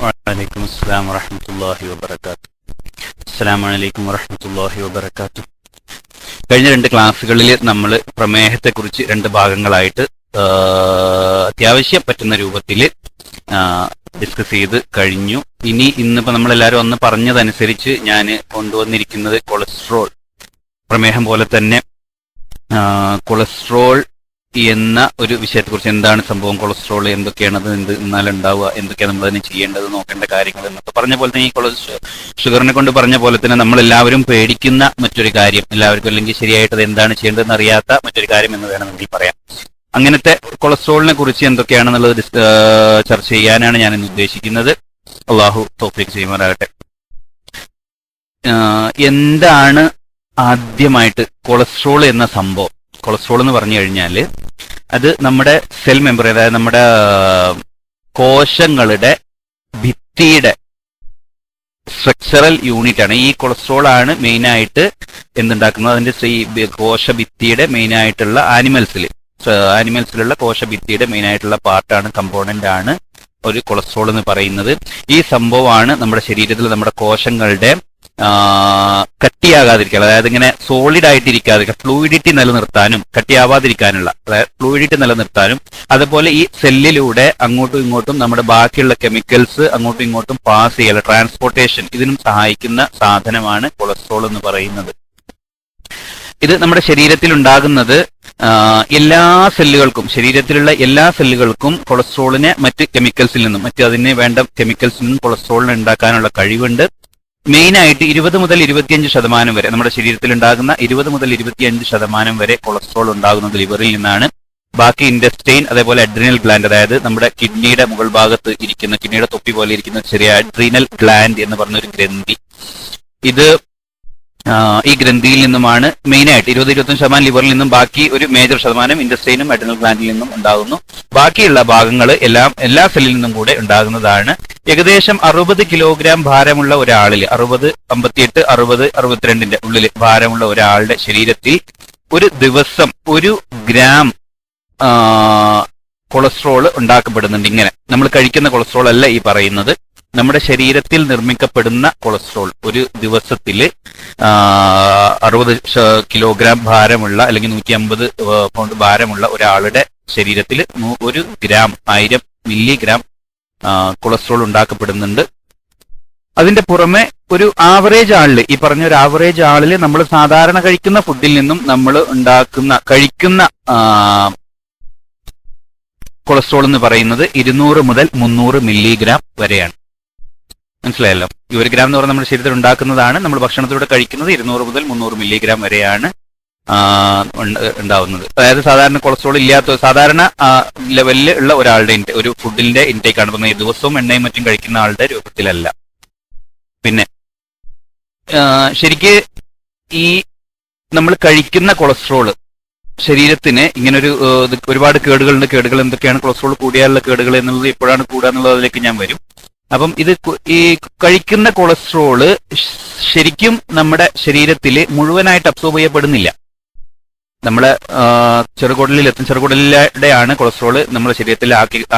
വഅലൈക്കും അസ്സലാം വറഹ്മത്തുള്ളാഹി വബറകാതുഹു. അസ്സലാമു അലൈക്കും വറഹ്മത്തുള്ളാഹി വബറകാതുഹു. കഴിഞ്ഞ രണ്ട് ക്ലാസ്സുകളിൽ നമ്മൾ പ്രമേഹത്തെക്കുറിച്ച് രണ്ട് ഭാഗങ്ങളായിട്ട് അത്യാവശ്യം പറ്റുന്ന രൂപത്തിൽ ഡിസ്കസ് ചെയ്ത് കഴിഞ്ഞു. ഇന്നിപ്പോൾ നമ്മളെല്ലാവരും ഒന്ന് പറഞ്ഞതനുസരിച്ച് ഞാൻ കൊണ്ടുവന്നിരിക്കുന്നത് കൊളസ്ട്രോൾ, പ്രമേഹം പോലെ തന്നെ കൊളസ്ട്രോൾ എന്ന ഒരു വിഷയത്തെക്കുറിച്ച്, എന്താണ് സംഭവം, കൊളസ്ട്രോൾ എന്തൊക്കെയാണ്, അത് എന്നാലുണ്ടാവുക, എന്തൊക്കെയാണ് നമ്മൾ അതിന് ചെയ്യേണ്ടത്, നോക്കേണ്ട കാര്യങ്ങൾ എന്നൊക്കെ പറഞ്ഞ പോലെ തന്നെ ഈ ഷുഗറിനെ കൊണ്ട് പറഞ്ഞ പോലെ തന്നെ നമ്മളെല്ലാവരും പേടിക്കുന്ന മറ്റൊരു കാര്യം, എല്ലാവർക്കും അല്ലെങ്കിൽ ശരിയായിട്ട് അത് എന്താണ് ചെയ്യേണ്ടതെന്ന് അറിയാത്ത മറ്റൊരു കാര്യം എന്ന് വേണമെങ്കിൽ പറയാം. അങ്ങനത്തെ കൊളസ്ട്രോളിനെ കുറിച്ച് എന്തൊക്കെയാണെന്നുള്ളത് ചർച്ച ചെയ്യാനാണ് ഞാൻ ഇന്ന് ഉദ്ദേശിക്കുന്നത്. അള്ളാഹു തൗഫീഖ് ചെയ്യുമാറാകട്ടെ. എന്താണ് ആദ്യമായിട്ട് കൊളസ്ട്രോൾ എന്ന സംഭവം? കൊളസ്ട്രോൾ എന്ന് പറഞ്ഞു കഴിഞ്ഞാൽ അത് നമ്മുടെ സെൽ മെമ്പർ, അതായത് നമ്മുടെ കോശങ്ങളുടെ ഭിത്തിയുടെ സ്ട്രക്ചറൽ യൂണിറ്റ് ആണ്. ഈ കൊളസ്ട്രോൾ ആണ് മെയിനായിട്ട് എന്തുണ്ടാക്കുന്നത്, അതിന്റെ കോശഭിത്തിയുടെ മെയിനായിട്ടുള്ള ആനിമൽസിലുള്ള കോശഭിത്തിയുടെ മെയിനായിട്ടുള്ള പാർട്ടാണ്, കമ്പോണന്റ് ആണ് ഒരു കൊളസ്ട്രോൾ എന്ന് പറയുന്നത്. ഈ സംഭവമാണ് നമ്മുടെ ശരീരത്തിൽ നമ്മുടെ കോശങ്ങളുടെ കട്ടിയാകാതിരിക്കുക, അതായത് ഇങ്ങനെ സോളിഡ് ആയിട്ടിരിക്കാതിരിക്കുക, ഫ്ലൂയിഡിറ്റി നിലനിർത്താനും കട്ടിയാവാതിരിക്കാനുള്ള, അതായത് ഫ്ലൂയിഡിറ്റി നിലനിർത്താനും, അതുപോലെ ഈ സെല്ലിലൂടെ അങ്ങോട്ടും ഇങ്ങോട്ടും നമ്മുടെ ബാക്കിയുള്ള കെമിക്കൽസ് അങ്ങോട്ടും ഇങ്ങോട്ടും പാസ് ചെയ്യൽ, ട്രാൻസ്പോർട്ടേഷൻ, ഇതിനും സഹായിക്കുന്ന സാധനമാണ് കൊളസ്ട്രോൾ എന്ന് പറയുന്നത്. ഇത് നമ്മുടെ ശരീരത്തിൽ ഉണ്ടാകുന്നത് എല്ലാ സെല്ലുകൾക്കും, ശരീരത്തിലുള്ള എല്ലാ സെല്ലുകൾക്കും കൊളസ്ട്രോളിനെ മറ്റ് കെമിക്കൽസിൽ നിന്നും, അതിന് വേണ്ട കെമിക്കൽസിൽ നിന്നും കൊളസ്ട്രോളിനെ ഉണ്ടാക്കാനുള്ള കഴിവുണ്ട്. മെയിനായിട്ട് 20 മുതൽ 25% വരെ നമ്മുടെ ശരീരത്തിൽ ഉണ്ടാകുന്ന 20 മുതൽ 25% വരെ കൊളസ്ട്രോൾ ഉണ്ടാകുന്നത് ലിവറിൽ നിന്നാണ്. ബാക്കി ഇൻഡസ്റ്റൈൻ, അതേപോലെ അഡ്രീനൽ ഗ്ലാൻഡ്, അതായത് നമ്മുടെ കിഡ്നിയുടെ മുകൾ ഭാഗത്ത് ഇരിക്കുന്ന, കിഡ്നിയുടെ തൊപ്പി പോലെ ഇരിക്കുന്ന ചെറിയ അഡ്രീനൽ ഗ്ലാൻഡ് എന്ന് പറഞ്ഞ ഒരു ഗ്രന്ഥി, ഈ ഗ്രന്ഥിയിൽ നിന്നുമാണ് മെയിനായിട്ട് 20-25% ലിവറിൽ നിന്നും, ബാക്കി ഒരു മേജർ ശതമാനം ഇൻഡസ്റ്റൈനും അഡ്രീനൽ ഗ്ലാൻഡിൽ നിന്നും ഉണ്ടാകുന്നു. ബാക്കിയുള്ള ഭാഗങ്ങൾ എല്ലാ സെല്ലിൽ നിന്നും കൂടെ ഉണ്ടാകുന്നതാണ്. ഏകദേശം 60 കിലോഗ്രാം ഭാരമുള്ള ഒരാളിൽ, 58, 60, 62 ഉള്ളിൽ ഭാരമുള്ള ഒരാളുടെ ശരീരത്തിൽ ഒരു ദിവസം 1 ഗ്രാം കൊളസ്ട്രോൾ ഉണ്ടാക്കപ്പെടുന്നുണ്ട്. ഇങ്ങനെ നമ്മൾ കഴിക്കുന്ന കൊളസ്ട്രോൾ അല്ല ഈ പറയുന്നത്, നമ്മുടെ ശരീരത്തിൽ നിർമ്മിക്കപ്പെടുന്ന കൊളസ്ട്രോൾ. ഒരു ദിവസത്തിൽ 60 കിലോഗ്രാം ഭാരമുള്ള അല്ലെങ്കിൽ 150 പൗണ്ട് ഭാരമുള്ള ഒരാളുടെ ശരീരത്തിൽ 1 ഗ്രാം 1000 മില്ലിഗ്രാം കൊളസ്ട്രോൾ ഉണ്ടാക്കപ്പെടുന്നുണ്ട്. അതിന്റെ പുറമെ ഒരു ആവറേജ് ആളില്, ഈ പറഞ്ഞ ഒരു ആവറേജ് ആളില് നമ്മൾ സാധാരണ കഴിക്കുന്ന ഫുഡിൽ നിന്നും നമ്മൾ കഴിക്കുന്ന കൊളസ്ട്രോൾ എന്ന് പറയുന്നത് 200 മുതൽ 300 മില്ലിഗ്രാം വരെയാണ്. മനസ്സിലായല്ലോ? ഈ 1 ഗ്രാം എന്ന് പറഞ്ഞാൽ നമ്മുടെ ശരീരത്തിൽ ഉണ്ടാക്കുന്നതാണ്. നമ്മൾ ഭക്ഷണത്തിലൂടെ കഴിക്കുന്നത് 200 മുതൽ 300 മില്ലിഗ്രാം വരെയാണ് ഉണ്ടാവുന്നത്. അതായത് സാധാരണ കൊളസ്ട്രോൾ ഇല്ലാത്ത, സാധാരണ ലെവലിൽ ഉള്ള ഒരാളുടെ ഒരു ഫുഡിന്റെ ഇൻടേക്ക് ആണ് പറഞ്ഞത്. ദിവസവും എണ്ണയും മറ്റും കഴിക്കുന്ന ആളുടെ രൂപത്തിലല്ല. പിന്നെ ശരിക്ക് ഈ നമ്മൾ കഴിക്കുന്ന കൊളസ്ട്രോള് ശരീരത്തിന് ഇങ്ങനൊരു ഒരുപാട് കേടുകളുണ്ട്. കേടുകൾ എന്തൊക്കെയാണ്, കൊളസ്ട്രോൾ കൂടിയാലുള്ള കേടുകൾ എന്നുള്ളത്, എപ്പോഴാണ് കൂടുക എന്നുള്ളത് അതിലേക്ക് ഞാൻ വരും. അപ്പം ഈ കഴിക്കുന്ന കൊളസ്ട്രോള് ശരിക്കും നമ്മുടെ ശരീരത്തിൽ മുഴുവനായിട്ട് അബ്സോർബ് ചെയ്യപ്പെടുന്നില്ല. നമ്മളെ ചെറുകുടലിലൂടെയാണ് കൊളസ്ട്രോള് നമ്മുടെ ശരീരത്തിൽ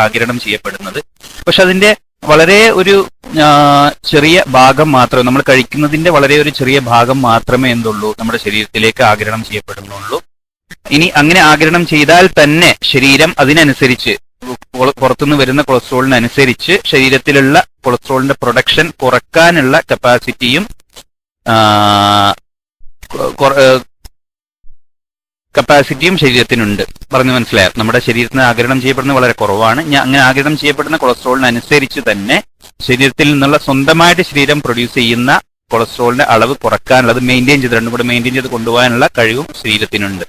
ആഗിരണം ചെയ്യപ്പെടുന്നത്. പക്ഷെ അതിന്റെ വളരെ ഒരു ചെറിയ ഭാഗം മാത്രമേ, നമ്മൾ കഴിക്കുന്നതിന്റെ വളരെ ഒരു ചെറിയ ഭാഗം മാത്രമേ എന്തുള്ളൂ നമ്മുടെ ശരീരത്തിലേക്ക് ആഗിരണം ചെയ്യപ്പെടുന്നുള്ളൂ. ഇനി അങ്ങനെ ആഗിരണം ചെയ്താൽ തന്നെ ശരീരം അതിനനുസരിച്ച്, പുറത്തുനിന്ന് വരുന്ന കൊളസ്ട്രോളിനനുസരിച്ച് ശരീരത്തിലുള്ള കൊളസ്ട്രോളിന്റെ പ്രൊഡക്ഷൻ കുറക്കാനുള്ള കപ്പാസിറ്റിയും ശരീരത്തിനുണ്ട്. പറഞ്ഞു മനസ്സിലായോ? നമ്മുടെ ശരീരത്തിന് ആഗിരണം ചെയ്യപ്പെടുന്നത് വളരെ കുറവാണ്. അങ്ങനെ ആഗിരണം ചെയ്യപ്പെടുന്ന കൊളസ്ട്രോളിനനുസരിച്ച് തന്നെ ശരീരത്തിൽ നിന്നുള്ള സ്വന്തമായിട്ട് ശരീരം പ്രൊഡ്യൂസ് ചെയ്യുന്ന കൊളസ്ട്രോളിന്റെ അളവ് കുറക്കാനുള്ള, അത് രണ്ടും കൂടെ മെയിൻറ്റെയിൻ ചെയ്ത് കൊണ്ടുപോകാനുള്ള കഴിവും ശരീരത്തിനുണ്ട്.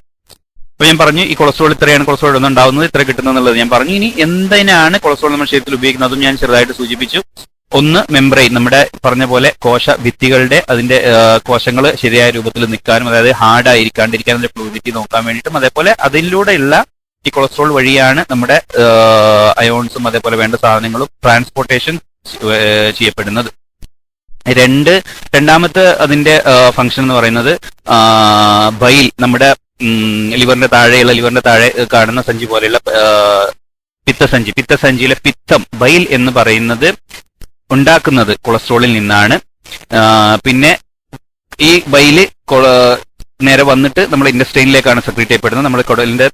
അപ്പൊ ഞാൻ പറഞ്ഞു ഈ കൊളസ്ട്രോൾ ഇത്രയാണ്, കൊളസ്ട്രോൾ ഉണ്ടാവുന്നത്, ഇത്ര കിട്ടുന്നത് ഞാൻ പറഞ്ഞു. ഇനി എന്തിനാണ് കൊളസ്ട്രോൾ നമ്മുടെ ശരീരത്തിൽ ഉപയോഗിക്കുന്നത് അതും ഞാൻ ചെറുതായിട്ട് സൂചിപ്പിച്ചു. ഒന്ന്, മെംബ്രെയിൻ, നമ്മുടെ പറഞ്ഞ പോലെ കോശ ഭിത്തികളുടെ അതിന്റെ കോശങ്ങൾ ശരിയായ രൂപത്തിൽ നിൽക്കാനും, അതായത് ഹാർഡ് ആയിരിക്കാണ്ടിരിക്കാൻ, അതിന്റെ ഫ്ലൂയിഡിറ്റി നോക്കാൻ വേണ്ടിയിട്ടും, അതേപോലെ അതിലൂടെയുള്ള ഈ കൊളസ്ട്രോൾ വഴിയാണ് നമ്മുടെ അയോൺസും അതേപോലെ വേണ്ട സാധനങ്ങളും ട്രാൻസ്പോർട്ടേഷൻ ചെയ്യപ്പെടുന്നത്. രണ്ടാമത്തെ അതിന്റെ ഫംഗ്ഷൻ എന്ന് പറയുന്നത് ബൈൽ, നമ്മുടെ ലിവറിന്റെ താഴെ കാണുന്ന സഞ്ചി പോലെയുള്ള പിത്തസഞ്ചിയിലെ പിത്തം, ബൈൽ എന്ന് പറയുന്നത് ഉണ്ടാക്കുന്നത് കൊളസ്ട്രോളിൽ നിന്നാണ്. പിന്നെ ഈ ബൈല് നേരെ വന്നിട്ട് നമ്മൾ ഇൻഡസ്ട്രീനിലേക്കാണ് സെക്രീറ്റ് ചെയ്യപ്പെടുന്നത്. നമ്മുടെ കുടലിന്റെ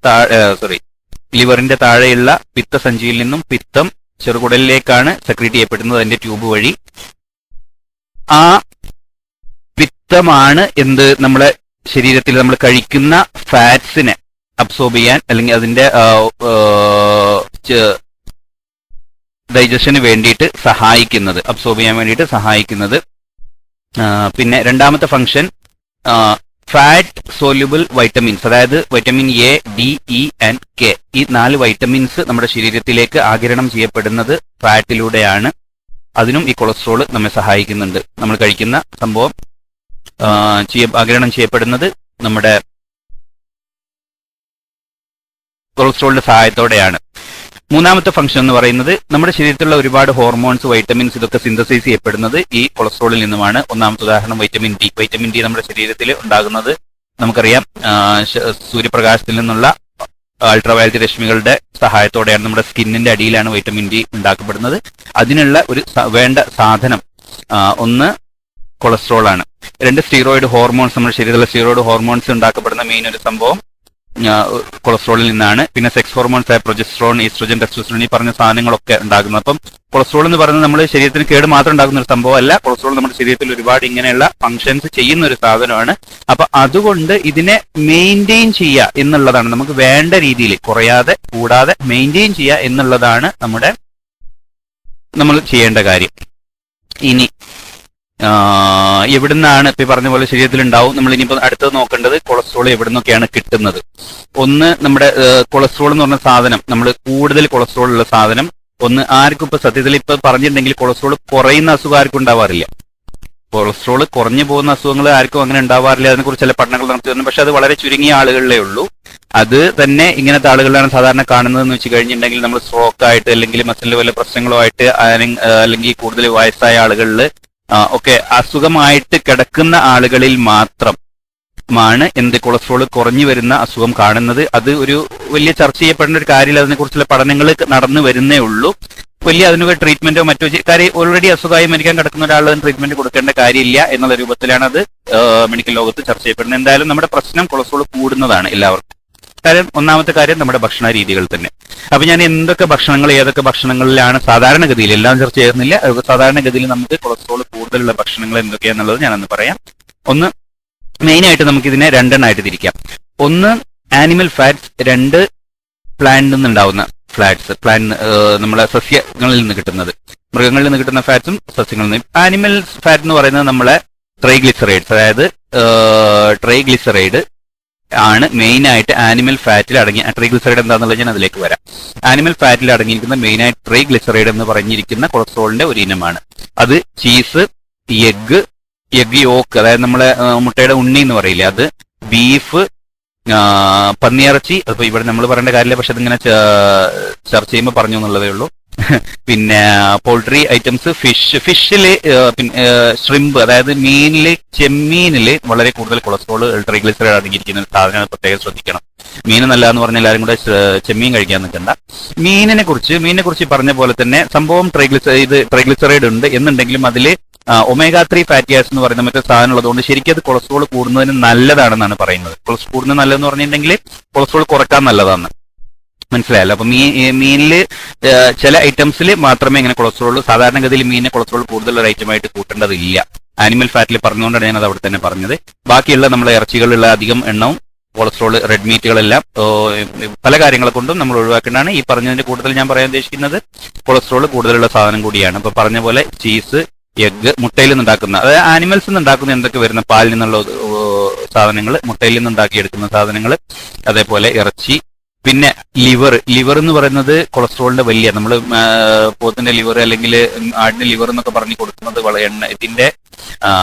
ലിവറിന്റെ താഴെയുള്ള പിത്തസഞ്ചിയിൽ നിന്നും പിത്തം ചെറുകുടലിലേക്കാണ് സെക്രീറ്റ് ചെയ്യപ്പെടുന്നത് അതിന്റെ ട്യൂബ് വഴി. ആ പിത്തമാണ് നമ്മളെ ശരീരത്തിൽ നമ്മൾ കഴിക്കുന്ന ഫാറ്റ്സിനെ അബ്സോർബ് ചെയ്യാൻ അല്ലെങ്കിൽ അതിന്റെ ഡൈജഷന് വേണ്ടിയിട്ട് സഹായിക്കുന്നത്, അബ്സോർബ് ചെയ്യാൻ വേണ്ടിയിട്ട് സഹായിക്കുന്നത്. പിന്നെ രണ്ടാമത്തെ ഫംഗ്ഷൻ ഫാറ്റ് സോല്യൂബിൾ വൈറ്റമിൻസ്, അതായത് vitamin A, D, E and K. ഈ 4 വൈറ്റമിൻസ് നമ്മുടെ ശരീരത്തിലേക്ക് ആഗിരണം ചെയ്യപ്പെടുന്നത് ഫാറ്റിലൂടെയാണ്. അതിനും ഈ കൊളസ്ട്രോൾ നമ്മെ സഹായിക്കുന്നുണ്ട്. നമ്മൾ കഴിക്കുന്ന സംഭവം ആഗിരണം ചെയ്യപ്പെടുന്നത് നമ്മുടെ കൊളസ്ട്രോളിന്റെ സഹായത്തോടെയാണ്. മൂന്നാമത്തെ ഫംഗ്ഷൻ എന്ന് പറയുന്നത് നമ്മുടെ ശരീരത്തിലുള്ള ഒരുപാട് ഹോർമോൺസ്, വൈറ്റമിൻസ് ഇതൊക്കെ സിന്തസൈസ് ചെയ്യപ്പെടുന്നത് ഈ കൊളസ്ട്രോളിൽ നിന്നുമാണ്. ഒന്നാമത്തെ ഉദാഹരണം വൈറ്റമിൻ ഡി. വൈറ്റമിൻ ഡി നമ്മുടെ ശരീരത്തിൽ ഉണ്ടാകുന്നത് നമുക്കറിയാം സൂര്യപ്രകാശത്തിൽ നിന്നുള്ള അൾട്രാവയലറ്റ് രശ്മികളുടെ സഹായത്തോടെയാണ്. നമ്മുടെ സ്കിന്നിന്റെ അടിയിലാണ് വൈറ്റമിൻ ഡി ഉണ്ടാക്കപ്പെടുന്നത്. അതിനുള്ള ഒരു വേണ്ട സാധനം ഒന്ന് കൊളസ്ട്രോൾ ആണ്. 2 സ്റ്റീറോയിഡ് ഹോർമോൺസ്, നമ്മുടെ ശരീരത്തിലെ സ്റ്റീറോയിഡ് ഹോർമോൺസ് ഉണ്ടാക്കപ്പെടുന്ന മെയിൻ ഒരു സംഭവം കൊളസ്ട്രോളിൽ നിന്നാണ്. പിന്നെ സെക്സ് ഹോർമോൺസ് ആയ പ്രൊജസ്ട്രോൺ, ഈസ്ട്രോജൻ, ടെസ്റ്റോസ്റ്ററോൺ ഈ പറഞ്ഞ സാധനങ്ങളൊക്കെ ഉണ്ടാകുന്നത്. അപ്പം കൊളസ്ട്രോൾ എന്ന് പറയുന്നത് നമ്മുടെ ശരീരത്തിന് കേട് മാത്രം ഉണ്ടാകുന്ന ഒരു സംഭവമല്ല. കൊളസ്ട്രോൾ നമ്മുടെ ശരീരത്തിൽ ഒരുപാട് ഇങ്ങനെയുള്ള ഫംഗ്ഷൻസ് ചെയ്യുന്ന ഒരു സാധനമാണ്. അപ്പൊ അതുകൊണ്ട് ഇതിനെ മെയിൻറ്റെയിൻ ചെയ്യുക എന്നുള്ളതാണ്, നമുക്ക് വേണ്ട രീതിയിൽ കുറയാതെ കൂടാതെ മെയിൻറ്റെയിൻ ചെയ്യുക എന്നുള്ളതാണ് നമ്മൾ ചെയ്യേണ്ട കാര്യം. ഇനി എവിടുന്നാണ് ഇപ്പൊ പറഞ്ഞ പോലെ ശരീരത്തിൽ ഉണ്ടാവും. നമ്മൾ ഇനിയിപ്പോൾ അടുത്തത് നോക്കേണ്ടത് കൊളസ്ട്രോൾ എവിടെ നിന്നൊക്കെയാണ് കിട്ടുന്നത്. ഒന്ന്, നമ്മുടെ കൊളസ്ട്രോൾ എന്ന് പറഞ്ഞ സാധനം, നമ്മൾ കൂടുതൽ കൊളസ്ട്രോൾ ഉള്ള സാധനം ഒന്ന് ആർക്കും ഇപ്പൊ സത്യത്തിൽ ഇപ്പൊ പറഞ്ഞിട്ടുണ്ടെങ്കിൽ കൊളസ്ട്രോൾ കുറയുന്ന അസുഖം ആർക്കും ഉണ്ടാവാറില്ല. കൊളസ്ട്രോൾ കുറഞ്ഞു പോകുന്ന അസുഖങ്ങൾ ആർക്കും അങ്ങനെ ഉണ്ടാവാറില്ല. അതിനെക്കുറിച്ച് ചില പഠനങ്ങൾ നടത്തി വരുന്നു. പക്ഷെ അത് വളരെ ചുരുങ്ങിയ ആളുകളിലേ ഉള്ളൂ. അത് തന്നെ ഇങ്ങനത്തെ ആളുകളിലാണ് സാധാരണ കാണുന്നതെന്ന് വെച്ച് കഴിഞ്ഞിട്ടുണ്ടെങ്കിൽ നമ്മൾ സ്ട്രോക്ക് ആയിട്ട് അല്ലെങ്കിൽ മസിലിന്റെ വല്ല പ്രശ്നങ്ങളോ ആയിട്ട് അല്ലെങ്കിൽ കൂടുതൽ വയസ്സായ ആളുകളിൽ ഒക്കെ അസുഖമായിട്ട് കിടക്കുന്ന ആളുകളിൽ മാത്രമാണ് കൊളസ്ട്രോൾ കുറഞ്ഞു വരുന്ന അസുഖം കാണുന്നത്. അത് ഒരു വലിയ ചർച്ച ചെയ്യപ്പെടുന്ന ഒരു കാര്യമില്ല. അതിനെക്കുറിച്ചുള്ള പഠനങ്ങൾ നടന്നു വരുന്നേ ഉള്ളൂ. വലിയ അതിനൊക്കെ ട്രീറ്റ്മെന്റോ മറ്റോ കാര്യം ഓൾറെഡി അസുഖമായി മരിക്കാൻ കിടക്കുന്ന ഒരാൾ ട്രീറ്റ്മെന്റ് കൊടുക്കേണ്ട കാര്യമില്ല എന്നുള്ള രൂപത്തിലാണ് അത് മെഡിക്കൽ ലോകത്ത് ചർച്ച ചെയ്യപ്പെടുന്നത്. എന്തായാലും നമ്മുടെ പ്രശ്നം കൊളസ്ട്രോൾ കൂടുന്നതാണ് എല്ലാവർക്കും. കാര്യം ഒന്നാമത്തെ കാര്യം നമ്മുടെ ഭക്ഷണ രീതികൾ തന്നെ. അപ്പൊ ഞാൻ എന്തൊക്കെ ഭക്ഷണങ്ങൾ ഏതൊക്കെ ഭക്ഷണങ്ങളിലാണ് സാധാരണഗതിയിൽ, എല്ലാം ചർച്ച ചെയ്യുന്നില്ല, സാധാരണഗതിയിൽ നമുക്ക് കൊളസ്ട്രോൾ കൂടുതലുള്ള ഭക്ഷണങ്ങൾ എന്തൊക്കെയാണെന്നുള്ളത് ഞാനൊന്ന് പറയാം. ഒന്ന്, മെയിനായിട്ട് നമുക്കിതിനെ 2 എണ്ണമായിട്ട് തിരിക്കാം. ഒന്ന് ആനിമൽ ഫാറ്റ്സ്, 2 പ്ലാന്റിൽ നിന്നുണ്ടാവുന്ന ഫ്ലാറ്റ്സ്. നമ്മളെ സസ്യങ്ങളിൽ നിന്ന് കിട്ടുന്നത്, മൃഗങ്ങളിൽ നിന്ന് കിട്ടുന്ന ഫാറ്റ്സും സസ്യങ്ങളിൽ നിന്ന്. ആനിമൽ ഫാറ്റ് എന്ന് പറയുന്നത് നമ്മളെ ട്രൈഗ്ലിസറൈഡ്സ്, അതായത് ട്രൈഗ്ലിസറൈഡ് ആണ് മെയിൻ ആയിട്ട് ആനിമൽ ഫാറ്റിൽ അടങ്ങിയ. ട്രൈഗ്ലിസറൈഡ് എന്താണെന്നുള്ളത് ഞാൻ അതിലേക്ക് വരാം. ആനിമൽ ഫാറ്റിൽ അടങ്ങിയിരിക്കുന്ന മെയിൻ ആയിട്ട് ട്രൈഗ്ലിസറൈഡ് എന്ന് പറഞ്ഞിരിക്കുന്ന കൊളസ്ട്രോളിന്റെ ഒരു ഇനമാണ്. അത് ചീസ്, എഗ് യോക്ക്, അതായത് നമ്മളെ മുട്ടയുടെ ഉണ്ണി എന്ന് പറയില്ലേ, അത്, ബീഫ്, പന്നിയിറച്ചി. അതിപ്പോ ഇവിടെ നമ്മൾ പറയേണ്ട കാര്യമില്ല, പക്ഷെ അതിങ്ങനെ ചർച്ച ചെയ്യുമ്പോൾ പറഞ്ഞു എന്നുള്ളതേ ഉള്ളൂ. പിന്നെ പോൾട്രി ഐറ്റംസ്, ഫിഷില്, ഷ്രിമ്പ്, അതായത് മീനില്, ചെമ്മീനില് വളരെ കൂടുതൽ കൊളസ്ട്രോൾ, ട്രൈഗ്ലിസറൈഡ് അടങ്ങിയിരിക്കുന്ന ഒരു സാധനമാണ്, പ്രത്യേകം ശ്രദ്ധിക്കണം. മീൻ നല്ല എന്ന് പറഞ്ഞാൽ എല്ലാവരും കൂടെ ചെമ്മീൻ കഴിക്കാൻ നിൽക്കണ്ട. മീനിനെ കുറിച്ച് പറഞ്ഞ പോലെ തന്നെ സംഭവം ട്രൈഗ്ലിസറൈഡ് ഉണ്ട് എന്നുണ്ടെങ്കിലും അതില് ഒമേഗ 3 ഫാറ്റി ആസിഡ് എന്ന് പറയുന്ന മറ്റൊരു സാധനം ഉള്ളതുകൊണ്ട് ശരിക്കും അത് കൊളസ്ട്രോൾ കൂടുന്നതിന് നല്ലതാണെന്നാണ് പറയുന്നത്. കൊളസ്ട്രോൾ കൂടുന്നത് നല്ലതെന്ന് പറഞ്ഞിട്ടുണ്ടെങ്കിൽ കൊളസ്ട്രോൾ കുറക്കാൻ നല്ലതാണ്. മനസ്സിലായല്ലോ? അപ്പൊ മീനില് ചില ഐറ്റംസിൽ മാത്രമേ ഇങ്ങനെ കൊളസ്ട്രോൾ, സാധാരണഗതിയിൽ മീനിനെ കൊളസ്ട്രോൾ കൂടുതൽ ഒരു ഐറ്റമായിട്ട് കൂട്ടേണ്ടതില്ല. ആനിമൽ ഫാറ്റിൽ പറഞ്ഞുകൊണ്ടാണ് ഞാൻ അത് അവിടെ തന്നെ പറഞ്ഞത്. ബാക്കിയുള്ള നമ്മുടെ ഇറച്ചികളിലുള്ള അധികം എണ്ണവും കൊളസ്ട്രോൾ, റെഡ് മീറ്റുകളെല്ലാം പല കാര്യങ്ങളെ കൊണ്ടും നമ്മൾ ഒഴിവാക്കേണ്ടതാണ്. ഈ പറഞ്ഞതിന്റെ കൂടുതൽ ഞാൻ പറയാൻ ഉദ്ദേശിക്കുന്നത് കൊളസ്ട്രോൾ കൂടുതലുള്ള സാധനം കൂടിയാണ്. അപ്പൊ പറഞ്ഞ പോലെ ചീസ്, എഗ്, മുട്ടയിൽ നിന്നുണ്ടാക്കുന്ന, അതായത് ആനിമൽസ് നിന്നുണ്ടാക്കുന്ന എന്തൊക്കെ വരുന്ന പാലിൽ നിന്നുള്ള സാധനങ്ങൾ, മുട്ടയിൽ നിന്നുണ്ടാക്കിയെടുക്കുന്ന സാധനങ്ങൾ, അതേപോലെ ഇറച്ചി, പിന്നെ ലിവർ എന്ന് പറയുന്നത് കൊളസ്ട്രോളിന്റെ വലിയ, നമ്മൾ പോത്തിന്റെ ലിവർ അല്ലെങ്കിൽ ആടിന്റെ ലിവർ എന്നൊക്കെ പറഞ്ഞു കൊടുക്കുന്നത് ഇതിന്റെ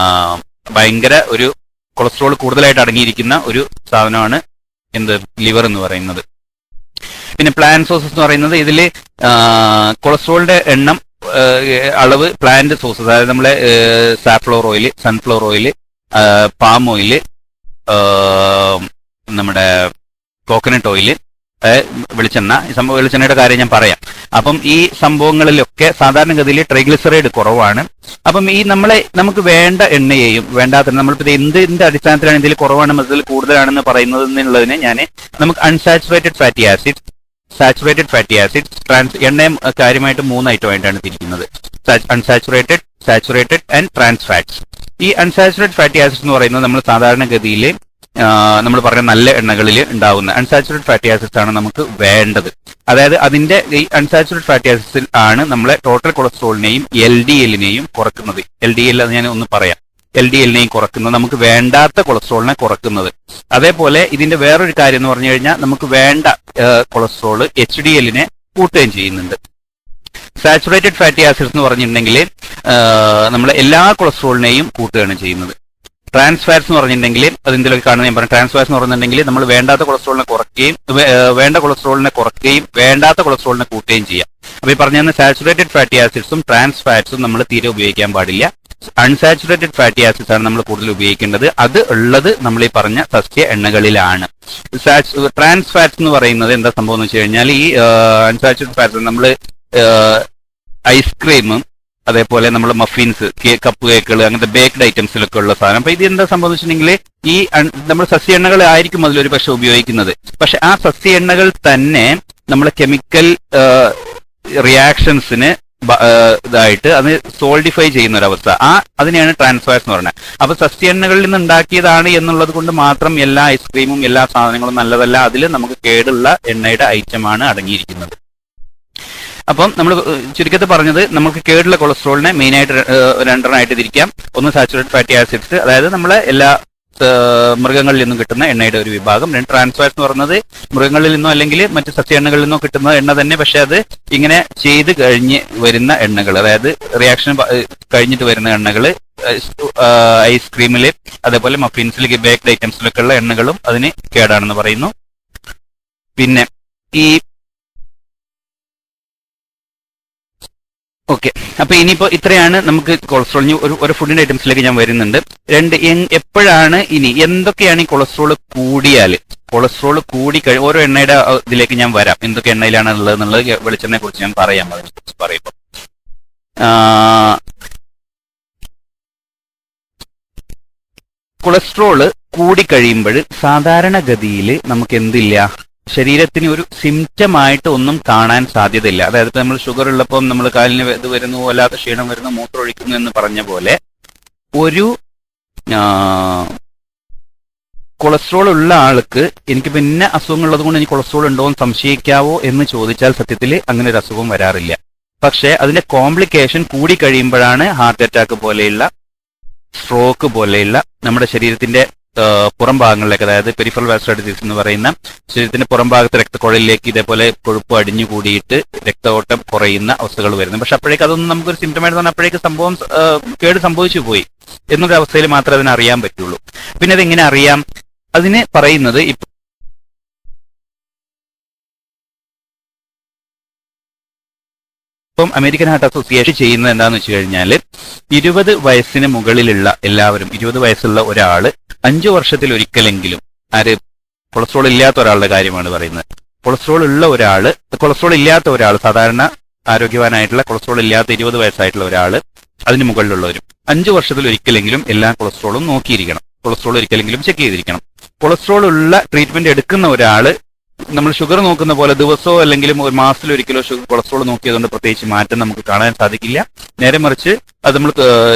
ഭയങ്കര ഒരു കൊളസ്ട്രോൾ കൂടുതലായിട്ട് അടങ്ങിയിരിക്കുന്ന ഒരു സാധനമാണ് ലിവർ എന്ന് പറയുന്നത്. പിന്നെ പ്ലാന്റ് സോഴ്സസ് എന്ന് പറയുന്നത് ഇതിൽ കൊളസ്ട്രോളിന്റെ അളവ് പ്ലാന്റ് സോഴ്സസ്, അതായത് നമ്മളെ safflower oil, sunflower oil, palm oil, നമ്മുടെ കോക്കനട്ട് ഓയിൽ, വെളിച്ചെണ്ണ. ഈ സംഭവം വെളിച്ചെണ്ണയുടെ കാര്യം ഞാൻ പറയാം. അപ്പം ഈ സംഭവങ്ങളിലൊക്കെ സാധാരണഗതിയിൽ ട്രൈഗ്ലിസറൈഡ് കുറവാണ്. അപ്പം ഈ നമുക്ക് വേണ്ട എണ്ണയെയും വേണ്ടാത്ത നമ്മളിപ്പോൾ എന്തിന്റെ അടിസ്ഥാനത്തിലാണ് ഇതിൽ കുറവാണ് ഇതിൽ കൂടുതലാണെന്ന് പറയുന്നത് എന്നുള്ളതിനെ നമുക്ക് unsaturated fatty acids, saturated fatty acids, എണ്ണയും കാര്യമായിട്ട് 3 ഐറ്റമായിട്ടാണ് തിരിക്കുന്നത്: unsaturated, saturated and trans fats. ഈ അൺസാച്ചുറേറ്റഡ് ഫാറ്റി ആസിഡ്സ് എന്ന് പറയുന്നത് നമ്മൾ സാധാരണഗതിയിൽ നമ്മൾ പറഞ്ഞ നല്ല എണ്ണകളിൽ ഉണ്ടാവുന്ന അൺസാച്ചുറേറ്റഡ് ഫാറ്റി ആസിഡ്സ് ആണ് നമുക്ക് വേണ്ടത്. അതായത് ഈ അൺസാച്ചുറേറ്റഡ് ഫാറ്റി ആസിഡ്സിൽ ആണ് നമ്മളെ ടോട്ടൽ കൊളസ്ട്രോളിനെയും LDL-നെയും കുറക്കുന്നത്. LDL അത് ഞാൻ ഒന്ന് പറയാം. LDL-നെയും കുറക്കുന്നത്, നമുക്ക് വേണ്ടാത്ത കൊളസ്ട്രോളിനെ കുറക്കുന്നത്. അതേപോലെ ഇതിന്റെ വേറൊരു കാര്യം എന്ന് പറഞ്ഞു കഴിഞ്ഞാൽ നമുക്ക് വേണ്ട കൊളസ്ട്രോൾ HDL-നെ കൂട്ടുകയും ചെയ്യുന്നുണ്ട്. സാച്ചുറേറ്റഡ് ഫാറ്റി ആസിഡ്സ് എന്ന് പറഞ്ഞിട്ടുണ്ടെങ്കിൽ നമ്മൾ എല്ലാ കൊളസ്ട്രോളിനെയും കൂട്ടുകയാണ് ചെയ്യുന്നത്. ട്രാൻസ് ഫാറ്റ്സ് എന്ന് പറഞ്ഞിട്ടുണ്ടെങ്കിൽ അതിന്റെയൊക്കെ കാണുന്നത് ഞാൻ പറഞ്ഞു. ട്രാൻസ് ഫാറ്റ്സ് എന്ന് പറഞ്ഞിട്ടുണ്ടെങ്കിൽ നമ്മൾ വേണ്ടാത്ത കൊളസ്ട്രോളിനെ കുറയ്ക്കുകയും വേണ്ട കൊളസ്ട്രോളിനെ കുറയ്ക്കുകയും വേണ്ടാത്ത കൊളസ്ട്രോളിനെ കൂട്ടുകയും ചെയ്യാം. അപ്പൊ ഈ പറഞ്ഞ സാച്ചുറേറ്റഡ് ഫാറ്റി ആസിഡ്സും ട്രാൻസ് ഫാറ്റ്സും നമ്മൾ തീരെ ഉപയോഗിക്കാൻ പാടില്ല. അൺസാച്ചുറേറ്റഡ് ഫാറ്റി ആസിഡ്സ് ആണ് നമ്മൾ കൂടുതൽ ഉപയോഗിക്കേണ്ടത്. അത് ഉള്ളത് നമ്മൾ ഈ പറഞ്ഞ സസ്യ എണ്ണകളിലാണ്. ട്രാൻസ് ഫാറ്റ്സ് എന്ന് പറയുന്നത് എന്താ സംഭവം എന്ന് വെച്ച് കഴിഞ്ഞാൽ ഈ അൺസാച്ചുറേറ്റഡ് ഫാറ്റ്സ് നമ്മൾ ഐസ്ക്രീമും അതേപോലെ നമ്മൾ മഫിൻസ്, കപ്പ് കേക്കുകൾ, അങ്ങനത്തെ ബേക്ക്ഡ് ഐറ്റംസിലൊക്കെ ഉള്ള സാധനം. അപ്പൊ ഇത് എന്താ സംഭവിച്ചിട്ടുണ്ടെങ്കിൽ ഈ നമ്മൾ സസ്യ എണ്ണകൾ ആയിരിക്കും അതിലൊരു പക്ഷെ ഉപയോഗിക്കുന്നത്. പക്ഷെ ആ സസ്യ എണ്ണകൾ തന്നെ നമ്മളെ കെമിക്കൽ റിയാക്ഷൻസിന് ഇതായിട്ട് അത് സോൾഡിഫൈ ചെയ്യുന്ന ഒരവസ്ഥ, അതിനെയാണ് ട്രാൻസ് ഫാറ്റ്സ് എന്ന് പറയുന്നത്. അപ്പൊ സസ്യ എണ്ണകളിൽ നിന്ന് ഉണ്ടാക്കിയതാണ് എന്നുള്ളത് കൊണ്ട് മാത്രം എല്ലാ ഐസ്ക്രീമും എല്ലാ സാധനങ്ങളും നല്ലതല്ല. അതിൽ നമുക്ക് കേടുള്ള എണ്ണയുടെ ഐറ്റമാണ് അടങ്ങിയിരിക്കുന്നത്. അപ്പം നമ്മൾ ചുരുക്കത്തിൽ പറഞ്ഞത് നമുക്ക് കേടുള്ള കൊളസ്ട്രോളിനെ മെയിനായിട്ട് രണ്ടെണ്ണമായിട്ട് തിരിക്കാം. ഒന്ന് സാച്ചുറേറ്റഡ് ഫാറ്റി ആസിഡ്സ്, അതായത് നമ്മളെ എല്ലാ മൃഗങ്ങളിൽ നിന്നും കിട്ടുന്ന എണ്ണയുടെ ഒരു വിഭാഗം. ട്രാൻസ് ഫാറ്റ്സ് എന്ന് പറയുന്നത് മൃഗങ്ങളിൽ നിന്നോ അല്ലെങ്കിൽ മറ്റ് സസ്യ എണ്ണകളിൽ നിന്നോ കിട്ടുന്ന എണ്ണ തന്നെ, പക്ഷെ അത് ഇങ്ങനെ ചെയ്ത് കഴിഞ്ഞ് വരുന്ന എണ്ണകൾ, അതായത് റിയാക്ഷൻ കഴിഞ്ഞിട്ട് വരുന്ന എണ്ണകൾ, ഐസ്ക്രീമിൽ അതേപോലെ മഫിൻസിൽ, ബേക്ക്ഡ് ഐറ്റംസിലൊക്കെ ഉള്ള എണ്ണകളും അതിന് കേടാണെന്ന് പറയുന്നു. പിന്നെ ഈ ഓക്കെ, അപ്പൊ ഇനിയിപ്പോ ഇത്രയാണ് നമുക്ക് കൊളസ്ട്രോൾ. ഒരു ഫുഡിന്റെ ഐറ്റംസിലേക്ക് ഞാൻ വരുന്നുണ്ട്. എപ്പോഴാണ് എന്തൊക്കെയാണ് ഈ കൊളസ്ട്രോൾ കൂടി ഓരോ എണ്ണയുടെ ഇതിലേക്ക് ഞാൻ വരാം. എന്തൊക്കെ എണ്ണയിലാണ് ഉള്ളത് എന്നുള്ളത് വെളിച്ചെണ്ണയെ കുറിച്ച് ഞാൻ പറയാം. അതിനെക്കുറിച്ച് പറയുമ്പോൾ കൊളസ്ട്രോള് കൂടിക്കഴിയുമ്പോൾ സാധാരണഗതിയിൽ നമുക്ക് എന്തില്ല, ശരീരത്തിന് ഒരു സിംറ്റമായിട്ട് ഒന്നും കാണാൻ സാധ്യതയില്ല. അതായത് ഇപ്പൊ നമ്മൾ ഷുഗർ ഉള്ളപ്പോൾ നമ്മൾ കാലിന് ഇത് വരുന്നു, വല്ലാത്ത ക്ഷീണം വരുന്നു, മൂത്രം ഒഴിക്കുന്നു എന്ന് പറഞ്ഞ പോലെ ഒരു കൊളസ്ട്രോൾ ഉള്ള ആൾക്ക് എനിക്ക് പിന്നെ അസുഖങ്ങളുള്ളത് കൊണ്ട് എനിക്ക് കൊളസ്ട്രോൾ ഉണ്ടോ എന്ന് സംശയിക്കാവോ എന്ന് ചോദിച്ചാൽ സത്യത്തിൽ അങ്ങനെ ഒരു അസുഖം വരാറില്ല. പക്ഷെ അതിന്റെ കോംപ്ലിക്കേഷൻ കൂടി കഴിയുമ്പോഴാണ് ഹാർട്ട് അറ്റാക്ക് പോലെയുള്ള, സ്ട്രോക്ക് പോലെയുള്ള നമ്മുടെ ശരീരത്തിന്റെ പുറം ഭാഗങ്ങളിലേക്ക്, അതായത് പെരിഫറൽ വാസ്കുലർ ഡിസീസ് എന്ന് പറയുന്ന ശരീരത്തിന്റെ പുറം ഭാഗത്ത് രക്തക്കുഴലിലേക്ക് ഇതേപോലെ കൊഴുപ്പ് അടിഞ്ഞു കൂടിയിട്ട് രക്തഓട്ടം കുറയുന്ന അവസ്ഥകൾ വരുന്നത്. പക്ഷെ അപ്പോഴേക്ക് അതൊന്നും നമുക്കൊരു സിംറ്റമായിട്ട് പറഞ്ഞാൽ അപ്പോഴേക്ക് സംഭവം കേട് സംഭവിച്ചു പോയി എന്നൊരു അവസ്ഥയിൽ മാത്രമേ അതിനെ അറിയാൻ പറ്റുള്ളൂ. പിന്നെ അതെങ്ങനെ അറിയാം? അതിന് പറയുന്നത് ഇപ്പം അമേരിക്കൻ ഹാർട്ട് അസോസിയേഷൻ ചെയ്യുന്നത് എന്താണെന്ന് വെച്ച് കഴിഞ്ഞാൽ 20 വയസ്സിന് മുകളിലുള്ള എല്ലാവരും, 20 വയസ്സുള്ള ഒരാള് 5 വർഷത്തിൽ ഒരിക്കലെങ്കിലും, കൊളസ്ട്രോൾ ഇല്ലാത്ത ഒരാളുടെ കാര്യമാണ് പറയുന്നത്. കൊളസ്ട്രോൾ ഇല്ലാത്ത ഒരാൾ, സാധാരണ ആരോഗ്യവാനായിട്ടുള്ള കൊളസ്ട്രോൾ ഇല്ലാത്ത 20 വയസ്സായിട്ടുള്ള ഒരാള്, അതിന് മുകളിലുള്ളവരും 5 വർഷത്തിൽ ഒരിക്കലെങ്കിലും എല്ലാ കൊളസ്ട്രോളും നോക്കിയിരിക്കണം. കൊളസ്ട്രോൾ ഒരിക്കലെങ്കിലും ചെക്ക് ചെയ്തിരിക്കണം. കൊളസ്ട്രോൾ ഉള്ള ട്രീറ്റ്മെന്റ് എടുക്കുന്ന ഒരാള് നമ്മൾ ഷുഗർ നോക്കുന്ന പോലെ ദിവസമോ അല്ലെങ്കിൽ ഒരു മാസത്തിൽ ഒരിക്കലോ കൊളസ്ട്രോൾ നോക്കിയതുകൊണ്ട് പ്രത്യേകിച്ച് മാറ്റം നമുക്ക് കാണാൻ സാധിക്കില്ല. നേരെ മറിച്ച് അത് നമ്മൾ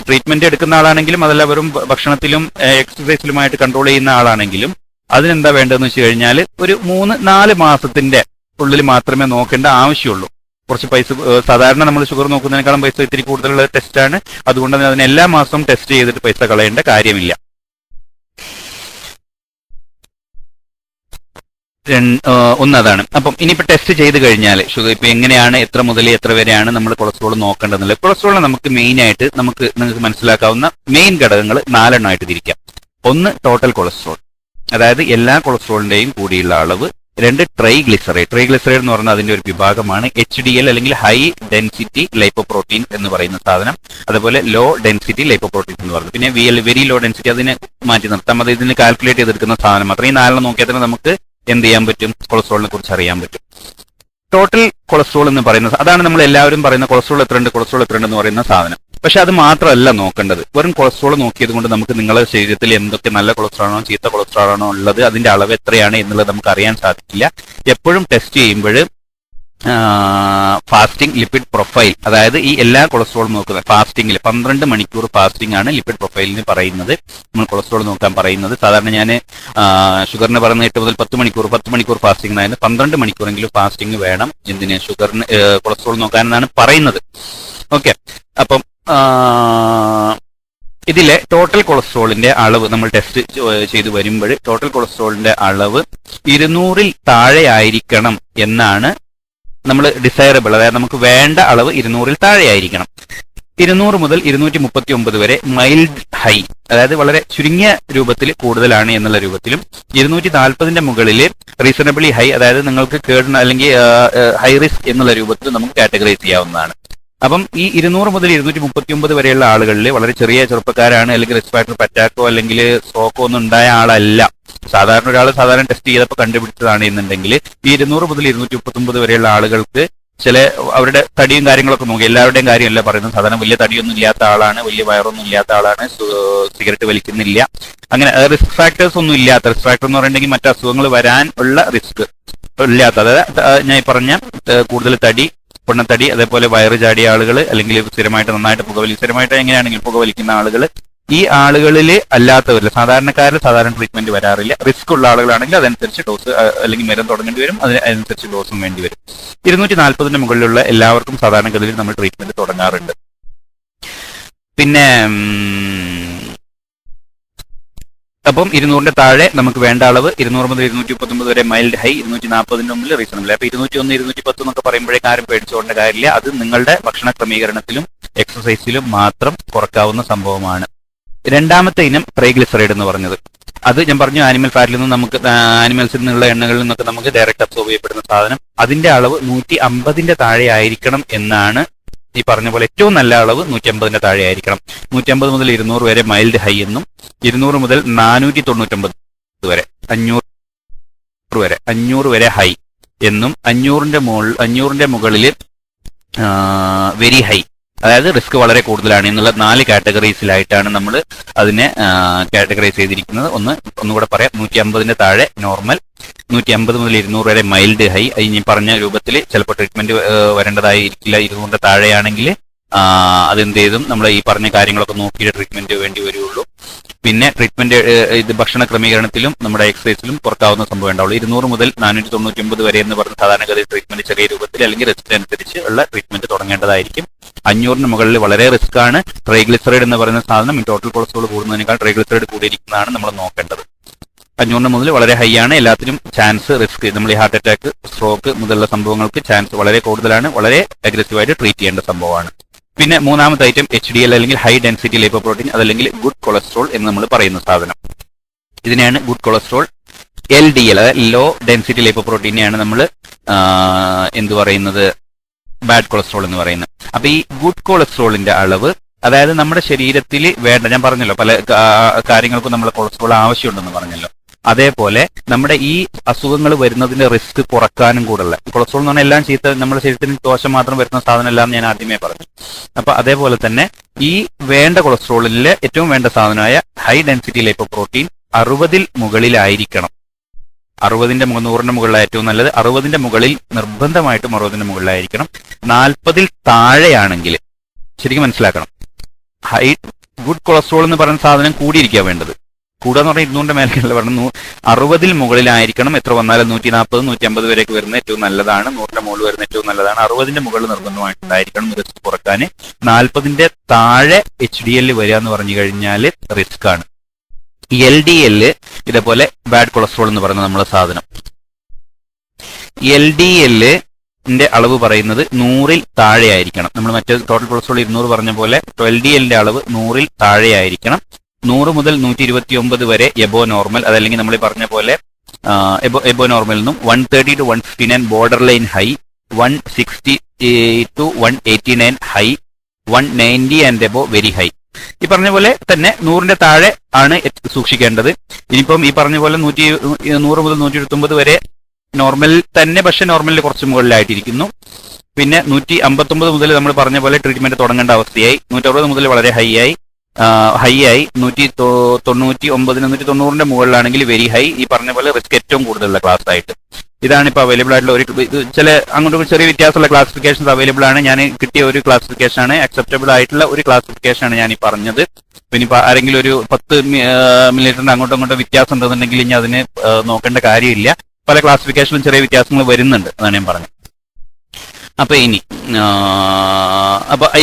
ട്രീറ്റ്മെന്റ് എടുക്കുന്ന ആളാണെങ്കിലും അതല്ല വെറും ഭക്ഷണത്തിലും എക്സസൈസിലുമായിട്ട് കൺട്രോൾ ചെയ്യുന്ന ആളാണെങ്കിലും അതിനെന്താ വേണ്ടതെന്ന് വെച്ച് കഴിഞ്ഞാൽ ഒരു 3-4 മാസത്തിന്റെ ഉള്ളിൽ മാത്രമേ നോക്കേണ്ട ആവശ്യമുള്ളൂ. കുറച്ച് പൈസ, സാധാരണ നമ്മൾ ഷുഗർ നോക്കുന്നതിനേക്കാളും പൈസ ഇത്തിരി കൂടുതലുള്ള ടെസ്റ്റാണ്. അതുകൊണ്ട് തന്നെ അതിന് എല്ലാ മാസവും ടെസ്റ്റ് ചെയ്തിട്ട് പൈസ കളയേണ്ട കാര്യമില്ല. ഒന്നതാണ്. അപ്പം ഇനിയിപ്പോ ടെസ്റ്റ് ചെയ്ത് കഴിഞ്ഞാൽ ഷുഗർ ഇപ്പൊ എങ്ങനെയാണ്, എത്ര മുതൽ എത്ര വരെയാണ് നമ്മൾ കൊളസ്ട്രോൾ നോക്കേണ്ടതെന്നുള്ളത്. കൊളസ്ട്രോളിനെ നമുക്ക് മെയിൻ ആയിട്ട് നിങ്ങൾക്ക് മനസ്സിലാക്കാവുന്ന മെയിൻ ഘടകങ്ങൾ 4 എണ്ണമായിട്ട് തിരിക്കാം. ഒന്ന് ടോട്ടൽ കൊളസ്ട്രോൾ, അതായത് എല്ലാ കൊളസ്ട്രോളിന്റെയും കൂടിയുള്ള അളവ്. 2 ട്രൈഗ്ലിസറൈഡ്. ട്രൈഗ്ലിസറൈഡ് എന്ന് പറഞ്ഞാൽ അതിന്റെ ഒരു വിഭാഗമാണ് HDL അല്ലെങ്കിൽ ഹൈ ഡെൻസിറ്റി ലൈപ്പോപ്രോട്ടീൻ എന്ന് പറയുന്ന സാധനം. അതുപോലെ ലോ ഡെൻസിറ്റി ലൈപ്പോപ്രോട്ടീൻ എന്ന് പറയുന്നത്. പിന്നെ വെരി ലോ ഡെൻസിറ്റി, അതിനെ മാറ്റി നിർത്താം. അത് ഇതിന് കാൽക്കുലേറ്റ് ചെയ്തെടുക്കുന്ന സാധനം മാത്രം. ഈ 4 നോക്കിയാൽ തന്നെ നമുക്ക് എന്ത് ചെയ്യാൻ പറ്റും, കൊളസ്ട്രോളിനെ കുറിച്ച് അറിയാൻ പറ്റും. ടോട്ടൽ കൊളസ്ട്രോൾ എന്ന് പറയുന്നത് അതാണ് നമ്മൾ എല്ലാവരും പറയുന്ന കൊളസ്ട്രോൾ എത്രയുണ്ട് എന്ന് പറയുന്ന സാധനം. പക്ഷെ അത് മാത്രമല്ല നോക്കേണ്ടത്. വെറും കൊളസ്ട്രോൾ നോക്കിയത് കൊണ്ട് നമുക്ക് നിങ്ങളുടെ ശരീരത്തിൽ എന്തൊക്കെ നല്ല കൊളസ്ട്രോൾ ആണോ ചീത്ത കൊളസ്ട്രോൾ ആണോ ഉള്ളത്, അതിന്റെ അളവ് എത്രയാണ് എന്നുള്ളത് നമുക്ക് അറിയാൻ സാധിക്കില്ല. എപ്പോഴും ടെസ്റ്റ് ചെയ്യുമ്പോൾ ഫാസ്റ്റിംഗ് ലിപ്പിഡ് പ്രൊഫൈൽ, അതായത് ഈ എല്ലാ കൊളസ്ട്രോളും നോക്കുന്നത് ഫാസ്റ്റിംഗിൽ 12 മണിക്കൂർ ഫാസ്റ്റിംഗ് ആണ് ലിപ്പിഡ് പ്രൊഫൈലിന് പറയുന്നത്. നമ്മൾ കൊളസ്ട്രോൾ നോക്കാൻ പറയുന്നത് സാധാരണ ഞാൻ ഷുഗറിന് പറയുന്ന 8 മുതൽ 10 മണിക്കൂർ ഫാസ്റ്റിംഗ് ആയിരുന്നു. 12 മണിക്കൂറെങ്കിലും ഫാസ്റ്റിംഗ് വേണം. എന്തിന്? ഷുഗറിന് കൊളസ്ട്രോൾ നോക്കാനെന്നാണ് പറയുന്നത്. ഓക്കെ, അപ്പം ഇതിലെ ടോട്ടൽ കൊളസ്ട്രോളിന്റെ അളവ് നമ്മൾ ടെസ്റ്റ് ചെയ്ത് വരുമ്പോൾ ടോട്ടൽ കൊളസ്ട്രോളിന്റെ അളവ് 200-ൽ താഴെ ആയിരിക്കണം എന്നാണ് നമ്മൾ ഡിസൈറബിൾ, അതായത് നമുക്ക് വേണ്ട അളവ് 200-ൽ താഴെ ആയിരിക്കണം. 200 മുതൽ 239 വരെ മൈൽഡ് ഹൈ, അതായത് വളരെ ചുരുങ്ങിയ രൂപത്തിൽ കൂടുതലാണ് എന്നുള്ള രൂപത്തിലും, 240-ന്റെ മുകളിൽ റീസണബിളി ഹൈ, അതായത് നിങ്ങൾക്ക് കേടുന്ന അല്ലെങ്കിൽ ഹൈ റിസ്ക് എന്നുള്ള രൂപത്തിൽ നമുക്ക് കാറ്റഗറൈസ് ചെയ്യാവുന്നതാണ്. അപ്പം ഈ 200 മുതൽ 239 വരെയുള്ള ആളുകളിൽ വളരെ ചെറിയ ചെറുപ്പക്കാരാണ്, അല്ലെങ്കിൽ റെസ്പിറേറ്ററി അറ്റാക്കോ അല്ലെങ്കിൽ സ്ട്രോക്കോ ഒന്നും ഉണ്ടായ ആളല്ല. സാധാരണ ഒരാൾ സാധാരണ ടെസ്റ്റ് ചെയ്തപ്പോൾ കണ്ടുപിടിച്ചതാണ് എന്നുണ്ടെങ്കിൽ ഈ 200 മുതൽ 239 വരെയുള്ള ആളുകൾക്ക് ചില അവരുടെ തടിയും കാര്യങ്ങളൊക്കെ നോക്കി, എല്ലാവരുടെയും കാര്യമല്ല പറയുന്നത്. സാധാരണ വലിയ തടിയൊന്നും ഇല്ലാത്ത ആളാണ്, വലിയ വയറൊന്നും ഇല്ലാത്ത ആളാണ്, സിഗരറ്റ് വലിക്കുന്നില്ല, അങ്ങനെ റിസ്ക് ഫാക്ടേഴ്സ് ഒന്നും ഇല്ലാത്ത, റിസ്ക് ഫാക്ടർ എന്ന് പറയുന്നുണ്ടെങ്കിൽ മറ്റു അസുഖങ്ങൾ വരാൻ ഉള്ള റിസ്ക് ഇല്ലാത്ത, അതായത് ഞാൻ ഈ പറഞ്ഞ കൂടുതൽ തടി, പൊണ്ണത്തടി, അതേപോലെ വയറ് ചാടിയ ആളുകൾ, അല്ലെങ്കിൽ സ്ഥിരമായിട്ട് നന്നായിട്ട് സ്ഥിരമായിട്ട് എങ്ങനെയാണെങ്കിലും പുകവലിക്കുന്ന ആളുകൾ, ഈ ആളുകളിൽ അല്ലാത്തവരിൽ സാധാരണക്കാരിൽ സാധാരണ ട്രീറ്റ്മെന്റ് വരാറില്ല. റിസ്ക് ഉള്ള ആളുകളാണെങ്കിൽ അതനുസരിച്ച് ഡോസ് അല്ലെങ്കിൽ മരുന്ന് തുടങ്ങേണ്ടി വരും, അതിനനുസരിച്ച് ഡോസും വേണ്ടി വരും. 240-ന്റെ മുകളിലുള്ള എല്ലാവർക്കും സാധാരണഗതിയിൽ നമ്മൾ ട്രീറ്റ്മെന്റ് തുടങ്ങാറുണ്ട്. പിന്നെ അപ്പം 200-ന്റെ താഴെ നമുക്ക് വേണ്ട അളവ്, 200 മുതൽ 239 വരെ മൈൽഡ് ഹൈ, 240-ന്റെ മുമ്പിൽ റീസണബിൾ. അപ്പൊ 201, 210 എന്നൊക്കെ പറയുമ്പോഴേക്കും ആരും പേടിച്ചുകൊണ്ട കാര്യമില്ല. അത് നിങ്ങളുടെ ഭക്ഷണ ക്രമീകരണത്തിലും എക്സസൈസിലും മാത്രം കുറക്കാവുന്ന സംഭവമാണ്. രണ്ടാമത്തെ ഇനം ട്രൈഗ്ലിസറൈഡ് എന്ന് പറഞ്ഞത്, അത് ഞാൻ പറഞ്ഞു ആനിമൽ ഫാറ്റിൽ നിന്ന് നമുക്ക് ആനിമൽസിൽ നിന്നുള്ള എണ്ണകളിൽ നിന്നൊക്കെ നമുക്ക് ഡയറക്റ്റ് അബ്സോർബ് ചെയ്യപ്പെടുന്ന സാധനം. അതിന്റെ അളവ് 150-ന്റെ താഴെ ആയിരിക്കണം എന്നാണ് ഈ പറഞ്ഞ പോലെ. ഏറ്റവും നല്ല അളവ് 150-ന്റെ താഴെ ആയിരിക്കണം. 150 മുതൽ 200 വരെ മൈൽഡ് ഹൈ എന്നും, 200 മുതൽ 499 വരെ 500 വരെ ഹൈ എന്നും, 500-ന്റെ മുകളിൽ വെരി ഹൈ, അതായത് റിസ്ക് വളരെ കൂടുതലാണ് എന്നുള്ള 4 കാറ്റഗറീസിലായിട്ടാണ് നമ്മൾ അതിനെ കാറ്റഗറൈസ് ചെയ്തിരിക്കുന്നത്. ഒന്നുകൂടെ പറയാം. 150-ന്റെ താഴെ നോർമൽ, 150 മുതൽ 200 വരെ മൈൽഡ് ഹൈ. ഇനി പറഞ്ഞ രൂപത്തിൽ ചിലപ്പോൾ ട്രീറ്റ്മെന്റ് വരേണ്ടതായിരിക്കില്ല. 200-ന്റെ താഴെയാണെങ്കിൽ അതെന്ത് ചെയ്തും നമ്മൾ ഈ പറഞ്ഞ കാര്യങ്ങളൊക്കെ നോക്കിയിട്ട് ട്രീറ്റ്മെന്റ് വേണ്ടി വരുള്ളൂ. പിന്നെ ട്രീറ്റ്മെന്റ് ഇത് ഭക്ഷണ ക്രമീകരണത്തിലും നമ്മുടെ എക്സസൈസിലും കുറക്കാവുന്ന സംഭവം ഉണ്ടാവുള്ളൂ. 200 മുതൽ 499 വരെ എന്ന് പറഞ്ഞ സാധാരണഗതി ട്രീറ്റ്മെന്റ് ചെറിയ രൂപത്തിൽ അല്ലെങ്കിൽ റിസ്ക് അനുസരിച്ച് ഉള്ള ട്രീറ്റ്മെന്റ് തുടങ്ങേണ്ടതായിരിക്കും. 500-ന് മുകളിൽ വളരെ റിസ്ക് ആണ്. ട്രൈഗ്ലിസറൈഡ് എന്ന് പറയുന്ന സാധനം ഈ ടോട്ടൽ കൊളസ്ട്രോൾ കൂടുന്നതിനേക്കാൾ ട്രൈഗ്ലിസറൈഡ് കൂടിയിരിക്കുന്നതാണ് നമ്മൾ നോക്കേണ്ടത്. 500 മുതൽ വളരെ ഹൈ ആണ്. എല്ലാത്തിനും ചാൻസ് റിസ്ക്, നമ്മൾ ഈ ഹാർട്ട് അറ്റാക്ക്, സ്ട്രോക്ക് മുതലുള്ള സംഭവങ്ങൾക്ക് ചാൻസ് വളരെ കൂടുതലാണ്. വളരെ അഗ്രസീവായിട്ട് ട്രീറ്റ് ചെയ്യേണ്ട സംഭവമാണ്. പിന്നെ മൂന്നാമത്തെ ഐറ്റം HDL അല്ലെങ്കിൽ ഹൈ ഡെൻസിറ്റി ലൈപ്പോപ്രോട്ടീൻ, അതല്ലെങ്കിൽ ഗുഡ് കൊളസ്ട്രോൾ എന്ന് നമ്മൾ പറയുന്ന സാധനം. ഇതിനെയാണ് ഗുഡ് കൊളസ്ട്രോൾ. LDL അതായത് ലോ ഡെൻസിറ്റി ലൈപ്പോപ്രോട്ടീനെയാണ് നമ്മൾ എന്ത് പറയുന്നത്, ബാഡ് കൊളസ്ട്രോൾ എന്ന് പറയുന്നത്. അപ്പൊ ഈ ഗുഡ് കൊളസ്ട്രോളിന്റെ അളവ്, അതായത് നമ്മുടെ ശരീരത്തിൽ വേണ്ട, ഞാൻ പറഞ്ഞല്ലോ പല കാര്യങ്ങൾക്കും നമ്മൾ കൊളസ്ട്രോൾ ആവശ്യമുണ്ടെന്ന് പറഞ്ഞല്ലോ, അതേപോലെ നമ്മുടെ ഈ അസുഖങ്ങൾ വരുന്നതിന്റെ റിസ്ക് കുറക്കാനും കൂടെയുള്ള, കൊളസ്ട്രോൾ എന്ന് പറഞ്ഞാൽ എല്ലാം ചീത്ത, നമ്മുടെ ശരീരത്തിന് ദോഷം മാത്രം വരുന്ന സാധനമല്ല എന്ന് ഞാൻ ആദ്യമേ പറഞ്ഞു. അപ്പൊ അതേപോലെ തന്നെ ഈ വേണ്ട കൊളസ്ട്രോളിലെ ഏറ്റവും വേണ്ട സാധനമായ ഹൈ ഡെൻസിറ്റി ലൈപ്പോപ്രോട്ടീൻ 60-ൽ മുകളിലായിരിക്കണം. 60-ന്റെ 100-ന്റെ മുകളിലാണ് ഏറ്റവും നല്ലത്. 60-ന്റെ മുകളിൽ നിർബന്ധമായിട്ടും 60-ന്റെ മുകളിലായിരിക്കണം. 40-ൽ താഴെയാണെങ്കിൽ ശരിക്കും മനസ്സിലാക്കണം, ഹൈ ഗുഡ് കൊളസ്ട്രോൾ എന്ന് പറയുന്ന സാധനം കൂടിയിരിക്കുക വേണ്ടത്. കൂടാന്ന് പറഞ്ഞാൽ 200-ന്റെ മേലെയല്ല പറഞ്ഞു, 60-ൽ മുകളിലായിരിക്കണം. എത്ര വന്നാലും 140, 150 വരെയൊക്കെ വരുന്ന ഏറ്റവും നല്ലതാണ്. 100-ന്റെ മുകളിൽ വരുന്ന ഏറ്റവും നല്ലതാണ്. 60-ന്റെ മുകളിൽ നിർബന്ധമായിട്ടുണ്ടായിരിക്കണം റിസ്ക് കുറക്കാൻ. 40-ന്റെ താഴെ HDL വരിക എന്ന് പറഞ്ഞു കഴിഞ്ഞാൽ റിസ്ക് ആണ്. LDL ഇതേപോലെ ബാഡ് കൊളസ്ട്രോൾ എന്ന് പറയുന്ന നമ്മളെ സാധനം. LDL-ന്റെ അളവ് പറയുന്നത് 100-ൽ താഴെ ആയിരിക്കണം. നമ്മൾ മറ്റേ ടോട്ടൽ കൊളസ്ട്രോൾ 200 പറഞ്ഞ പോലെ LDL-ന്റെ അളവ് 100-ൽ താഴെ ആയിരിക്കണം. 100 മുതൽ 129 വരെ എബോ നോർമൽ, അതല്ലെങ്കിൽ നമ്മൾ പറഞ്ഞ പോലെ എബോ നോർമൽ നിന്നും 130 to 159 border line high, 160 to 189 high, 190 and above very high. ഈ പറഞ്ഞ പോലെ തന്നെ 100-ന്റെ താഴെ ആണ് സൂക്ഷിക്കേണ്ടത്. ഇനിയിപ്പം ഈ പറഞ്ഞ പോലെ 100 മുതൽ 129 വരെ നോർമൽ തന്നെ, പക്ഷെ നോർമലിൽ കുറച്ച് മുകളിലായിട്ടിരിക്കുന്നു. പിന്നെ 159 മുതൽ നമ്മൾ പറഞ്ഞ പോലെ ട്രീറ്റ്മെന്റ് തുടങ്ങേണ്ട അവസ്ഥയായി. 160 മുതൽ വളരെ ഹൈ ആയി 199 190ന്റെ മുകളിലാണെങ്കിൽ വെരി ഹൈ. ഈ പറഞ്ഞ പോലെ റിസ്ക് ഏറ്റവും കൂടുതലുള്ള ക്ലാസ് ആയിട്ട് ഇതാണ് ഇപ്പോൾ അവൈലബിൾ ആയിട്ടുള്ള ഒരു ചില അങ്ങോട്ട് ചെറിയ വ്യത്യാസമുള്ള ക്ലാസിഫിക്കേഷൻസ് അവൈലബിൾ ആണ്. ഞാൻ കിട്ടിയ ഒരു ക്ലാസിഫിക്കേഷൻ ആണ്, അക്സെപ്റ്റബിൾ ആയിട്ടുള്ള ഒരു ക്ലാസിഫിക്കേഷൻ ആണ് ഞാൻ ഈ പറഞ്ഞത്. പിന്നെ ഇപ്പൊ ആരെങ്കിലും ഒരു 10 മില്ലിമീറ്ററിന്റെ അങ്ങോട്ടും ഇങ്ങോട്ടും വ്യത്യാസം ഉണ്ടെന്നുണ്ടെങ്കിൽ ഇനി അതിന് നോക്കേണ്ട കാര്യമില്ല. പല ക്ലാസിഫിക്കേഷനിലും ചെറിയ വ്യത്യാസങ്ങൾ വരുന്നുണ്ട്, അതാണ് ഞാൻ പറഞ്ഞത്. അപ്പൊ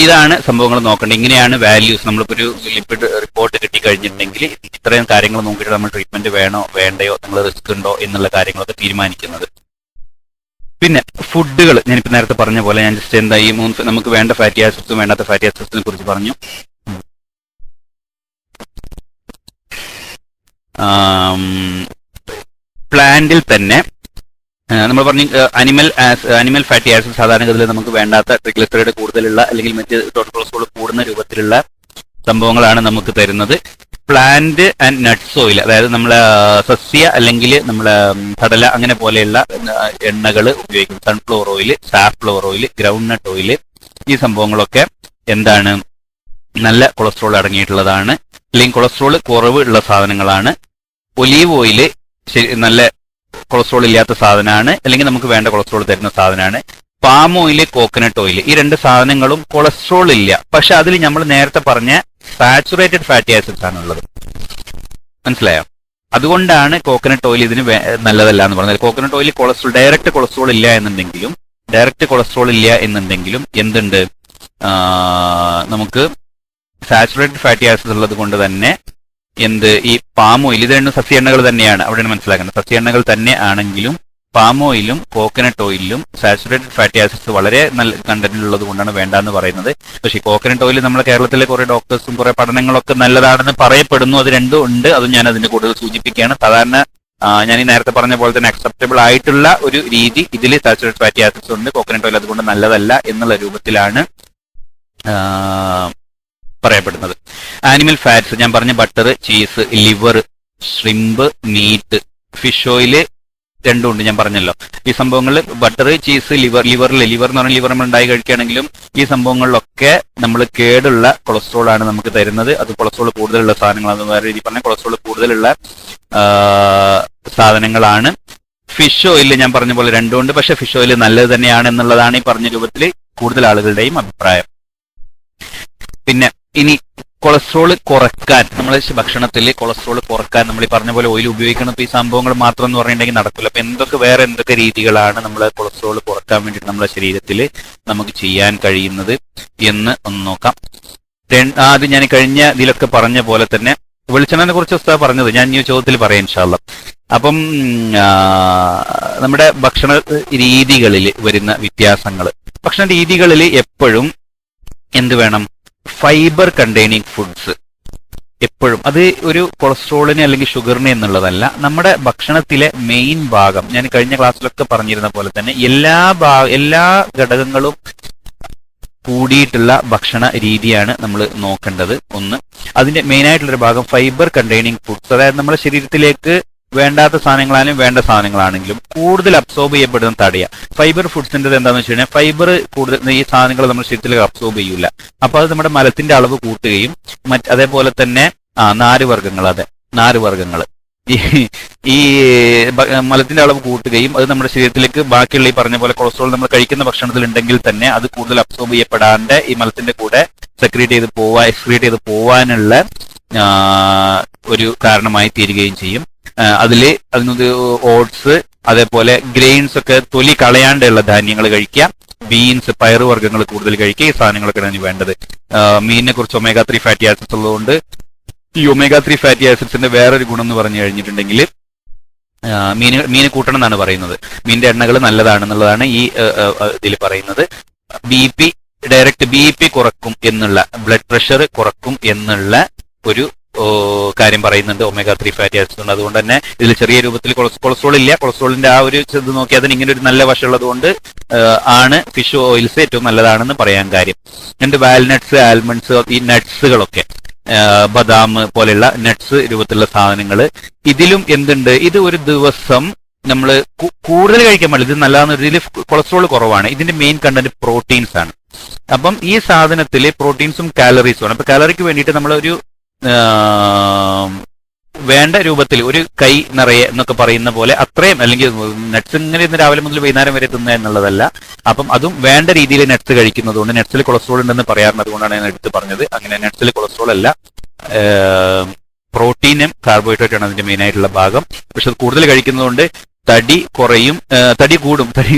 ഇതാണ് സംഭവങ്ങൾ നോക്കേണ്ടത്. ഇങ്ങനെയാണ് വാല്യൂസ്. നമ്മളിപ്പോ ഒരു ലിപ്പിഡ് റിപ്പോർട്ട് കിട്ടിക്കഴിഞ്ഞിട്ടുണ്ടെങ്കിൽ ഇത്രയും കാര്യങ്ങൾ നോക്കിയിട്ട് നമ്മൾ ട്രീറ്റ്മെന്റ് വേണോ വേണ്ടയോ, നിങ്ങൾ റിസ്ക് ഉണ്ടോ എന്നുള്ള കാര്യങ്ങളൊക്കെ തീരുമാനിക്കുന്നത്. പിന്നെ ഫുഡുകൾ ഞാനിപ്പോ നേരത്തെ പറഞ്ഞ പോലെ ഞാൻ ജസ്റ്റ് എന്താ ഈ നമുക്ക് വേണ്ട ഫാറ്റി ആസിഡ്സും വേണ്ടാത്ത ഫാറ്റി ആസിഡ്സിനെ കുറിച്ച് പറഞ്ഞു. പ്ലാന്റിൽ തന്നെ നമ്മൾ പറഞ്ഞു അനിമൽ ഫാറ്റി ആസിഡ് സാധാരണഗതിയിൽ നമുക്ക് വേണ്ടാത്ത ട്രിഗ്ലിസറൈഡ് കൂടുതലുള്ള അല്ലെങ്കിൽ മറ്റ് ടോട്ടൽ കൊളസ്ട്രോൾ കൂടുന്ന രൂപത്തിലുള്ള സംഭവങ്ങളാണ് നമുക്ക് തരുന്നത്. പ്ലാന്റ് ആൻഡ് നട്ട്സ് ഓയിൽ, അതായത് നമ്മളെ സസ്യ അല്ലെങ്കിൽ നമ്മളെ കടല അങ്ങനെ പോലെയുള്ള എണ്ണകൾ ഉപയോഗിക്കും. Sunflower oil, safflower oil, ground നട്ട് ഓയിൽ, ഈ സംഭവങ്ങളൊക്കെ എന്താണ് നല്ല കൊളസ്ട്രോൾ അടങ്ങിയിട്ടുള്ളതാണ്, അല്ലെങ്കിൽ കൊളസ്ട്രോൾ കുറവ് ഉള്ള സാധനങ്ങളാണ്. ഒലീവ് ഓയിൽ നല്ല കൊളസ്ട്രോൾ ഇല്ലാത്ത സാധനമാണ്, അല്ലെങ്കിൽ നമുക്ക് വേണ്ട കൊളസ്ട്രോൾ തരുന്ന സാധനമാണ്. പാം ഓയിൽ, കോക്കനട്ട് ഓയിൽ, ഈ രണ്ട് സാധനങ്ങളും കൊളസ്ട്രോൾ ഇല്ല, പക്ഷെ അതിൽ നമ്മൾ നേരത്തെ പറഞ്ഞ സാച്ചുറേറ്റഡ് ഫാറ്റി ആസിഡ്സ് ആണ് ഉള്ളത്. മനസ്സിലായോ? അതുകൊണ്ടാണ് കോക്കനട്ട് ഓയിൽ ഇതിന് നല്ലതല്ല എന്ന് പറഞ്ഞത്. കോക്കനട്ട് ഓയിൽ ഡയറക്റ്റ് കൊളസ്ട്രോൾ ഇല്ല എന്നുണ്ടെങ്കിലും എന്തുണ്ട്, നമുക്ക് സാച്ചുറേറ്റഡ് ഫാറ്റി ആസിഡ് ഉള്ളത് കൊണ്ട് തന്നെ ഈ പാം ഓയിൽ, ഇത് രണ്ടും സസ്യ എണ്ണകൾ തന്നെയാണ്, അവിടെയാണ് മനസ്സിലാക്കേണ്ടത്. സസ്യ എണ്ണകൾ തന്നെ ആണെങ്കിലും പാം ഓയിലും കോക്കനട്ട് ഓയിലും സാച്ചുറേറ്റഡ് ഫാറ്റി ആസിഡ്സ് വളരെ നല്ല കണ്ടന്റിലുള്ളത് കൊണ്ടാണ് വേണ്ടെന്ന് പറയുന്നത്. പക്ഷേ കോക്കനട്ട് ഓയിൽ നമ്മുടെ കേരളത്തിലെ കുറെ ഡോക്ടേഴ്സും കുറെ പഠനങ്ങളൊക്കെ നല്ലതാണെന്ന് പറയപ്പെടുന്നു. അത് രണ്ടും ഉണ്ട്, അതും ഞാൻ അതിന്റെ കൂടുതൽ സൂചിപ്പിക്കുകയാണ്. സാധാരണ ഞാൻ ഈ നേരത്തെ പറഞ്ഞ പോലെ തന്നെ അക്സെപ്റ്റബിൾ ആയിട്ടുള്ള ഒരു രീതി, ഇതിൽ സാച്ചുറേറ്റഡ് ഫാറ്റി ആസിഡ്സ് ഉണ്ട്, കോക്കനട്ട് ഓയിൽ അതുകൊണ്ട് നല്ലതല്ല എന്നുള്ള രൂപത്തിലാണ് പറയപ്പെടുന്നത്. ആനിമൽ ഫാറ്റ്സ് ഞാൻ പറഞ്ഞ butter, cheese, liver, shrimp, meat, fish oil രണ്ടും ഉണ്ട്, ഞാൻ പറഞ്ഞല്ലോ. ഈ സംഭവങ്ങളിൽ ബട്ടർ, ചീസ്, ലിവർ എന്ന് പറഞ്ഞാൽ ലിവർ നമ്മൾ ഉണ്ടായി കഴിക്കുകയാണെങ്കിലും ഈ സംഭവങ്ങളിലൊക്കെ നമ്മൾ കേടുള്ള കൊളസ്ട്രോൾ ആണ് നമുക്ക് തരുന്നത്. അത് കൊളസ്ട്രോൾ കൂടുതലുള്ള സാധനങ്ങളാണ്, വേറെ രീതി പറഞ്ഞാൽ കൊളസ്ട്രോൾ കൂടുതലുള്ള സാധനങ്ങളാണ്. ഫിഷ് ഓയിൽ ഞാൻ പറഞ്ഞ പോലെ രണ്ടും ഉണ്ട്, പക്ഷെ ഫിഷ് ഓയിൽ നല്ലത് തന്നെയാണ് എന്നുള്ളതാണ് ഈ പറഞ്ഞ രൂപത്തിൽ കൂടുതൽ ആളുകളുടെയും അഭിപ്രായം. പിന്നെ ഇനി കൊളസ്ട്രോൾ കുറക്കാൻ, നമ്മളെ ഭക്ഷണത്തിൽ കൊളസ്ട്രോൾ കുറക്കാൻ നമ്മൾ ഈ പറഞ്ഞ പോലെ ഓയിൽ ഉപയോഗിക്കണം. ഇപ്പൊ ഈ സംഭവങ്ങൾ മാത്രം എന്ന് പറഞ്ഞിട്ടുണ്ടെങ്കിൽ നടക്കില്ല. അപ്പൊ വേറെ എന്തൊക്കെ രീതികളാണ് നമ്മൾ കൊളസ്ട്രോൾ കുറക്കാൻ വേണ്ടിയിട്ട് നമ്മുടെ ശരീരത്തിൽ നമുക്ക് ചെയ്യാൻ കഴിയുന്നത് എന്ന് ഒന്ന് നോക്കാം. ആദ്യം ഞാൻ കഴിഞ്ഞ ഇതിലൊക്കെ പറഞ്ഞ പോലെ തന്നെ വെളിച്ചെണ്ണനെ കുറിച്ച് പറഞ്ഞത് ഞാൻ ഈ ചോദ്യത്തിൽ പറയാം ഇൻഷാ അല്ലാഹ്. അപ്പം നമ്മുടെ ഭക്ഷണ രീതികളിൽ വരുന്ന വ്യത്യാസങ്ങൾ, ഭക്ഷണ രീതികളിൽ എപ്പോഴും എന്ത് വേണം, ഫൈബർ കണ്ടെയ്നിങ് ഫുഡ്സ് എപ്പോഴും. അത് ഒരു കൊളസ്ട്രോളിന് അല്ലെങ്കിൽ ഷുഗറിന് എന്നുള്ളതല്ല, നമ്മുടെ ഭക്ഷണത്തിലെ മെയിൻ ഭാഗം. ഞാൻ കഴിഞ്ഞ ക്ലാസ്സിലൊക്കെ പറഞ്ഞിരുന്ന പോലെ തന്നെ എല്ലാ ഘടകങ്ങളും കൂടിയിട്ടുള്ള ഭക്ഷണ രീതിയാണ് നമ്മൾ നോക്കേണ്ടത്. ഒന്ന്, അതിന്റെ മെയിൻ ആയിട്ടുള്ളൊരു ഭാഗം ഫൈബർ കണ്ടെയ്നിങ് ഫുഡ്സ്, അതായത് നമ്മുടെ ശരീരത്തിലേക്ക് വേണ്ടാത്ത സാധനങ്ങളാണെങ്കിലും വേണ്ട സാധനങ്ങളാണെങ്കിലും കൂടുതൽ അബ്സോർബ് ചെയ്യപ്പെടുന്ന തടയുക. ഫൈബർ ഫുഡ്സിന്റെ എന്താണെന്ന് വെച്ച് കഴിഞ്ഞാൽ ഫൈബർ കൂടുതൽ ഈ സാധനങ്ങൾ നമ്മുടെ ശരീരത്തിലേക്ക് അബ്സോർബ് ചെയ്യൂല. അപ്പൊ അത് നമ്മുടെ മലത്തിന്റെ അളവ് കൂട്ടുകയും അതേപോലെ തന്നെ നാരുവർഗ്ഗങ്ങൾ ഈ മലത്തിന്റെ അളവ് കൂട്ടുകയും അത് നമ്മുടെ ശരീരത്തിലേക്ക് ബാക്കിയുള്ള ഈ പറഞ്ഞ പോലെ കൊളസ്ട്രോൾ നമ്മൾ കഴിക്കുന്ന ഭക്ഷണത്തിൽ ഉണ്ടെങ്കിൽ തന്നെ അത് കൂടുതൽ അബ്സോർബ് ചെയ്യപ്പെടാണ്ട് ഈ മലത്തിന്റെ കൂടെ എക്സ്ക്രീറ്റ് ചെയ്ത് പോവാനുള്ള ഒരു കാരണമായി തീരുകയും ചെയ്യും. അതിനൊരു ഓട്സ്, അതേപോലെ ഗ്രെയിൻസ് ഒക്കെ തൊലി കളയാണ്ടുള്ള ധാന്യങ്ങൾ കഴിക്കുക, ബീൻസ്, പയറുവർഗ്ഗങ്ങൾ കൂടുതൽ കഴിക്കുക. ഈ സാധനങ്ങളൊക്കെയാണ് വേണ്ടത്. മീനിനെ കുറിച്ച് ഒമേഗ 3 ഫാറ്റി ആസിഡ്സ് ഉള്ളതുകൊണ്ട് ഈ ഒമേഗ 3 ഫാറ്റി ആസിഡ്സിന്റെ വേറൊരു ഗുണം എന്ന് പറഞ്ഞു കഴിഞ്ഞിട്ടുണ്ടെങ്കിൽ മീൻ കൂട്ടണം എന്നാണ് പറയുന്നത്. മീനിന്റെ എണ്ണകൾ നല്ലതാണെന്നുള്ളതാണ് ഈ ഇതിൽ പറയുന്നത്. ഡയറക്റ്റ് BP കുറക്കും എന്നുള്ള, ബ്ലഡ് പ്രഷർ കുറക്കും എന്നുള്ള ഒരു കാര്യം പറയുന്നുണ്ട് ഒമേഗ 3 ഫാറ്റി ആസിഡ്സ് ഉണ്ട്. അതുകൊണ്ട് തന്നെ ഇതിൽ ചെറിയ രൂപത്തിൽ കൊളസ്ട്രോൾ ഇല്ല. കൊളസ്ട്രോളിന്റെ ആ ഒരു ഇത് നോക്കി അതിന് ഇങ്ങനെ ഒരു നല്ല വശമുള്ളത് കൊണ്ട് ആണ് ഫിഷ് ഓയിൽസ് ഏറ്റവും നല്ലതാണെന്ന് പറയാൻ കാര്യം. എന്നിട്ട് വാൽനട്ട്സ്, ആൽമണ്ട്സ്, ഈ നട്ട്സുകളൊക്കെ ബദാം പോലെയുള്ള നട്ട്സ് രൂപത്തിലുള്ള സാധനങ്ങൾ ഇതിലും എന്തുണ്ട്, ഇത് ഒരു ദിവസം നമ്മൾ കൂടുതൽ കഴിക്കാൻ പാടില്ല. ഇത് നല്ലതെന്ന് ഇതിൽ കൊളസ്ട്രോൾ കുറവാണ്. ഇതിന്റെ മെയിൻ കണ്ടന്റ് പ്രോട്ടീൻസ് ആണ്. അപ്പം ഈ സാധനത്തിൽ പ്രോട്ടീൻസും കാലറീസും ആണ്. അപ്പൊ കാലറിക്ക് വേണ്ടിയിട്ട് നമ്മളൊരു വേണ്ട രൂപത്തിൽ ഒരു കൈ നിറയെ എന്നൊക്കെ പറയുന്ന പോലെ അത്രയും, അല്ലെങ്കിൽ നട്ട്സ് ഇങ്ങനെ ഇന്ന് രാവിലെ മുതൽ വൈകുന്നേരം വരെ തിന്നുക എന്നുള്ളതല്ല. അപ്പം അതും വേണ്ട രീതിയിൽ നട്ട്സ് കഴിക്കുന്നതുകൊണ്ട്, നട്ട്സിൽ കൊളസ്ട്രോൾ ഉണ്ടെന്ന് പറയാറുണ്ട്, അതുകൊണ്ടാണ് ഞാൻ എടുത്ത് പറഞ്ഞത്. അങ്ങനെ നട്ട്സിൽ കൊളസ്ട്രോൾ അല്ല, പ്രോട്ടീനും കാർബോഹൈഡ്രേറ്റ് ആണ് അതിന്റെ മെയിൻ ആയിട്ടുള്ള ഭാഗം. പക്ഷെ അത് കൂടുതൽ കഴിക്കുന്നതുകൊണ്ട് തടി കുറയും, തടി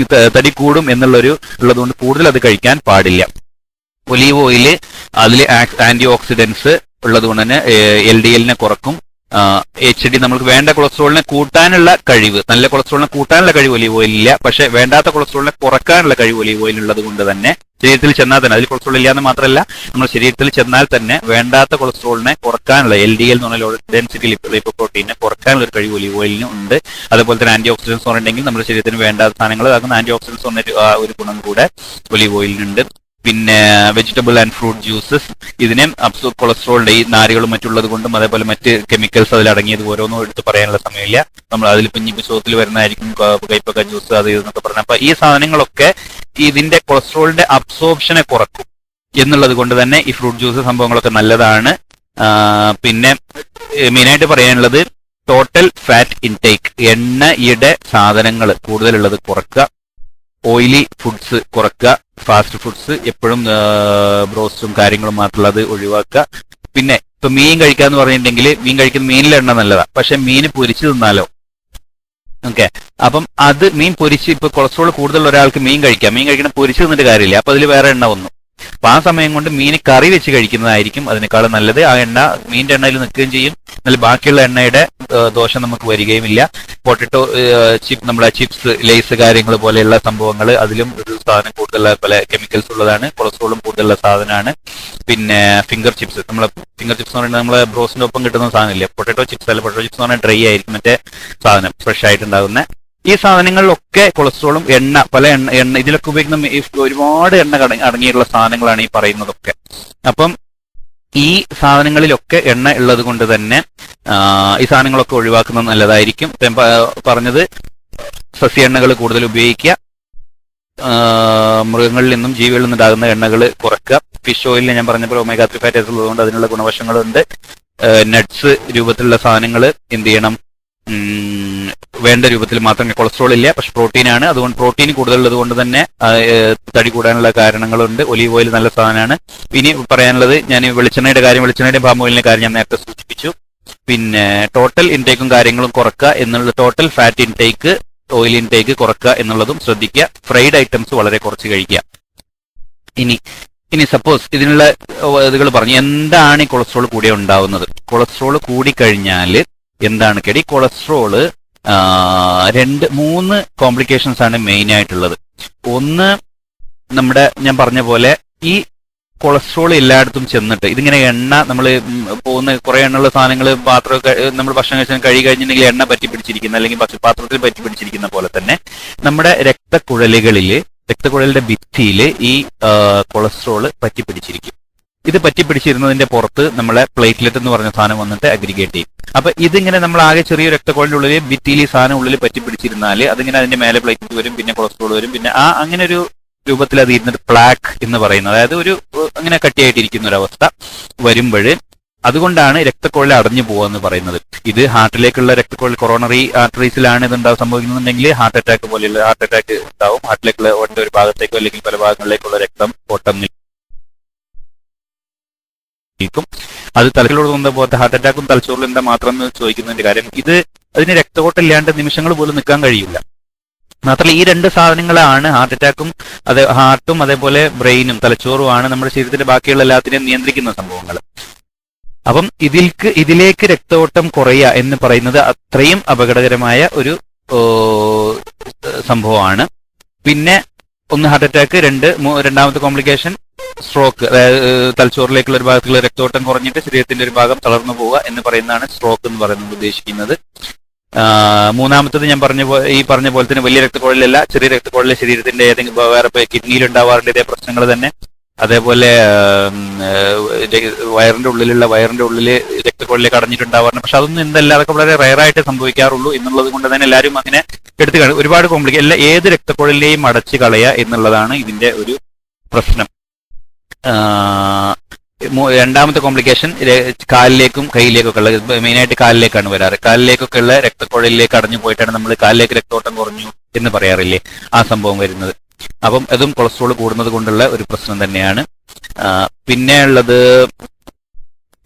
കൂടും ഉള്ളതുകൊണ്ട് കൂടുതൽ അത് കഴിക്കാൻ പാടില്ല. ഒലീവ് ഓയില് അതിൽ ആന്റി ഓക്സിഡൻസ് ഉള്ളതുകൊണ്ട് തന്നെ LDL കുറക്കും. HD നമുക്ക് വേണ്ട കൊളസ്ട്രോളിനെ കൂട്ടാനുള്ള കഴിവ്, നല്ല കൊളസ്ട്രോളിനെ കൂട്ടാനുള്ള കഴിവ് ഒലീവ് ഓയിലില്ല. പക്ഷെ വേണ്ടാത്ത കൊളസ്ട്രോളിനെ കുറക്കാനുള്ള കഴിവ് ഒലീവ് ഓയിൽ ഉള്ളത് കൊണ്ട് തന്നെ ശരീരത്തിൽ ചെന്നാൽ തന്നെ, അതിൽ കൊളസ്ട്രോൾ ഇല്ലാന്ന് മാത്രമല്ല, നമ്മുടെ ശരീരത്തിൽ ചെന്നാൽ തന്നെ വേണ്ടാത്ത കൊളസ്ട്രോളിനെ കുറക്കാനുള്ള LDL എന്ന് പറഞ്ഞാൽ ലോ ഡെൻസിറ്റി ലിപ്പോപ്രോട്ടീനെ കുറക്കാനുള്ള ഒരു കഴിവ് ഒലീവ് ഓയിലിന് ഉണ്ട്. അതുപോലെ തന്നെ ആന്റി ഓക്സിഡൻസ് പറഞ്ഞിട്ടുണ്ടെങ്കിൽ നമ്മുടെ ശരീരത്തിന് വേണ്ടാത്ത സാധനങ്ങൾ ആകുന്ന ആന്റി ഓക്സിഡൻസ് പറഞ്ഞ ഒരു ഗുണം കൂടെ ഒലീവ് ഓയിലിനുണ്ട്. പിന്നെ വെജിറ്റബിൾ ആൻഡ് ഫ്രൂട്ട് ജ്യൂസസ്, ഇതിനെ അബ്സോർബ് കൊളസ്ട്രോളിന്റെ ഈ നാരുകളും മറ്റുള്ളത് കൊണ്ടും അതേപോലെ മറ്റ് കെമിക്കൽസ് അതിൽ അടങ്ങിയത് ഓരോന്നും എടുത്ത് പറയാനുള്ള സമയമില്ല. നമ്മൾ അതിൽ ഇനിയിപ്പോൾ ചോദ്യത്തിൽ വരുന്നതായിരിക്കും കൈപ്പക്ക ജ്യൂസ് അത് ഇതെന്നൊക്കെ പറഞ്ഞാൽ. അപ്പൊ ഈ സാധനങ്ങളൊക്കെ ഇതിന്റെ കൊളസ്ട്രോളിന്റെ അബ്സോർപ്ഷനെ കുറക്കും എന്നുള്ളത് കൊണ്ട് തന്നെ ഈ ഫ്രൂട്ട് ജ്യൂസ് സംഭവങ്ങളൊക്കെ നല്ലതാണ്. പിന്നെ മെയിനായിട്ട് പറയാനുള്ളത് ടോട്ടൽ ഫാറ്റ് ഇൻടേക്ക്, എണ്ണയുടെ സാധനങ്ങൾ കൂടുതലുള്ളത് കുറക്കുക, ഓയിലി ഫുഡ്സ് കുറക്കുക, ഫാസ്റ്റ് ഫുഡ്സ് എപ്പോഴും ബ്രോസ്റ്റും കാര്യങ്ങളും മാത്രമുള്ളത് ഒഴിവാക്കുക. പിന്നെ ഇപ്പൊ മീൻ കഴിക്കാന്ന് പറഞ്ഞിട്ടുണ്ടെങ്കിൽ മീൻ കഴിക്കുന്ന മീനിലെ എണ്ണ നല്ലതാ, പക്ഷെ മീൻ പൊരിച്ചു തിന്നാലോ. ഓക്കെ, അപ്പം അത് മീൻ പൊരിച്ച്, ഇപ്പൊ കൊളസ്ട്രോൾ കൂടുതലുള്ള ഒരാൾക്ക് മീൻ കഴിക്കണം, പൊരിച്ചു തിന്നിട്ട് കാര്യമില്ല, അപ്പൊ അതിൽ വേറെ എണ്ണ വന്നു. അപ്പൊ ആ സമയം കൊണ്ട് മീൻ കറി വെച്ച് കഴിക്കുന്നതായിരിക്കും അതിനേക്കാളും നല്ലത്. ആ എണ്ണ മീനിന്റെ എണ്ണയിൽ നിൽക്കുകയും ചെയ്യും, എന്നാൽ ബാക്കിയുള്ള എണ്ണയുടെ ദോഷം നമുക്ക് വരികയുമില്ല. പൊട്ടറ്റോ ചിപ്പ്, നമ്മളെ ചിപ്സ്, ലേസ് കാര്യങ്ങൾ പോലെയുള്ള സംഭവങ്ങൾ, അതിലും ഒരു സാധനം കൂടുതലുള്ള പല കെമിക്കൽസ് ഉള്ളതാണ്, കൊളസ്ട്രോളും കൂടുതലുള്ള സാധനമാണ്. പിന്നെ ഫിംഗർ ചിപ്സ്, നമ്മളെ ഫിംഗർ ചിപ്സ് എന്ന് പറയുന്നത് നമ്മളെ ബ്രോസിന്റെ ഒപ്പം കിട്ടുന്ന സാധനമില്ലേ, പൊട്ടറ്റോ ചിപ്സ് അല്ല, പൊട്ടറ്റോ ചിപ്സ് എന്ന് പറഞ്ഞാൽ ഡ്രൈ ആയിരിക്കും, മറ്റേ സാധനം ഫ്രഷ് ആയിട്ടുണ്ടാകുന്ന. ഈ സാധനങ്ങളിലൊക്കെ കൊളസ്ട്രോളും പല എണ്ണ ഇതിലൊക്കെ ഉപയോഗിക്കുന്ന ഒരുപാട് എണ്ണ അടങ്ങിയിട്ടുള്ള സാധനങ്ങളാണ് ഈ പറയുന്നതൊക്കെ. അപ്പം ഈ സാധനങ്ങളിലൊക്കെ എണ്ണ ഉള്ളത് കൊണ്ട് തന്നെ ഈ സാധനങ്ങളൊക്കെ ഒഴിവാക്കുന്നത് നല്ലതായിരിക്കും. പറഞ്ഞത് സസ്യ എണ്ണകൾ കൂടുതൽ ഉപയോഗിക്കുക, മൃഗങ്ങളിൽ നിന്നും ജീവികളിൽ നിന്നുണ്ടാകുന്ന എണ്ണകൾ കുറയ്ക്കുക. ഫിഷ് ഓയിലിൽ ഞാൻ പറഞ്ഞപ്പോൾ ഒമേഗ 3 ഫാറ്റി ആസിഡ് ഉള്ളതുകൊണ്ട് അതിനുള്ള ഗുണവശങ്ങളുണ്ട്. നട്ട്സ് രൂപത്തിലുള്ള സാധനങ്ങൾ എന്ത് ചെയ്യണം, വേണ്ട രൂപത്തിൽ മാത്രമേ, കൊളസ്ട്രോൾ ഇല്ല പക്ഷെ പ്രോട്ടീനാണ്, അതുകൊണ്ട് പ്രോട്ടീൻ കൂടുതലുള്ളത് കൊണ്ട് തന്നെ തടി കൂടാനുള്ള കാരണങ്ങളുണ്ട്. ഒലീവ് ഓയിൽ നല്ല സാധനമാണ്. ഇനി പറയാനുള്ളത് ഞാൻ വെളിച്ചെണ്ണയുടെ പാം ഓയിലിന്റെ കാര്യം ഞാൻ നേരത്തെ സൂചിപ്പിച്ചു. പിന്നെ ടോട്ടൽ ഇൻടേക്കും കാര്യങ്ങളും കുറക്കുക എന്നുള്ളത്, total fat intake, oil intake കുറക്കുക എന്നുള്ളതും ശ്രദ്ധിക്കുക. ഫ്രൈഡ് ഐറ്റംസ് വളരെ കുറച്ച് കഴിക്കുക. ഇനി സപ്പോസ് ഇതിനുള്ള ഇതുകൾ പറഞ്ഞു, എന്താണ് ഈ കൊളസ്ട്രോൾ കൂടെ ഉണ്ടാവുന്നത്? കൊളസ്ട്രോൾ കൂടിക്കഴിഞ്ഞാൽ എന്താണ് കേടി? കൊളസ്ട്രോള് 3 കോംപ്ലിക്കേഷൻസ് ആണ് മെയിൻ ആയിട്ടുള്ളത്. ഒന്ന്, നമ്മുടെ ഞാൻ പറഞ്ഞ പോലെ ഈ കൊളസ്ട്രോൾ എല്ലായിടത്തും ചെന്നിട്ട് ഇതിങ്ങനെ എണ്ണ, നമ്മൾ പോകുന്ന കുറെ എണ്ണുള്ള സാധനങ്ങൾ പാത്രമൊക്കെ നമ്മൾ ഭക്ഷണം കഴിച്ചാൽ കഴിഞ്ഞിട്ടുണ്ടെങ്കിൽ എണ്ണ പറ്റി പിടിച്ചിരിക്കുന്ന, അല്ലെങ്കിൽ പാത്രത്തിൽ പറ്റി പിടിച്ചിരിക്കുന്ന പോലെ തന്നെ നമ്മുടെ രക്തക്കുഴലിന്റെ ഭിത്തിയിൽ ഈ കൊളസ്ട്രോൾ പറ്റി പിടിച്ചിരിക്കും. ഇത് പറ്റി പിടിച്ചിരുന്നതിന്റെ പുറത്ത് നമ്മളെ പ്ലേറ്റ്ലെറ്റ് എന്ന് പറഞ്ഞ സാധനം വന്നിട്ട് അഗ്രിഗേറ്റ് ചെയ്യും. അപ്പൊ ഇതിങ്ങനെ നമ്മൾ ആകെ ചെറിയ രക്തക്കുഴലിന്റെ ഉള്ളിൽ ഭിത്തിയിൽ ഈ സാധനം ഉള്ളിൽ പറ്റി പിടിച്ചിരുന്നാൽ അതിങ്ങനെ അതിന്റെ മേലെ പ്ലേറ്റ്ലെറ്റ് വരും, പിന്നെ കൊളസ്ട്രോൾ വരും, പിന്നെ അങ്ങനെ ഒരു രൂപത്തിൽ അത് ഇരുന്നിട്ട് പ്ലാക്ക് എന്ന് പറയുന്നത്, അതായത് ഒരു അങ്ങനെ കട്ടിയായിട്ടിരിക്കുന്ന ഒരു അവസ്ഥ വരുമ്പോൾ, അതുകൊണ്ടാണ് രക്തക്കുഴൽ അടഞ്ഞു പോകുക പറയുന്നത്. ഇത് ഹാർട്ടിലേക്കുള്ള രക്തക്കുഴൽ, കൊറോണറി ആർട്ടറീസിലാണ് ഇത് സംഭവിക്കുന്നുണ്ടെങ്കിൽ ഹാർട്ട് അറ്റാക്ക് ഉണ്ടാവും. ഹാർട്ടിലേക്കുള്ള ഒരു ഭാഗത്തേക്കോ അല്ലെങ്കിൽ പല ഭാഗങ്ങളിലേക്കുള്ള രക്തം ഓട്ടം നിൽക്കും. അത് തലച്ചോറിൽ തോന്നുന്ന പോലത്തെ ഹാർട്ട് അറ്റാക്കും തലച്ചോറിൽ എന്താ മാത്രം എന്ന് ചോദിക്കുന്നതിന്റെ കാര്യം, അതിന് രക്തഓട്ടം ഇല്ലാണ്ട് നിമിഷങ്ങൾ പോലും നിൽക്കാൻ കഴിയില്ല. മാത്രമല്ല ഈ 2 സാധനങ്ങളാണ് ഹാർട്ടും അതേപോലെ ബ്രെയിനും തലച്ചോറുമാണ് നമ്മുടെ ശരീരത്തിന്റെ ബാക്കിയുള്ള എല്ലാത്തിനെയും നിയന്ത്രിക്കുന്ന സംഭവങ്ങൾ. അപ്പം ഇതിലേക്ക് രക്തഓട്ടം കുറയുക എന്ന് പറയുന്നത് അത്രയും അപകടകരമായ ഒരു സംഭവമാണ്. പിന്നെ ഒന്ന് ഹാർട്ട് അറ്റാക്ക്, രണ്ടാമത്തെ കോംപ്ലിക്കേഷൻ സ്ട്രോക്ക്, അതായത് തലച്ചോറിലേക്കുള്ള ഒരു ഭാഗത്തുള്ള രക്തോട്ടം കുറഞ്ഞിട്ട് ശരീരത്തിന്റെ ഒരു ഭാഗം തളർന്നു പോവുക എന്ന് പറയുന്നതാണ് സ്ട്രോക്ക് എന്ന് പറയുന്നത് ഉദ്ദേശിക്കുന്നത്. മൂന്നാമത്തത് ഞാൻ പറഞ്ഞ പോലെ തന്നെ വലിയ രക്തക്കുഴലല്ല, ചെറിയ രക്തക്കുഴൽ ശരീരത്തിന്റെ ഏതെങ്കിലും വേറെ കിഡ്നിയിൽ ഉണ്ടാവാറുണ്ട് ഇതേ പ്രശ്നങ്ങൾ തന്നെ. അതേപോലെ വയറിന്റെ ഉള്ളിൽ രക്തക്കുഴലിലേക്ക് അടഞ്ഞിട്ടുണ്ടാവാറുണ്ട്. പക്ഷെ അതൊന്നും എന്തല്ല, അതൊക്കെ വളരെ റയറായിട്ട് സംഭവിക്കാറുള്ളൂ എന്നുള്ളത് കൊണ്ട് തന്നെ എല്ലാവരും അങ്ങനെ ഒരുപാട് ഏത് രക്തക്കുഴലിനെയും അടച്ചു കളയുക എന്നുള്ളതാണ് ഇതിന്റെ ഒരു പ്രശ്നം. രണ്ടാമത്തെ കോംപ്ലിക്കേഷൻ കാലിലേക്കും കൈയിലേക്കും ഒക്കെ ഉള്ള, മെയിനായിട്ട് കാലിലേക്കാണ് വരാറ്. കാലിലേക്കൊക്കെ ഉള്ള രക്തക്കുഴലിലേക്ക് അടഞ്ഞു പോയിട്ടാണ് നമ്മൾ കാലിലേക്ക് രക്തോട്ടം കുറഞ്ഞു എന്ന് പറയാറില്ലേ, ആ സംഭവം വരുന്നത്. അപ്പം അതും കൊളസ്ട്രോൾ കൂടുന്നത് കൊണ്ടുള്ള ഒരു പ്രശ്നം തന്നെയാണ്. പിന്നെ ഉള്ളത്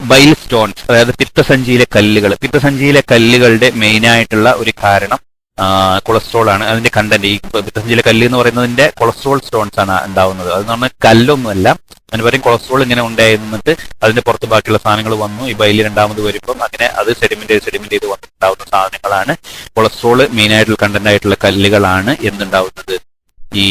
ബൈൽ സ്റ്റോൺസ്, അതായത് പിത്തസഞ്ചിയിലെ കല്ലുകൾ. പിത്തസഞ്ചിയിലെ കല്ലുകളുടെ മെയിനായിട്ടുള്ള ഒരു കാരണം കൊളസ്ട്രോൾ ആണ്. അതിന്റെ കണ്ടന്റ്, ഈ പിത്തസഞ്ചിയിലെ കല്ല് എന്ന് പറയുന്നതിന്റെ കൊളസ്ട്രോൾ സ്റ്റോൺസ് ആണ് ഉണ്ടാവുന്നത്. അതെന്ന് പറഞ്ഞാൽ കല്ലൊന്നുമല്ല, അതിന് പറയും കൊളസ്ട്രോൾ ഇങ്ങനെ ഉണ്ടായിരുന്നിട്ട് അതിന്റെ പുറത്ത് ബാക്കിയുള്ള സാധനങ്ങൾ വന്നു, ഈ ബൈല് രണ്ടാമത് വരുമ്പം അങ്ങനെ അത് സെഡിമെന്റ് ചെയ്ത് വന്നിട്ടുണ്ടാവുന്ന സാധനങ്ങളാണ്. കൊളസ്ട്രോൾ മെയിനായിട്ടുള്ള കണ്ടന്റ് ആയിട്ടുള്ള കല്ലുകളാണ് എന്തുണ്ടാവുന്നത്, ഈ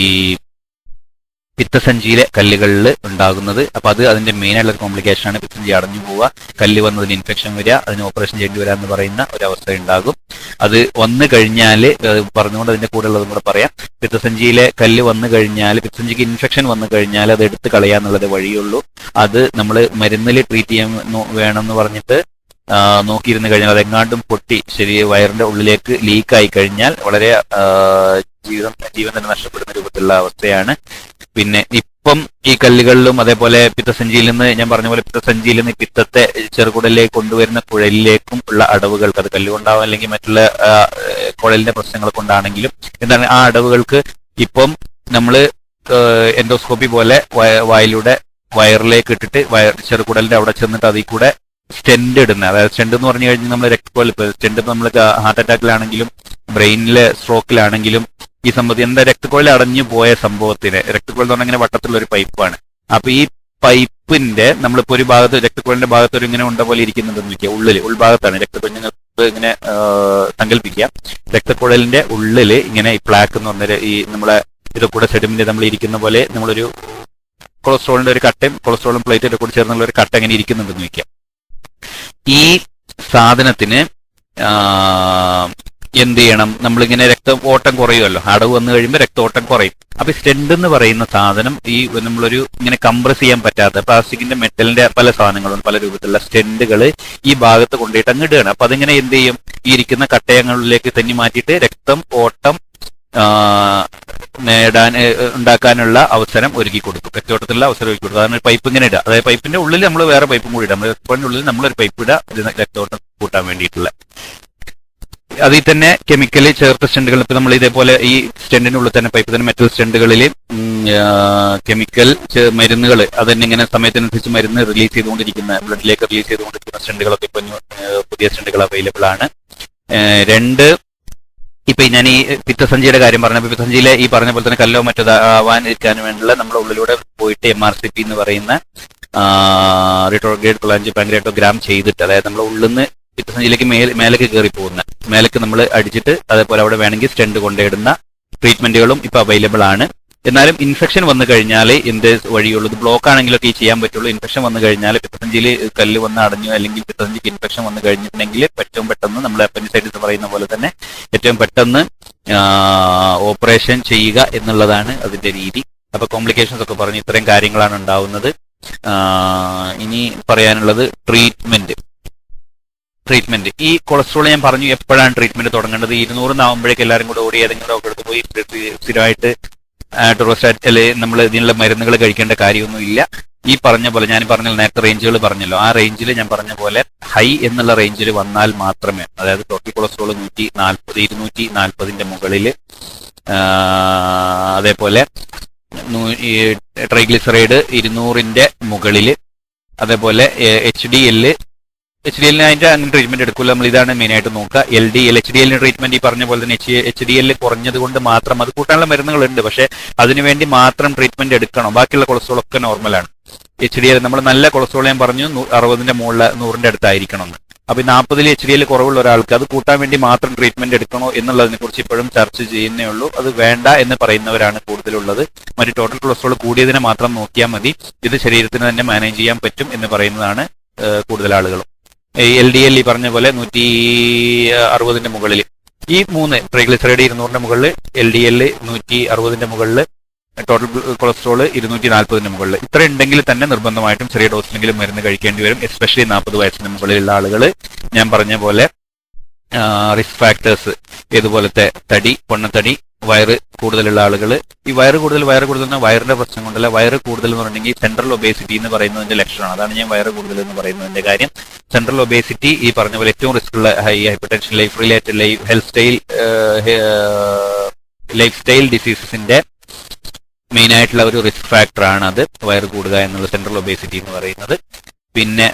പിത്തസഞ്ചിയിലെ കല്ലുകളിൽ ഉണ്ടാകുന്നത്. അപ്പൊ അത് അതിന്റെ മെയിൻ ആയിട്ടുള്ള കോംപ്ലിക്കേഷൻ ആണ്. പിത്തസഞ്ചി അടഞ്ഞു പോവുക, കല്ല് വന്നതിന് ഇൻഫെക്ഷൻ വരിക, അതിന് ഓപ്പറേഷൻ ചെയ്യേണ്ടി വരിക എന്ന് പറയുന്ന ഒരു അവസ്ഥ ഉണ്ടാകും. അത് വന്നു കഴിഞ്ഞാൽ പറഞ്ഞുകൊണ്ട് അതിന്റെ കൂടെ ഉള്ളതും കൂടെ പറയാം. പിത്തസഞ്ചിയിലെ കല്ല് വന്നു കഴിഞ്ഞാൽ, പിത്തസഞ്ചിക്ക് ഇൻഫെക്ഷൻ വന്നു കഴിഞ്ഞാൽ അത് എടുത്ത് കളയാന്നുള്ളത് വഴിയുള്ളൂ. അത് നമ്മൾ മരുന്നിൽ ട്രീറ്റ് ചെയ്യാൻ വേണമെന്ന് പറഞ്ഞിട്ട് നോക്കിയിരുന്നു കഴിഞ്ഞാൽ അതെങ്ങാണ്ടും പൊട്ടി വയറിന്റെ ഉള്ളിലേക്ക് ലീക്കായി കഴിഞ്ഞാൽ വളരെ ജീവൻ തന്നെ നഷ്ടപ്പെടുന്ന രൂപത്തിലുള്ള അവസ്ഥയാണ്. പിന്നെ ഇപ്പം ഈ കല്ലുകളിലും അതേപോലെ പിത്തസഞ്ചിയിൽ നിന്ന്, ഞാൻ പറഞ്ഞ പോലെ പിത്തസഞ്ചിയിൽ നിന്ന് പിത്തത്തെ ചെറുകുടലിലേക്ക് കൊണ്ടുവരുന്ന കുഴലിലേക്കും ഉള്ള അടവുകൾക്ക്, അത് കല്ലുകൊണ്ടാവാം അല്ലെങ്കിൽ മറ്റുള്ള കുഴലിന്റെ പ്രശ്നങ്ങൾ കൊണ്ടാണെങ്കിലും എന്താണ്, ആ അടവുകൾക്ക് ഇപ്പം നമ്മൾ എൻഡോസ്കോപ്പി പോലെ വായിലൂടെ വയറിലേക്ക് ഇട്ടിട്ട് ചെറുകുടലിന്റെ അവിടെ ചെന്നിട്ട് അതിൽ കൂടെ സ്റ്റെന്റ് ഇടുന്നത്. അതായത് സ്റ്റെന്റ് എന്ന് പറഞ്ഞു കഴിഞ്ഞാൽ നമ്മൾ രക്തക്കുഴൽ, സ്റ്റെന്റ് നമ്മൾ ഹാർട്ട് അറ്റാക്കിലാണെങ്കിലും ബ്രെയിനിലെ സ്ട്രോക്കിലാണെങ്കിലും ഈ സംഭവത്തിൽ എന്താ, രക്തക്കുഴൽ അടഞ്ഞു പോയ സംഭവത്തിന്, രക്തക്കുഴൽ എന്ന് പറഞ്ഞാൽ ഇങ്ങനെ വട്ടത്തിലുള്ള ഒരു പൈപ്പാണ്. അപ്പൊ ഈ പൈപ്പിന്റെ നമ്മളിപ്പോ ഒരു ഭാഗത്ത് രക്തക്കുഴലിന്റെ ഭാഗത്ത് ഒരു ഇങ്ങനെ ഉണ്ട പോലെ ഇരിക്കുന്നുണ്ടെന്ന് വെക്കുക, ഉൾഭാഗത്താണ് രക്തക്കുഴൽ, ഇങ്ങനെ സങ്കല്പിക്കുക. രക്തക്കുഴലിന്റെ ഉള്ളില് ഇങ്ങനെ ഈ പ്ലാക്ക് എന്ന് പറഞ്ഞ ഈ നമ്മളെ ഇത് കൂടെ സെഡിമെന്റ് നമ്മൾ ഇരിക്കുന്ന പോലെ നമ്മളൊരു കൊളസ്ട്രോളിന്റെ ഒരു കട്ടയും കൊളസ്ട്രോളും പ്ലേറ്റൊക്കെ കൂടി ചേർന്നുള്ള ഒരു കട്ട ഇങ്ങനെ ഇരിക്കുന്നുണ്ടെന്ന് വെക്കുക. ഈ സാധനത്തിന് എന്ത് ചെയ്യണം, നമ്മളിങ്ങനെ ഓട്ടം കുറയുമല്ലോ, അടവ് വന്നു കഴിയുമ്പോൾ രക്തോട്ടം കുറയും. അപ്പൊ സ്റ്റെന്റ് എന്ന് പറയുന്ന സാധനം ഈ നമ്മളൊരു ഇങ്ങനെ കംപ്രസ് ചെയ്യാൻ പറ്റാത്ത പ്ലാസ്റ്റിക്കിന്റെ മെറ്റലിന്റെ പല സാധനങ്ങളും പല രൂപത്തിലുള്ള സ്റ്റെന്റുകൾ ഈ ഭാഗത്ത് കൊണ്ടുപോയിട്ട് അങ്ങ് ഇടുകയാണ്. അപ്പൊ അതിങ്ങനെ എന്ത് ചെയ്യും, ഈ ഇരിക്കുന്ന കട്ടയങ്ങളിലേക്ക് തന്നെ മാറ്റിയിട്ട് രക്തം ഓട്ടം ഉണ്ടാക്കാനുള്ള അവസരം ഒരുക്കി കൊടുക്കും, രക്തോട്ടത്തിലുള്ള അവസരം ഒരുക്കി കൊടുക്കും. അതാണ് പൈപ്പ് ഇങ്ങനെ ഇടുക, അതായത് പൈപ്പിന്റെ ഉള്ളിൽ നമ്മൾ വേറെ പൈപ്പും കൂടി ഇടാം, രക്തത്തിന്റെ ഉള്ളിൽ നമ്മളൊരു പൈപ്പ് ഇടുക രക്തോട്ടം കൂട്ടാൻ വേണ്ടിയിട്ടുള്ള. അതിൽ തന്നെ കെമിക്കലി ചേർത്ത സ്റ്റെന്റുകൾ, ഇപ്പൊ നമ്മൾ ഇതേപോലെ ഈ സ്റ്റെന്റിന്റെ ഉള്ളിൽ തന്നെ പൈപ്പ് തന്നെ മെറ്റൽ സ്റ്റെന്റുകളിൽ കെമിക്കൽ മരുന്നുകൾ അതന്നെ ഇങ്ങനെ സമയത്തിനനുസരിച്ച് മരുന്ന് റിലീസ് ചെയ്തുകൊണ്ടിരിക്കുന്ന, ബ്ലഡിലേക്ക് റിലീസ് ചെയ്തുകൊണ്ടിരിക്കുന്ന സ്റ്റെന്റുകളൊക്കെ ഇപ്പൊ പുതിയ സ്റ്റെന്റുകൾ അവൈലബിൾ ആണ്. ഇപ്പൊ ഞാൻ ഈ പിത്തസഞ്ചിയുടെ കാര്യം പറഞ്ഞപ്പോൾ പിത്തസഞ്ചിയിലെ ഈ പറഞ്ഞ പോലെ തന്നെ കല്ലോ മറ്റോ ആവാനിരിക്കാൻ വേണ്ടിയുള്ള നമ്മുടെ ഉള്ളിലൂടെ പോയിട്ട് MRCP എന്ന് പറയുന്ന റിട്രോഗ്രേഡ് കൊളാഞ്ചിയോപാൻക്രിയാറ്റോഗ്രാം ചെയ്തിട്ട്, അതായത് നമ്മുടെ ഉള്ളിൽ നിന്ന് പിത്തസഞ്ചിയിലേക്ക് മേലേക്ക് കയറി പോകുന്ന, മേലേക്ക് നമ്മൾ അടിച്ചിട്ട് അതേപോലെ അവിടെ വേണമെങ്കിൽ സ്റ്റെന്റ് കൊണ്ടിടുന്ന ട്രീറ്റ്മെന്റുകളും ഇപ്പൊ അവൈലബിൾ ആണ്. എന്നാലും ഇൻഫെക്ഷൻ വന്നു കഴിഞ്ഞാൽ എന്ത് വഴിയുള്ളൂ, ഇത് ബ്ലോക്ക് ആണെങ്കിലൊക്കെ ഈ ചെയ്യാൻ പറ്റുള്ളൂ. ഇൻഫെക്ഷൻ വന്നു കഴിഞ്ഞാൽ പിത്തസഞ്ചിയിൽ കല്ല് വന്ന് അടഞ്ഞു അല്ലെങ്കിൽ പിത്തസഞ്ചിക്ക് ഇൻഫെക്ഷൻ വന്നു കഴിഞ്ഞിട്ടുണ്ടെങ്കിൽ ഏറ്റവും പെട്ടെന്ന് നമ്മൾ അപ്പൻഡിസൈറ്റിസ് പറയുന്ന പോലെ തന്നെ ഏറ്റവും പെട്ടെന്ന് ഓപ്പറേഷൻ ചെയ്യുക എന്നുള്ളതാണ് അതിന്റെ രീതി. അപ്പൊ കോംപ്ലിക്കേഷൻസ് ഒക്കെ പറഞ്ഞ് ഇത്രയും കാര്യങ്ങളാണ് ഉണ്ടാവുന്നത്. ഇനി പറയാനുള്ളത് ട്രീറ്റ്മെന്റ്. ഈ കൊളസ്ട്രോൾ ഞാൻ പറഞ്ഞു എപ്പോഴാണ് ട്രീറ്റ്മെന്റ് തുടങ്ങേണ്ടത്. 200 ആവുമ്പോഴേക്ക് എല്ലാവരും കൂടെ ഓടി ഏതെങ്കിലും ഡോക്ടറെ അടുത്ത് പോയി സ്ഥിരമായിട്ട് ടൊറോസ്റ്റാറ്റ് അല്ലെങ്കിൽ നമ്മൾ ഇതിനുള്ള മരുന്നുകൾ കഴിക്കേണ്ട കാര്യമൊന്നുമില്ല. ഈ പറഞ്ഞ പോലെ ഞാൻ പറഞ്ഞ നേരത്തെ റേഞ്ചുകൾ പറഞ്ഞല്ലോ, ആ റേഞ്ചിൽ ഞാൻ പറഞ്ഞ പോലെ ഹൈ എന്നുള്ള റേഞ്ചിൽ വന്നാൽ മാത്രമേ, അതായത് ടോട്ടൽ കൊളസ്ട്രോൾ 240 മുകളിൽ, അതേപോലെ ട്രൈഗ്ലിസറൈഡ് 200 മുകളിൽ, അതേപോലെ HDL അതിന്റെ അങ്ങനെ ട്രീറ്റ്മെന്റ് എടുക്കില്ല. നമ്മൾ ഇതാണ് മെയിൻ ആയിട്ട് നോക്കുക. LDL HDL ട്രീറ്റ്മെന്റ് ഈ പറഞ്ഞ പോലെ തന്നെ HDL കുറഞ്ഞത് കൊണ്ട് മാത്രം, അത് കൂട്ടാനുള്ള മരുന്നുകളുണ്ട്, പക്ഷെ അതിനുവേണ്ടി മാത്രം ട്രീറ്റ്മെന്റ് എടുക്കണം. ബാക്കിയുള്ള കൊളസ്ട്രോൾ ഒക്കെ നോർമലാണ്. HDL നമ്മൾ നല്ല കൊളസ്ട്രോൾ ഞാൻ പറഞ്ഞു 60 മുകളിൽ 100 അടുത്തായിരിക്കണം എന്ന്. അപ്പൊ 40 HDL കുറവുള്ള ഒരാൾക്ക് അത് കൂട്ടാൻ വേണ്ടി മാത്രം ട്രീറ്റ്മെന്റ് എടുക്കണോ എന്നുള്ളതിനെ കുറിച്ച് ഇപ്പോഴും ചർച്ച ചെയ്യുന്നേ ഉള്ളൂ. അത് വേണ്ട എന്ന് പറയുന്നവരാണ് കൂടുതലുള്ളത്. മറ്റു ടോട്ടൽ കൊളസ്ട്രോൾ കൂടിയതിനെ മാത്രം നോക്കിയാൽ മതി, ഇത് ശരീരത്തിന് തന്നെ മാനേജ് ചെയ്യാൻ പറ്റും എന്ന് പറയുന്നതാണ് കൂടുതൽ ആളുകളും. LDL ഈ പറഞ്ഞ പോലെ 160 മുകളിൽ, ഈ 3 ട്രൈഗ്ലിസറൈഡ് 200 മുകളിൽ, LDL 160 മുകളിൽ, ടോട്ടൽ കൊളസ്ട്രോൾ 240 മുകളിൽ, ഇത്ര ഉണ്ടെങ്കിൽ തന്നെ നിർബന്ധമായിട്ടും ചെറിയ ഡോസിലെങ്കിലും മരുന്ന് കഴിക്കേണ്ടി വരും. എസ്പെഷ്യലി 40 വയസ്സിന് മുകളിലുള്ള ആളുകൾ ഞാൻ പറഞ്ഞ പോലെ റിസ്ക് ഫാക്ടേഴ്സ് ഇതുപോലത്തെ തടി, പൊണ്ണത്തടി, വയറ് കൂടുതലുള്ള ആളുകൾ. ഈ വയറ് കൂടുതൽ വയറിന്റെ പ്രശ്നം കൊണ്ടല്ല, വയറ് കൂടുതൽ എന്ന് പറഞ്ഞിട്ടുണ്ടെങ്കിൽ സെൻട്രൽ ഒബേസിറ്റി എന്ന് പറയുന്നതിന്റെ ലക്ഷണമാണ്. അതാണ് ഞാൻ വയറ് കൂടുതൽ എന്ന് പറയുന്നതിന്റെ കാര്യം. സെൻട്രൽ ഒബേസിറ്റി ഈ പറഞ്ഞ പോലെ ഏറ്റവും റിസ്ക് ഉള്ള hypertension, life related, lifestyle ഡിസീസസിന്റെ മെയിൻ ആയിട്ടുള്ള ഒരു റിസ്ക് ഫാക്ടർ ആണ് അത്, വയറ് കൂടുക എന്നുള്ള സെൻട്രൽ ഒബേസിറ്റി എന്ന് പറയുന്നത്. പിന്നെ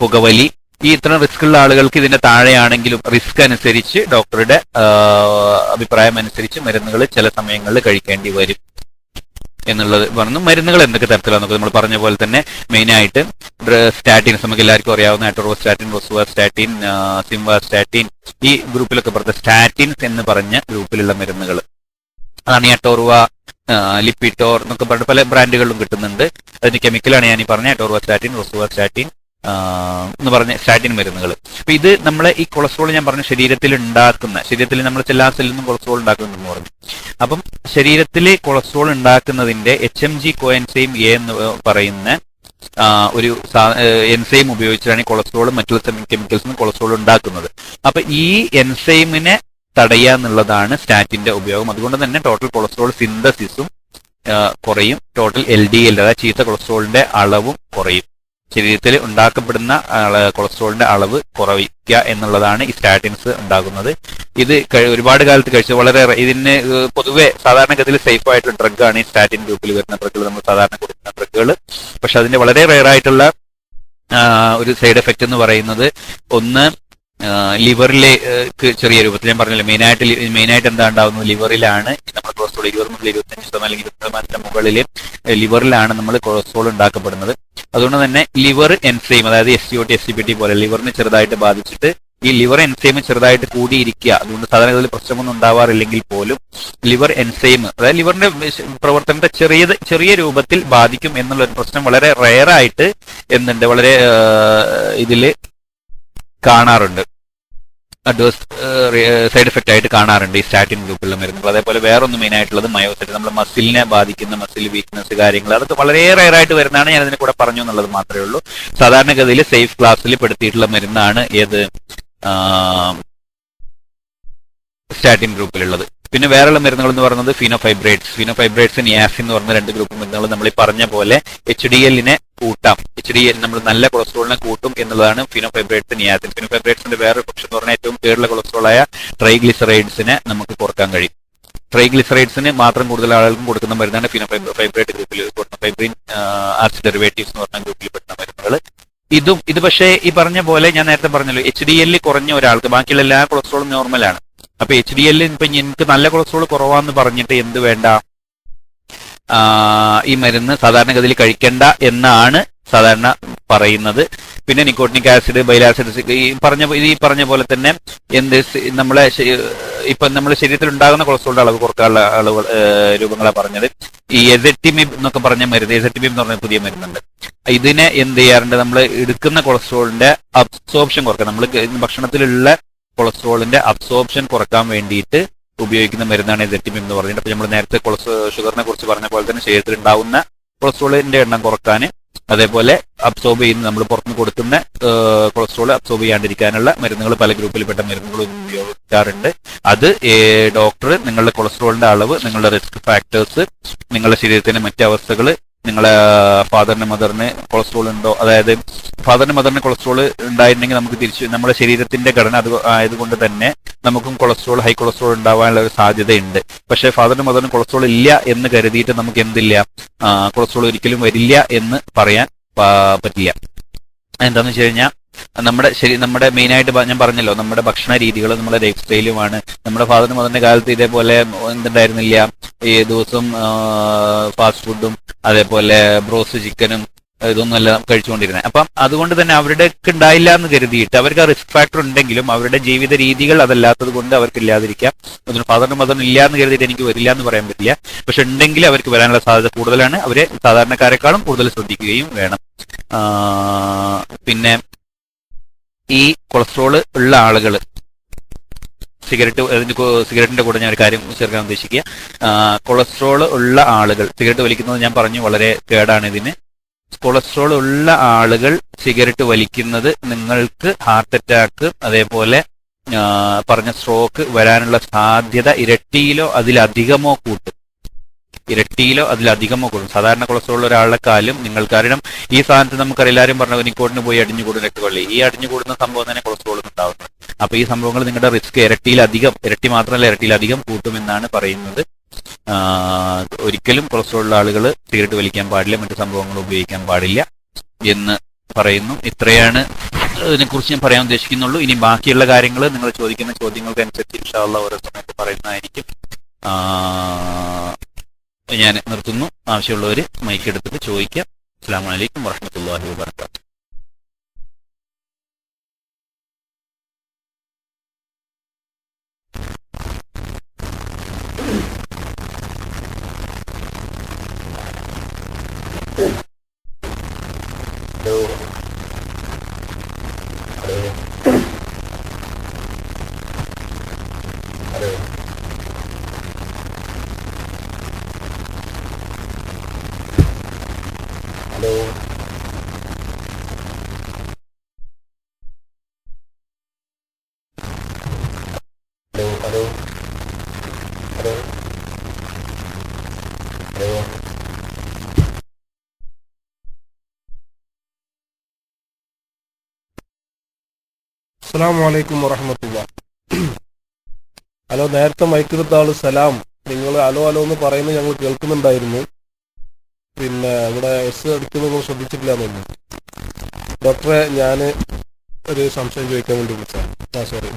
പുകവലി, ഈ ഇത്തരം റിസ്ക് ഉള്ള ആളുകൾക്ക് ഇതിന്റെ താഴെയാണെങ്കിലും റിസ്ക് അനുസരിച്ച് ഡോക്ടറുടെ അഭിപ്രായം അനുസരിച്ച് മരുന്നുകൾ ചില സമയങ്ങളിൽ കഴിക്കേണ്ടി വരും എന്നുള്ളത് പറഞ്ഞു. മരുന്നുകൾ എന്തൊക്കെ തരത്തിലാണെന്നൊക്കെ നമ്മൾ പറഞ്ഞ പോലെ തന്നെ മെയിൻ ആയിട്ട് സ്റ്റാറ്റിൻസ്, നമുക്ക് എല്ലാവർക്കും അറിയാവുന്ന അറ്റോർവാസ്റ്റാറ്റിൻ, റോസുവാസ്റ്റാറ്റിൻ, സിംവാസ്റ്റാറ്റിൻ, ഈ ഗ്രൂപ്പിലൊക്കെ പറഞ്ഞ സ്റ്റാറ്റിൻസ് എന്ന് പറഞ്ഞ ഗ്രൂപ്പിലുള്ള മരുന്നുകൾ അതാണ് ഈ അറ്റോർവ, ലിപ്പിറ്റോർ എന്നൊക്കെ പറഞ്ഞ പല ബ്രാൻഡുകളിലും കിട്ടുന്നുണ്ട്. അതിന് കെമിക്കലാണ് ഞാൻ ഈ പറഞ്ഞ അറ്റോർവാസ്റ്റാറ്റിൻ, റോസുവാസ്റ്റാറ്റിൻ എന്ന് പറഞ്ഞ സ്റ്റാറ്റിൻ മരുന്നുകൾ. അപ്പൊ ഇത് നമ്മളെ ഈ കൊളസ്ട്രോൾ ഞാൻ പറഞ്ഞ ശരീരത്തിൽ നമ്മൾ എല്ലാ സെല്ലിൽ നിന്നും കൊളസ്ട്രോൾ ഉണ്ടാക്കുന്നുണ്ടെന്ന് പറഞ്ഞു. അപ്പം ശരീരത്തിലെ കൊളസ്ട്രോൾ ഉണ്ടാക്കുന്നതിന്റെ HMG കോഎൻസൈം എ എന്ന് പറയുന്ന ഒരു എൻസൈം ഉപയോഗിച്ചാണ് ഈ കൊളസ്ട്രോളും മറ്റുള്ള കെമിക്കൽസും കൊളസ്ട്രോൾ ഉണ്ടാക്കുന്നത്. അപ്പൊ ഈ എൻസൈമിനെ തടയുക എന്നുള്ളതാണ് സ്റ്റാറ്റിന്റെ ഉപയോഗം. അതുകൊണ്ട് തന്നെ ടോട്ടൽ കൊളസ്ട്രോൾ സിന്തസിസും കുറയും, ടോട്ടൽ LDL അതായത് ചീത്ത കൊളസ്ട്രോളിന്റെ അളവും കുറയും. ശരീരത്തിൽ ഉണ്ടാക്കപ്പെടുന്ന കൊളസ്ട്രോളിന്റെ അളവ് കുറയ്ക്കുക എന്നുള്ളതാണ് ഈ സ്റ്റാറ്റിൻസ് ഉണ്ടാകുന്നത്. ഇത് ഒരുപാട് കാലത്ത് കഴിച്ച് വളരെ ഇതിന് പൊതുവെ സാധാരണഗതിയിൽ സേഫ് ആയിട്ടുള്ള ഡ്രഗാണ് ഈ സ്റ്റാറ്റിൻ ഗ്രൂപ്പിൽ വരുന്ന ഡ്രഗുകൾ, നമ്മൾ സാധാരണ കൊടുക്കുന്ന ഡ്രഗുകൾ. പക്ഷെ അതിന്റെ വളരെ റെയർ ആയിട്ടുള്ള ഒരു സൈഡ് എഫക്റ്റ് എന്ന് പറയുന്നത് ഒന്ന് ലിവറിലേക്ക് ചെറിയ രൂപത്തിൽ, ഞാൻ പറഞ്ഞില്ല മെയിനായിട്ട് എന്താ ഉണ്ടാവുന്നത് ലിവറിലാണ്. നമ്മൾ കൊളസ്ട്രോൾ 20 മുതൽ 25% അല്ലെങ്കിൽ 20% മുകളിൽ ലിവറിലാണ് നമ്മൾ കൊളസ്ട്രോൾ ഉണ്ടാക്കപ്പെടുന്നത്. അതുകൊണ്ട് തന്നെ ലിവർ എൻസൈം, അതായത് SCOT, SCPT പോലെ ലിവറിനെ ചെറുതായിട്ട് ബാധിച്ചിട്ട് ഈ ലിവർ എൻസൈം ചെറുതായിട്ട് കൂടിയിരിക്കുക. അതുകൊണ്ട് സാധാരണ പ്രശ്നമൊന്നും ഉണ്ടാവാറില്ലെങ്കിൽ പോലും ലിവർ എൻസൈം, അതായത് ലിവറിന്റെ പ്രവർത്തനത്തെ ചെറിയ രൂപത്തിൽ ബാധിക്കും എന്നുള്ള ഒരു പ്രശ്നം വളരെ റെയർ ആയിട്ട് എന്തുണ്ട്, വളരെ ഇതിൽ കാണാറുണ്ട്, അഡ്വേഴ്സ് സൈഡ് എഫക്റ്റ് ആയിട്ട് കാണാറുണ്ട് ഈ സ്റ്റാറ്റിൻ ഗ്രൂപ്പിലുള്ള മരുന്നുകൾ. അതേപോലെ വേറൊന്നും മെയിൻ ആയിട്ടുള്ളത് മയോസൈറ്റ്, നമ്മുടെ മസിലിനെ ബാധിക്കുന്ന മസിൽ വീക്ക്നെസ് കാര്യങ്ങൾ, അതൊക്കെ വളരെ റെയർ ആയിട്ട് വരുന്നതാണ്. ഞാൻ അതിനെ കൂടെ പറഞ്ഞു എന്നുള്ളത് മാത്രമേ ഉള്ളൂ. സാധാരണഗതിയിൽ സേഫ് ക്ലാസ്സിൽ പെടുത്തിയിട്ടുള്ള മരുന്നാണ് ഏത്, സ്റ്റാറ്റിൻ ഗ്രൂപ്പിലുള്ളത്. പിന്നെ വേറെയുള്ള മരുന്നുകൾ എന്ന് പറയുന്നത് ഫീനോഫൈബ്രേറ്റ്സ്, നിയാസിൻ എന്ന് പറഞ്ഞ 2 ഗ്രൂപ്പ് മരുന്നുകൾ. നമ്മൾ ഈ പറഞ്ഞ പോലെ HDL-നെ കൂട്ടാം, HDL നമ്മൾ നല്ല കൊളസ്ട്രോളിനെ കൂട്ടും എന്നുള്ളതാണ് ഫീനോഫൈബ്രേറ്റ്സ്, നിയാസിൻ. ഫീനോഫൈബ്രേറ്റ്സിന്റെ വേറൊരു പക്ഷം എന്ന് പറഞ്ഞാൽ ഏറ്റവും കേടുള്ള കൊളസ്ട്രോളായ ട്രൈഗ്ലിസറൈഡ്സിനെ നമുക്ക് കുറക്കാൻ കഴിയും. ട്രൈഗ്ലിസറൈഡ്സിന് മാത്രം കൂടുതൽ ആളുകൾക്കും കൊടുക്കുന്ന മരുന്നാണ് ഫീനോഫൈബ്രേറ്റ് ഗ്രൂപ്പിൽ, ഫൈബ്രിൻ ആസിഡ് ഡെറിവേറ്റീവ്സ് എന്ന് പറഞ്ഞ ഗ്രൂപ്പിൽ പെടുന്ന മരുന്നുകൾ. ഇത് പക്ഷേ ഈ പറഞ്ഞ പോലെ ഞാൻ നേരത്തെ പറഞ്ഞല്ലോ, HDL കുറഞ്ഞ ഒരാൾക്ക് ബാക്കിയുള്ള എല്ലാ കൊളസ്ട്രോളും നോർമലാണ്. അപ്പൊ HDL ഇപ്പൊ എനിക്ക് നല്ല കൊളസ്ട്രോൾ കുറവാന്ന് പറഞ്ഞിട്ട് എന്ത് വേണ്ട, ഈ മരുന്ന് സാധാരണഗതിയിൽ കഴിക്കേണ്ട എന്നാണ് സാധാരണ പറയുന്നത്. പിന്നെ നിക്കോട്ടിനിക് ആസിഡ്, ബൈൽ ആസിഡ്, ഈ പറഞ്ഞ പോലെ തന്നെ നമ്മളെ ശരീരത്തിൽ ഉണ്ടാകുന്ന കൊളസ്ട്രോളിന്റെ അളവ് കുറക്കാനുള്ള രൂപങ്ങളാണ് പറഞ്ഞത്. ഈ എസെറ്റിമിബ് എന്നൊക്കെ പറഞ്ഞ മരുന്ന്, എസെറ്റിമിബ് എന്ന് പറഞ്ഞ പുതിയ മരുന്നുണ്ട്. ഇതിനെ എന്ത് ചെയ്യാറുണ്ട്, നമ്മൾ എടുക്കുന്ന കൊളസ്ട്രോളിന്റെ അബ്സോർപ്ഷൻ കുറക്കാൻ, നമ്മൾ ഭക്ഷണത്തിലുള്ള കൊളസ്ട്രോളിന്റെ അബ്സോർപ്ഷൻ കുറക്കാൻ വേണ്ടിയിട്ട് ഉപയോഗിക്കുന്ന മരുന്നാണ് എസെറ്റിമിബ് എന്ന് പറഞ്ഞിട്ട്. അപ്പൊ നമ്മൾ നേരത്തെ ഷുഗറിനെ കുറിച്ച് പറഞ്ഞ പോലെ തന്നെ ശരീരത്തിൽ ഉണ്ടാവുന്ന കൊളസ്ട്രോളിന്റെ എണ്ണം കുറക്കാൻ, അതേപോലെ അബ്സോർബ് ചെയ്യുന്ന, നമ്മൾ പുറത്തുനിന്ന് കൊടുക്കുന്ന കൊളസ്ട്രോൾ അബ്സോർബ് ചെയ്യാണ്ടിരിക്കാനുള്ള മരുന്നുകൾ, പല ഗ്രൂപ്പിൽപ്പെട്ട മരുന്നുകൾ ഉപയോഗിക്കാറുണ്ട്. അത് ഡോക്ടർ നിങ്ങളുടെ കൊളസ്ട്രോളിന്റെ അളവ്, നിങ്ങളുടെ റിസ്ക് ഫാക്ടേഴ്സ്, നിങ്ങളുടെ ശരീരത്തിന്റെ മറ്റവസ്ഥകൾ, നിങ്ങളെ ഫാദറിന് മദറിന് കൊളസ്ട്രോൾ ഉണ്ടോ, അതായത് ഫാദറിന് മദറിന് കൊളസ്ട്രോൾ ഉണ്ടായിട്ടുണ്ടെങ്കിൽ നമുക്ക് തിരിച്ച് നമ്മുടെ ശരീരത്തിന്റെ ഘടന ആയതുകൊണ്ട് തന്നെ നമുക്കും ഹൈ കൊളസ്ട്രോൾ ഉണ്ടാവാനുള്ള ഒരു സാധ്യതയുണ്ട്. പക്ഷെ ഫാദറിന് മദറിന് കൊളസ്ട്രോൾ ഇല്ല എന്ന് കരുതിയിട്ട് നമുക്ക് എന്തില്ല, കൊളസ്ട്രോൾ ഒരിക്കലും വരില്ല എന്ന് പറയാൻ പറ്റില്ല. എന്താന്ന് വെച്ച് കഴിഞ്ഞാൽ നമ്മുടെ മെയിനായിട്ട് ഞാൻ പറഞ്ഞല്ലോ, നമ്മുടെ ഭക്ഷണ രീതികൾ, നമ്മുടെ ലൈഫ് സ്റ്റൈലുമാണ്. നമ്മുടെ ഫാദറിന് മദറിന്റെ കാലത്ത് ഇതേപോലെ എന്തുണ്ടായിരുന്നില്ല, ഈ ദിവസം ഫാസ്റ്റ് ഫുഡും അതേപോലെ ബ്രോസ്റ്റ് ചിക്കനും ഇതൊന്നും അല്ല കഴിച്ചുകൊണ്ടിരുന്നത്. അപ്പം അതുകൊണ്ട് തന്നെ അവരുടെ ഉണ്ടായില്ല എന്ന് കരുതിയിട്ട്, അവർക്ക് ആ റിസ്ക് ഫാക്ടർ ഉണ്ടെങ്കിലും അവരുടെ ജീവിത രീതികൾ അതല്ലാത്തത് കൊണ്ട് അവർക്ക് ഇല്ലാതിരിക്കാം. അതിന് ഫാദറിന് മദറിന് ഇല്ല എന്ന് കരുതിയിട്ട് എനിക്ക് വരില്ല എന്ന് പറയാൻ പറ്റില്ല. പക്ഷെ ഉണ്ടെങ്കിൽ അവർക്ക് വരാനുള്ള സാധ്യത കൂടുതലാണ്. അവരെ സാധാരണക്കാരെക്കാളും കൂടുതൽ ശ്രദ്ധിക്കുകയും വേണം. പിന്നെ ഈ കൊളസ്ട്രോൾ ഉള്ള ആളുകൾ, സിഗരറ്റിന്റെ കൂടെ ഞാൻ ഒരു കാര്യം ചേർക്കാൻ ഉദ്ദേശിക്കുക. കൊളസ്ട്രോൾ ഉള്ള ആളുകൾ സിഗരറ്റ് വലിക്കുന്നത് ഞാൻ പറഞ്ഞു വളരെ കേടാണ് ഇതിന്. കൊളസ്ട്രോൾ ഉള്ള ആളുകൾ സിഗരറ്റ് വലിക്കുന്നത് നിങ്ങൾക്ക് ഹാർട്ട് അറ്റാക്ക്, അതേപോലെ പറഞ്ഞ സ്ട്രോക്ക് വരാനുള്ള സാധ്യത ഇരട്ടിയിലോ അതിലധികമോ കൂട്ടും. ഇരട്ടിയിലോ അതിലധികമോ കൂടും. സാധാരണ കൊളസ്ട്രോൾ ഉള്ള ഒരാളെക്കാളും നിങ്ങൾക്കറിയണം, ഈ സാധനത്തിൽ നമുക്കറിയാം, എല്ലാവരും പറഞ്ഞു നിക്കോട്ടിന് പോയി അടിഞ്ഞുകൂടും രക്തവള്ളി. ഈ അടിഞ്ഞുകൂടുന്ന സംഭവം തന്നെ കൊളസ്ട്രോൾ ഉണ്ടാവുന്നത്. അപ്പൊ ഈ സംഭവങ്ങൾ നിങ്ങളുടെ റിസ്ക് ഇരട്ടിയിലധികം, ഇരട്ടി മാത്രമല്ല ഇരട്ടിയിലധികം കൂട്ടുമെന്നാണ് പറയുന്നത്. ഒരിക്കലും കൊളസ്ട്രോൾ ഉള്ള ആളുകൾ സിഗരറ്റ് വലിക്കാൻ പാടില്ല, മറ്റു സംഭവങ്ങൾ ഉപയോഗിക്കാൻ പാടില്ല എന്ന് പറയുന്നു. ഇത്രയാണ് ഇതിനെക്കുറിച്ച് ഞാൻ പറയാൻ ഉദ്ദേശിക്കുന്നുള്ളൂ. ഇനി ബാക്കിയുള്ള കാര്യങ്ങൾ നിങ്ങൾ ചോദിക്കുന്ന ചോദ്യങ്ങൾക്ക് അനുസരിച്ച് ഇൻഷാ അല്ലാഹ് ഓരോ സമയത്ത് പറയുന്നതായിരിക്കും. ഞാൻ നിർത്തുന്നു. ആവശ്യമുള്ളവർ മൈക്ക് എടുത്തിട്ട് ചോദിക്കാം. അസ്സലാമു അലൈക്കും വറഹ്മത്തുള്ളാഹി വബറകാതുഹു. അസ്സലാമു അലൈക്കും വറഹ്മത്തുള്ളാഹി. ഹലോ, നേരത്തെ മൈക്കെടുത്ത ആള് സലാം, നിങ്ങൾ ഹലോ ഹലോ എന്ന് പറയുന്നത് ഞങ്ങൾ കേൾക്കുന്നുണ്ടായിരുന്നു. പിന്നെ ഇവിടെ എസ് അടിക്കുന്നത് നിങ്ങൾ ശ്രദ്ധിച്ചിട്ടില്ല എന്നു. ഡോക്ടറെ, ഞാൻ ഒരു സംശയം ചോദിക്കാൻ വേണ്ടി വിളിച്ചതാണ്. സോറി.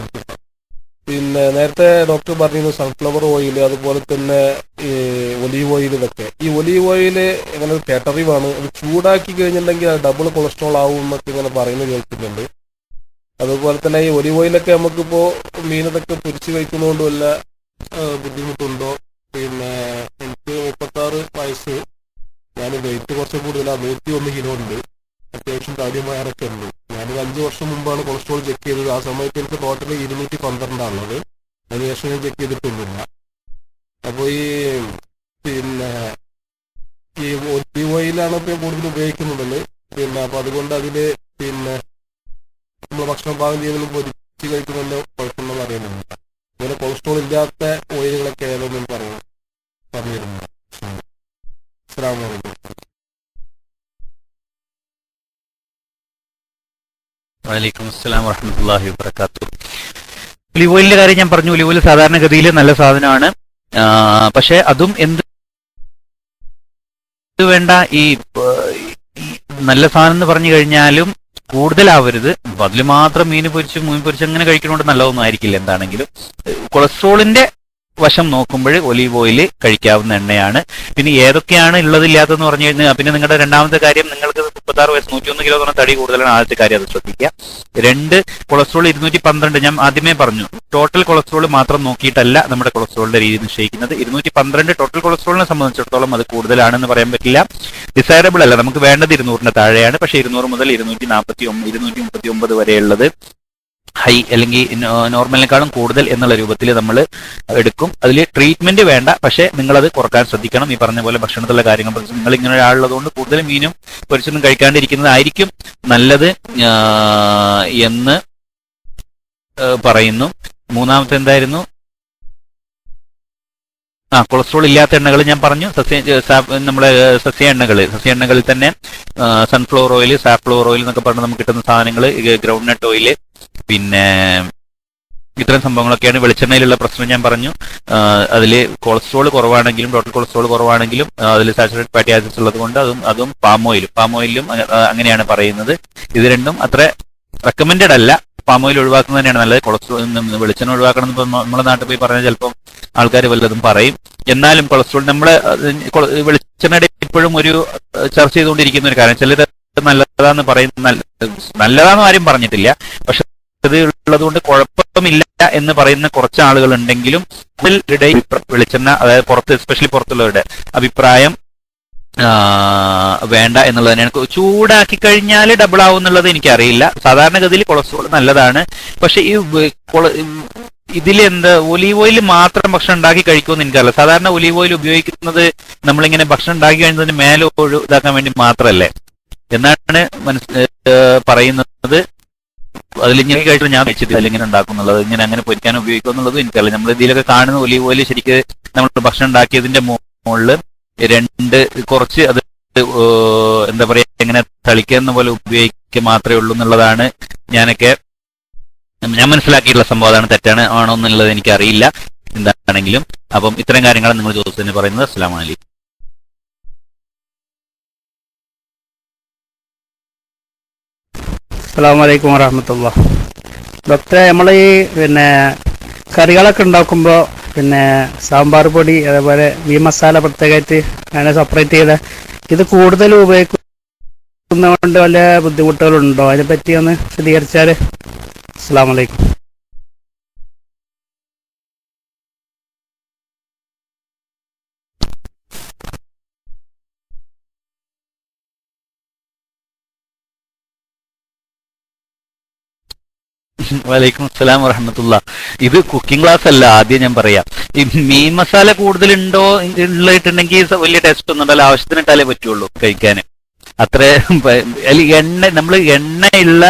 പിന്നെ നേരത്തെ ഡോക്ടർ പറഞ്ഞിരുന്നു സൺഫ്ലവർ ഓയിൽ, അതുപോലെ തന്നെ ഈ ഒലീവ് ഓയിൽ, ഇതൊക്കെ. ഈ ഒലീവ് ഓയിൽ എങ്ങനെ ഒരു കേട്ടറിവാണ്, അത് ചൂടാക്കി കഴിഞ്ഞിട്ടുണ്ടെങ്കിൽ അത് ഡബിൾ കൊളസ്ട്രോൾ ആവും എന്നൊക്കെ ഇങ്ങനെ പറയുന്നത് കേൾക്കുന്നുണ്ട്. അതുപോലെ തന്നെ ഈ ഒലിവ് ഓയിലൊക്കെ നമുക്കിപ്പോൾ മീനതൊക്കെ പൊരിച്ച് കഴിക്കുന്നതുകൊണ്ട് വല്ല ബുദ്ധിമുട്ടുണ്ടോ? പിന്നെ എനിക്ക് 36 വയസ്സ്, ഞാൻ വെയിറ്റ് കുറച്ച് കൂടുതലാണ്, 101 കിലോ ഉണ്ട്, അത്യാവശ്യം കാര്യമായൊക്കെ ഉണ്ട്. ഞാനൊരു 5 വർഷം മുമ്പാണ് കൊളസ്ട്രോൾ ചെക്ക് ചെയ്തത്. ആ സമയത്ത് എനിക്ക് ടോട്ടലി 212 അതിനുശേഷം ഞാൻ ചെക്ക് ചെയ്തിട്ടൊന്നുമില്ല. അപ്പോൾ പിന്നെ ഈ ഒലിവ് ഓയിലാണ് ഇപ്പോൾ കൂടുതൽ ഉപയോഗിക്കുന്നത്. പിന്നെ അപ്പോൾ അതുകൊണ്ട് അതിൽ പിന്നെ നമ്മൾ ഭക്ഷണം പാകം ചെയ്യുന്നതിലും പൊരിച്ച് കഴിക്കുന്നതിൻ്റെ കുഴപ്പമൊന്നും അറിയുന്നില്ല. ഇങ്ങനെ കൊളസ്ട്രോൾ ഇല്ലാത്ത ഓയിലുകളൊക്കെ ഏതൊന്നും പറഞ്ഞിരുന്നു. അസ്സലാമു അലൈക്കും. വഅലൈക്കും അസ്സലാം വറഹ്മത്തുള്ളാഹി വബറകാതുഹു. ഒലിവ് ഓയിലിന്റെ കാര്യം ഞാൻ പറഞ്ഞു. ഒലിവ് ഓയിൽ സാധാരണഗതിയിൽ നല്ല സാധനമാണ്. പക്ഷെ അതും എന്ത് വേണ്ട, ഈ നല്ല സാധനം എന്ന് പറഞ്ഞു കഴിഞ്ഞാലും കൂടുതലാവരുത്. അപ്പൊ അതിൽ മാത്രം മീൻ പൊരിച്ച് അങ്ങനെ കഴിക്കുന്നതുകൊണ്ട് നല്ലതൊന്നും ആയിരിക്കില്ല. എന്താണെങ്കിലും കൊളസ്ട്രോളിന്റെ വശം നോക്കുമ്പോൾ ഒലീവ് ഓയിൽ കഴിക്കാവുന്ന എണ്ണയാണ്. പിന്നെ ഏതൊക്കെയാണ് ഉള്ളതില്ലാത്തതെന്ന് പറഞ്ഞു കഴിഞ്ഞാൽ, പിന്നെ നിങ്ങളുടെ രണ്ടാമത്തെ കാര്യം, നിങ്ങൾക്ക് 36 വയസ്സ് 101 കിലോ തടി കൂടുതലാണ്. ആദ്യത്തെ കാര്യം അത് ശ്രദ്ധിക്കുക. 2, കൊളസ്ട്രോൾ 212. ഞാൻ ആദ്യമേ പറഞ്ഞു, ടോട്ടൽ കൊളസ്ട്രോൾ മാത്രം നോക്കിയിട്ടല്ല നമ്മുടെ കൊളസ്ട്രോളിന്റെ രീതി നിശ്ചയിക്കുന്നത്. 212 ടോട്ടൽ കൊളസ്ട്രോളിനെ സംബന്ധിച്ചിടത്തോളം അത് കൂടുതലാണെന്ന് പറയാൻ പറ്റില്ല. ഡിസൈറബിൾ അല്ല, നമുക്ക് വേണ്ടത് 200-ന് താഴെയാണ്. പക്ഷേ 200 മുതൽ 239 വരെയുള്ളത് ഹൈ അല്ലെങ്കിൽ നോർമലിനേക്കാളും കൂടുതൽ എന്നുള്ള രൂപത്തിൽ നമ്മൾ എടുക്കും. അതിൽ ട്രീറ്റ്മെന്റ് വേണ്ട, പക്ഷേ നിങ്ങളത് കുറക്കാൻ ശ്രദ്ധിക്കണം. ഈ പറഞ്ഞ പോലെ ഭക്ഷണത്തിലുള്ള കാര്യങ്ങൾ, നിങ്ങൾ ഇങ്ങനെ ഒരാളുള്ളതുകൊണ്ട് കൂടുതൽ മീനും പൊരിച്ചൊന്നും കഴിക്കാണ്ടിരിക്കുന്നതായിരിക്കും നല്ലത് എന്ന് പറയുന്നു. മൂന്നാമത്തെ എന്തായിരുന്നു? കൊളസ്ട്രോൾ ഇല്ലാത്ത എണ്ണകൾ ഞാൻ പറഞ്ഞു. നമ്മളെ സസ്യ എണ്ണകളിൽ തന്നെ സൺഫ്ലവർ ഓയിൽ, സാഫ്ലവർ ഓയിൽ എന്നൊക്കെ പറഞ്ഞ് നമുക്ക് കിട്ടുന്ന സാധനങ്ങൾ, ഗ്രൗണ്ട് നട്ട് ഓയിൽ, പിന്നെ ഇത്തരം സംഭവങ്ങളൊക്കെയാണ്. വെളിച്ചെണ്ണയിലുള്ള പ്രശ്നം ഞാൻ പറഞ്ഞു. അതിൽ കൊളസ്ട്രോൾ കുറവാണെങ്കിലും, ടോട്ടൽ കൊളസ്ട്രോൾ കുറവാണെങ്കിലും അതിൽ സാച്ചുറേറ്റഡ് ഫാറ്റി ആസിഡ്സ് ഉള്ളത് കൊണ്ട് അതും പാം ഓയിലും അങ്ങനെയാണ് പറയുന്നത്. ഇത് രണ്ടും അത്ര റെക്കമെൻഡഡ് അല്ല. പാം ഓയിൽ ഒഴിവാക്കുന്നത് തന്നെയാണ് നല്ലത്. കൊളസ്ട്രോൾ വെളിച്ചെണ്ണ ഒഴിവാക്കണം എന്ന് നമ്മുടെ നാട്ടിൽ പോയി പറഞ്ഞാൽ ചിലപ്പം ആൾക്കാർ വല്ലതും പറയും. എന്നാലും കൊളസ്ട്രോൾ വെളിച്ചെണ്ണയുടെ ഇപ്പോഴും ഒരു ചർച്ച ചെയ്തുകൊണ്ടിരിക്കുന്ന ഒരു കാര്യം, ചിലർ നല്ലതാന്ന് നല്ലതാന്ന് ആരും പറഞ്ഞിട്ടില്ല, പക്ഷെ അത് ഉള്ളതുകൊണ്ട് കുഴപ്പമില്ല എന്ന് പറയുന്ന കുറച്ച് ആളുകൾ ഉണ്ടെങ്കിലും വെളിച്ചെണ്ണ, അതായത് എസ്പെഷ്യലി പുറത്തുള്ളവരുടെ അഭിപ്രായം വേണ്ട എന്നുള്ളത് തന്നെയാണ്. ചൂടാക്കി കഴിഞ്ഞാൽ ഡബിൾ ആവും എന്നുള്ളത് എനിക്കറിയില്ല. സാധാരണഗതിയിൽ കൊളസ്ട്രോൾ നല്ലതാണ്. പക്ഷെ ഇതിലെന്ത് ഒലീവ് ഓയിൽ മാത്രം ഭക്ഷണം ഉണ്ടാക്കി കഴിക്കുമെന്ന് എനിക്കറിയില്ല. സാധാരണ ഒലീവ് ഓയിൽ ഉപയോഗിക്കുന്നത് നമ്മളിങ്ങനെ ഭക്ഷണം ഉണ്ടാക്കി കഴിഞ്ഞതിന് മേലെ ഇതാക്കാൻ വേണ്ടി മാത്രമല്ലേ എന്നാണ് പറയുന്നത്. അതിലിങ്ങനെ കഴിച്ചിട്ട് ഞാൻ വെച്ചിട്ട് അതിലിങ്ങനെ ഉണ്ടാക്കുന്നുള്ളത്, ഇങ്ങനെ അങ്ങനെ പൊരിക്കാൻ ഉപയോഗിക്കും എന്നുള്ളതും എനിക്കറിയില്ല. നമ്മൾ ഇതിലൊക്കെ കാണുന്ന ഒലീവ് ഓയിൽ ശരിക്ക് നമ്മൾ ഭക്ഷണം ഉണ്ടാക്കിയതിന്റെ മുകളിൽ രണ്ട് കുറച്ച് അത് എന്താ പറയാ ഇങ്ങനെ തളിക്കുന്ന പോലെ ഉപയോഗിക്കുക മാത്രമേ ഉള്ളൂ എന്നുള്ളതാണ് ഞാൻ മനസ്സിലാക്കിയിട്ടുള്ള സംഭവം. അതാണ് തെറ്റാണ് ആണോ എന്നുള്ളത് എനിക്കറിയില്ല. എന്താണെങ്കിലും അപ്പം ഇത്തരം കാര്യങ്ങളാണ് നിങ്ങൾ ചോദിച്ചതിന് പറയുന്നത്. അസ്സലാമു അലൈക്കും. അസ്സലാമു അലൈക്കും വറഹ്മത്തുള്ളാഹി. ഡോക്ടറെ, നമ്മൾ ഈ കറികളൊക്കെ ഉണ്ടാക്കുമ്പോൾ സാമ്പാർ പൊടി അതേപോലെ ഈ മസാല പ്രത്യേകമായിട്ട് അങ്ങനെ സെപ്പറേറ്റ് ചെയ്ത ഇത് കൂടുതൽ ഉപയോഗിക്കുന്നതുകൊണ്ട് വല്ല ബുദ്ധിമുട്ടുകളുണ്ടോ? അതിനെപ്പറ്റി ഒന്ന് വിശദീകരിച്ചാൽ. അസ്സലാമു അലൈക്കും. വലൈക്കും അസ്സലാം വറഹമത്തുള്ള. ഇത് കുക്കിംഗ് ക്ലാസ് അല്ല, ആദ്യം ഞാൻ പറയാം. ഈ മീൻ മസാല കൂടുതൽ ഉള്ളിട്ടുണ്ടെങ്കിൽ വലിയ ടേസ്റ്റ് ഒന്നും ഉണ്ടല്ലോ, ആവശ്യത്തിനിട്ടാലേ പറ്റുള്ളൂ കഴിക്കാൻ. അത്ര നമ്മൾ എണ്ണയുള്ള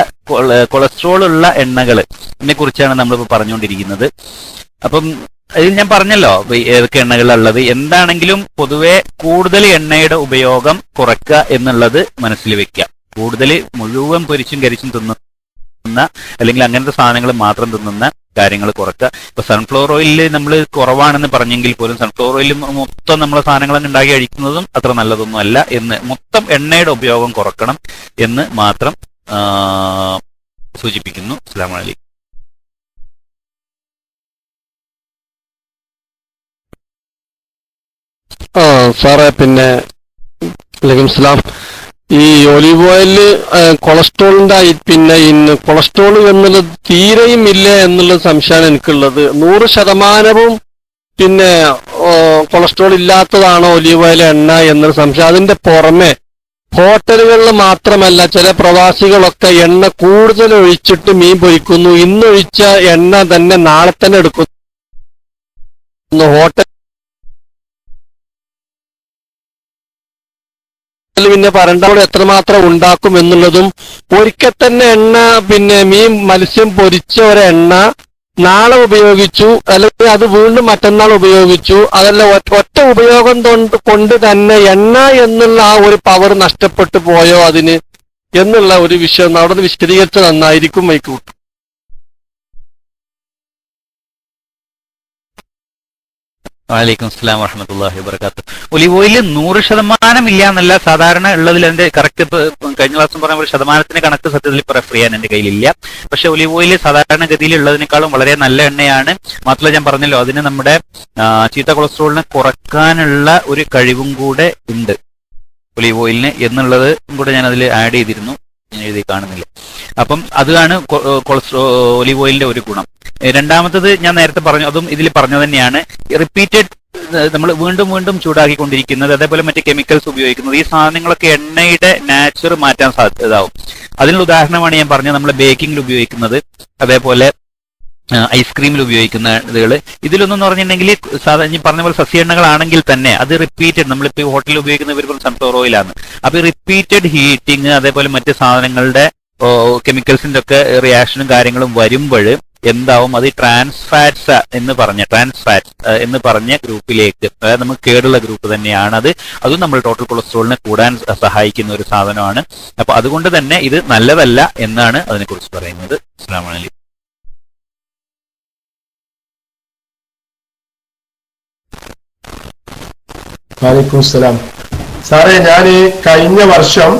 കൊളസ്ട്രോൾ ഉള്ള എണ്ണകളെ കുറിച്ചാണ് നമ്മളിപ്പോൾ പറഞ്ഞുകൊണ്ടിരിക്കുന്നത്. അപ്പം അതിൽ ഞാൻ പറഞ്ഞല്ലോ ഏതൊക്കെ എണ്ണകളുള്ളത്. എന്താണെങ്കിലും പൊതുവെ കൂടുതൽ എണ്ണയുടെ ഉപയോഗം കുറയ്ക്കുക എന്നുള്ളത് മനസ്സിൽ വെക്കുക. കൂടുതൽ മുഴുവൻ പൊരിച്ചും കരിച്ചും തിന്നുന്ന അല്ലെങ്കിൽ അങ്ങനത്തെ സാധനങ്ങൾ മാത്രം തിന്നുന്ന കാര്യങ്ങൾ കുറയ്ക്കുക. ഇപ്പൊ സൺഫ്ലവർ ഓയിലിൽ നമ്മൾ കുറവാണെന്ന് പറഞ്ഞെങ്കിൽ പോലും സൺഫ്ലവർ ഓയിലിൽ മൊത്തം നമ്മളെ സാധനങ്ങൾ ഉണ്ടാക്കി കഴിക്കുന്നതും അത്ര നല്ലതൊന്നും അല്ല എന്ന്, മൊത്തം എണ്ണയുടെ ഉപയോഗം കുറക്കണം എന്ന് മാത്രം സൂചിപ്പിക്കുന്നു. അസ്സലാമു അലൈക്കും. സാറേ, വലൈക്കും സ്ലാം. ഈ ഒലീവ് ഓയില് കൊളസ്ട്രോളിന്റെ കൊളസ്ട്രോൾ എന്നുള്ളത് തീരെയും ഇല്ല എന്നുള്ള സംശയമാണ് എനിക്കുള്ളത്. 100% കൊളസ്ട്രോൾ ഇല്ലാത്തതാണോ ഒലീവ് ഓയിൽ എണ്ണ എന്നൊരു സംശയം. അതിന്റെ പുറമെ ഹോട്ടലുകളിൽ മാത്രമല്ല, ചില പ്രവാസികളൊക്കെ എണ്ണ കൂടുതൽ ഒഴിച്ചിട്ട് മീൻ പൊരിക്കുന്നു. ഇന്നൊഴിച്ച എണ്ണ തന്നെ നാളെ തന്നെ എടുക്കുന്നു. ഹോട്ടൽ പിന്നെ പറയേണ്ടവിടെ എത്രമാത്രം ഉണ്ടാക്കും എന്നുള്ളതും, ഒരിക്കൽ തന്നെ എണ്ണ മത്സ്യം പൊരിച്ച ഒരെണ്ണ നാളെ ഉപയോഗിച്ചു, അല്ലെങ്കിൽ അത് വീണ്ടും മറ്റന്നാൾ ഉപയോഗിച്ചു, അതല്ല ഒറ്റ ഉപയോഗം കൊണ്ട് തന്നെ എണ്ണ എന്നുള്ള ആ ഒരു പവർ നഷ്ടപ്പെട്ടു പോയോ അതിന് എന്നുള്ള ഒരു വിഷയം അവിടെ നിന്ന് വിശദീകരിച്ച് നന്നായിരിക്കും. വൈക്കൂട്ട്. വലൈക്കും അസ്സലാം വറഹ്മത്തുള്ളാഹി വബറകാതുഹു. ഒലിവ് ഓയിൽ 100% ഇല്ല എന്നല്ല സാധാരണ ഉള്ളതിൽ. എന്റെ കറക്റ്റ് കഴിഞ്ഞ ക്ലാസ്സും പറഞ്ഞ പോലെ ശതമാനത്തിന് കണക്ക് സത്യത്തിൽ ഇപ്പോൾ റെഫർ ചെയ്യാൻ എന്റെ കയ്യിലില്ല. പക്ഷെ ഒലിവ് ഓയിൽ സാധാരണഗതിയിൽ ഉള്ളതിനേക്കാളും വളരെ നല്ല എണ്ണയാണ്. മാത്രമല്ല ഞാൻ പറഞ്ഞല്ലോ, അതിന് നമ്മുടെ ചീത്ത കൊളസ്ട്രോളിനെ കുറക്കാനുള്ള ഒരു കഴിവും കൂടെ ഉണ്ട് ഒലിവ് ഓയിലിന് എന്നുള്ളത് കൂടെ ഞാൻ അതിൽ ആഡ് ചെയ്തിരുന്നു. ഞാൻ എഴുതി കാണുന്നില്ല. അപ്പം അതാണ് ഒലിവ് ഓയിലിന്റെ ഒരു ഗുണം. രണ്ടാമത്തത് ഞാൻ നേരത്തെ പറഞ്ഞു, അതും ഇതിൽ പറഞ്ഞു തന്നെയാണ്, റിപ്പീറ്റഡ് നമ്മൾ വീണ്ടും വീണ്ടും ചൂടാക്കിക്കൊണ്ടിരിക്കുന്നത്, അതേപോലെ മറ്റ് കെമിക്കൽസ് ഉപയോഗിക്കുന്നത്, ഈ സാധനങ്ങളൊക്കെ എണ്ണയുടെ നാച്ചർ മാറ്റാൻ സാധ്യതയാവും. അതിനുള്ള ഉദാഹരണമാണ് ഞാൻ പറഞ്ഞത്, നമ്മൾ ബേക്കിങ്ങിൽ ഉപയോഗിക്കുന്നത്, അതേപോലെ ഐസ്ക്രീമിൽ ഉപയോഗിക്കുന്ന ഇതുകൾ. ഇതിലൊന്നും പറഞ്ഞിട്ടുണ്ടെങ്കിൽ സാധാരണ പറഞ്ഞ പോലെ സസ്യ എണ്ണകളാണെങ്കിൽ തന്നെ അത് റിപ്പീറ്റഡ്, നമ്മളിപ്പോൾ ഹോട്ടലിൽ ഉപയോഗിക്കുന്ന ഇവർ സൺഫ്ലവർ ഓയിലാണ്. അപ്പൊ റിപ്പീറ്റഡ് ഹീറ്റിംഗ്, അതേപോലെ മറ്റ് സാധനങ്ങളുടെ കെമിക്കൽസിന്റെ ഒക്കെ റിയാക്ഷനും കാര്യങ്ങളും വരുമ്പോൾ എന്താവും, അത് ട്രാൻസ് ഫാറ്റ്സ് എന്ന് പറഞ്ഞ ഗ്രൂപ്പിലേക്ക്, അതായത് നമുക്ക് കേടുള്ള ഗ്രൂപ്പ് തന്നെയാണ് അത്. അതും നമ്മൾ ടോട്ടൽ കൊളസ്ട്രോളിനെ കൂടാൻ സഹായിക്കുന്ന ഒരു സാധനമാണ്. അപ്പൊ അതുകൊണ്ട് തന്നെ ഇത് നല്ലതല്ല എന്നാണ് അതിനെക്കുറിച്ച് പറയുന്നത്. അസ്സലാമു അലൈക്കും. വലൈക്കും സ്സലാം. സാറേ, ഞാൻ കഴിഞ്ഞ വർഷം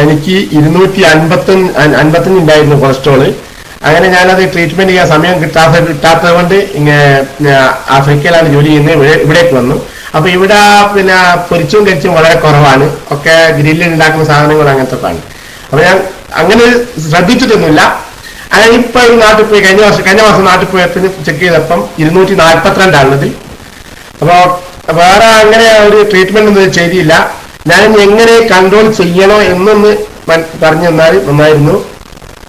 എനിക്ക് 255 ഉണ്ടായിരുന്നു കൊളസ്ട്രോള്. അങ്ങനെ ഞാനത് ട്രീറ്റ്മെന്റ് ചെയ്യാൻ സമയം കിട്ടാത്തത് കൊണ്ട് ആഫ്രിക്കയിലാണ് ജോലി ചെയ്യുന്നത്. ഇവിടേക്ക് വന്നു. അപ്പൊ ഇവിടെ പൊരിച്ചും കരിച്ചും വളരെ കുറവാണ്. ഒക്കെ ഗ്രില്ലിൽ ഉണ്ടാക്കുന്ന സാധനങ്ങൾ അങ്ങനത്തെ ആണ്. അപ്പൊ ഞാൻ അങ്ങനെ ശ്രദ്ധിച്ചിട്ടൊന്നുമില്ല. അങ്ങനെ ഇപ്പൊ നാട്ടിൽ പോയി കഴിഞ്ഞ മാസം നാട്ടിൽ പോയപ്പോൾ ചെക്ക് ചെയ്തപ്പം 242 അപ്പൊ വേറെ അങ്ങനെ ഒരു ട്രീറ്റ്മെന്റ് ഒന്നും ചെയ്തില്ല. ഞാൻ എങ്ങനെ കൺട്രോൾ ചെയ്യണോ എന്നൊന്ന് പറഞ്ഞു തന്നാൽ നന്നായിരുന്നു.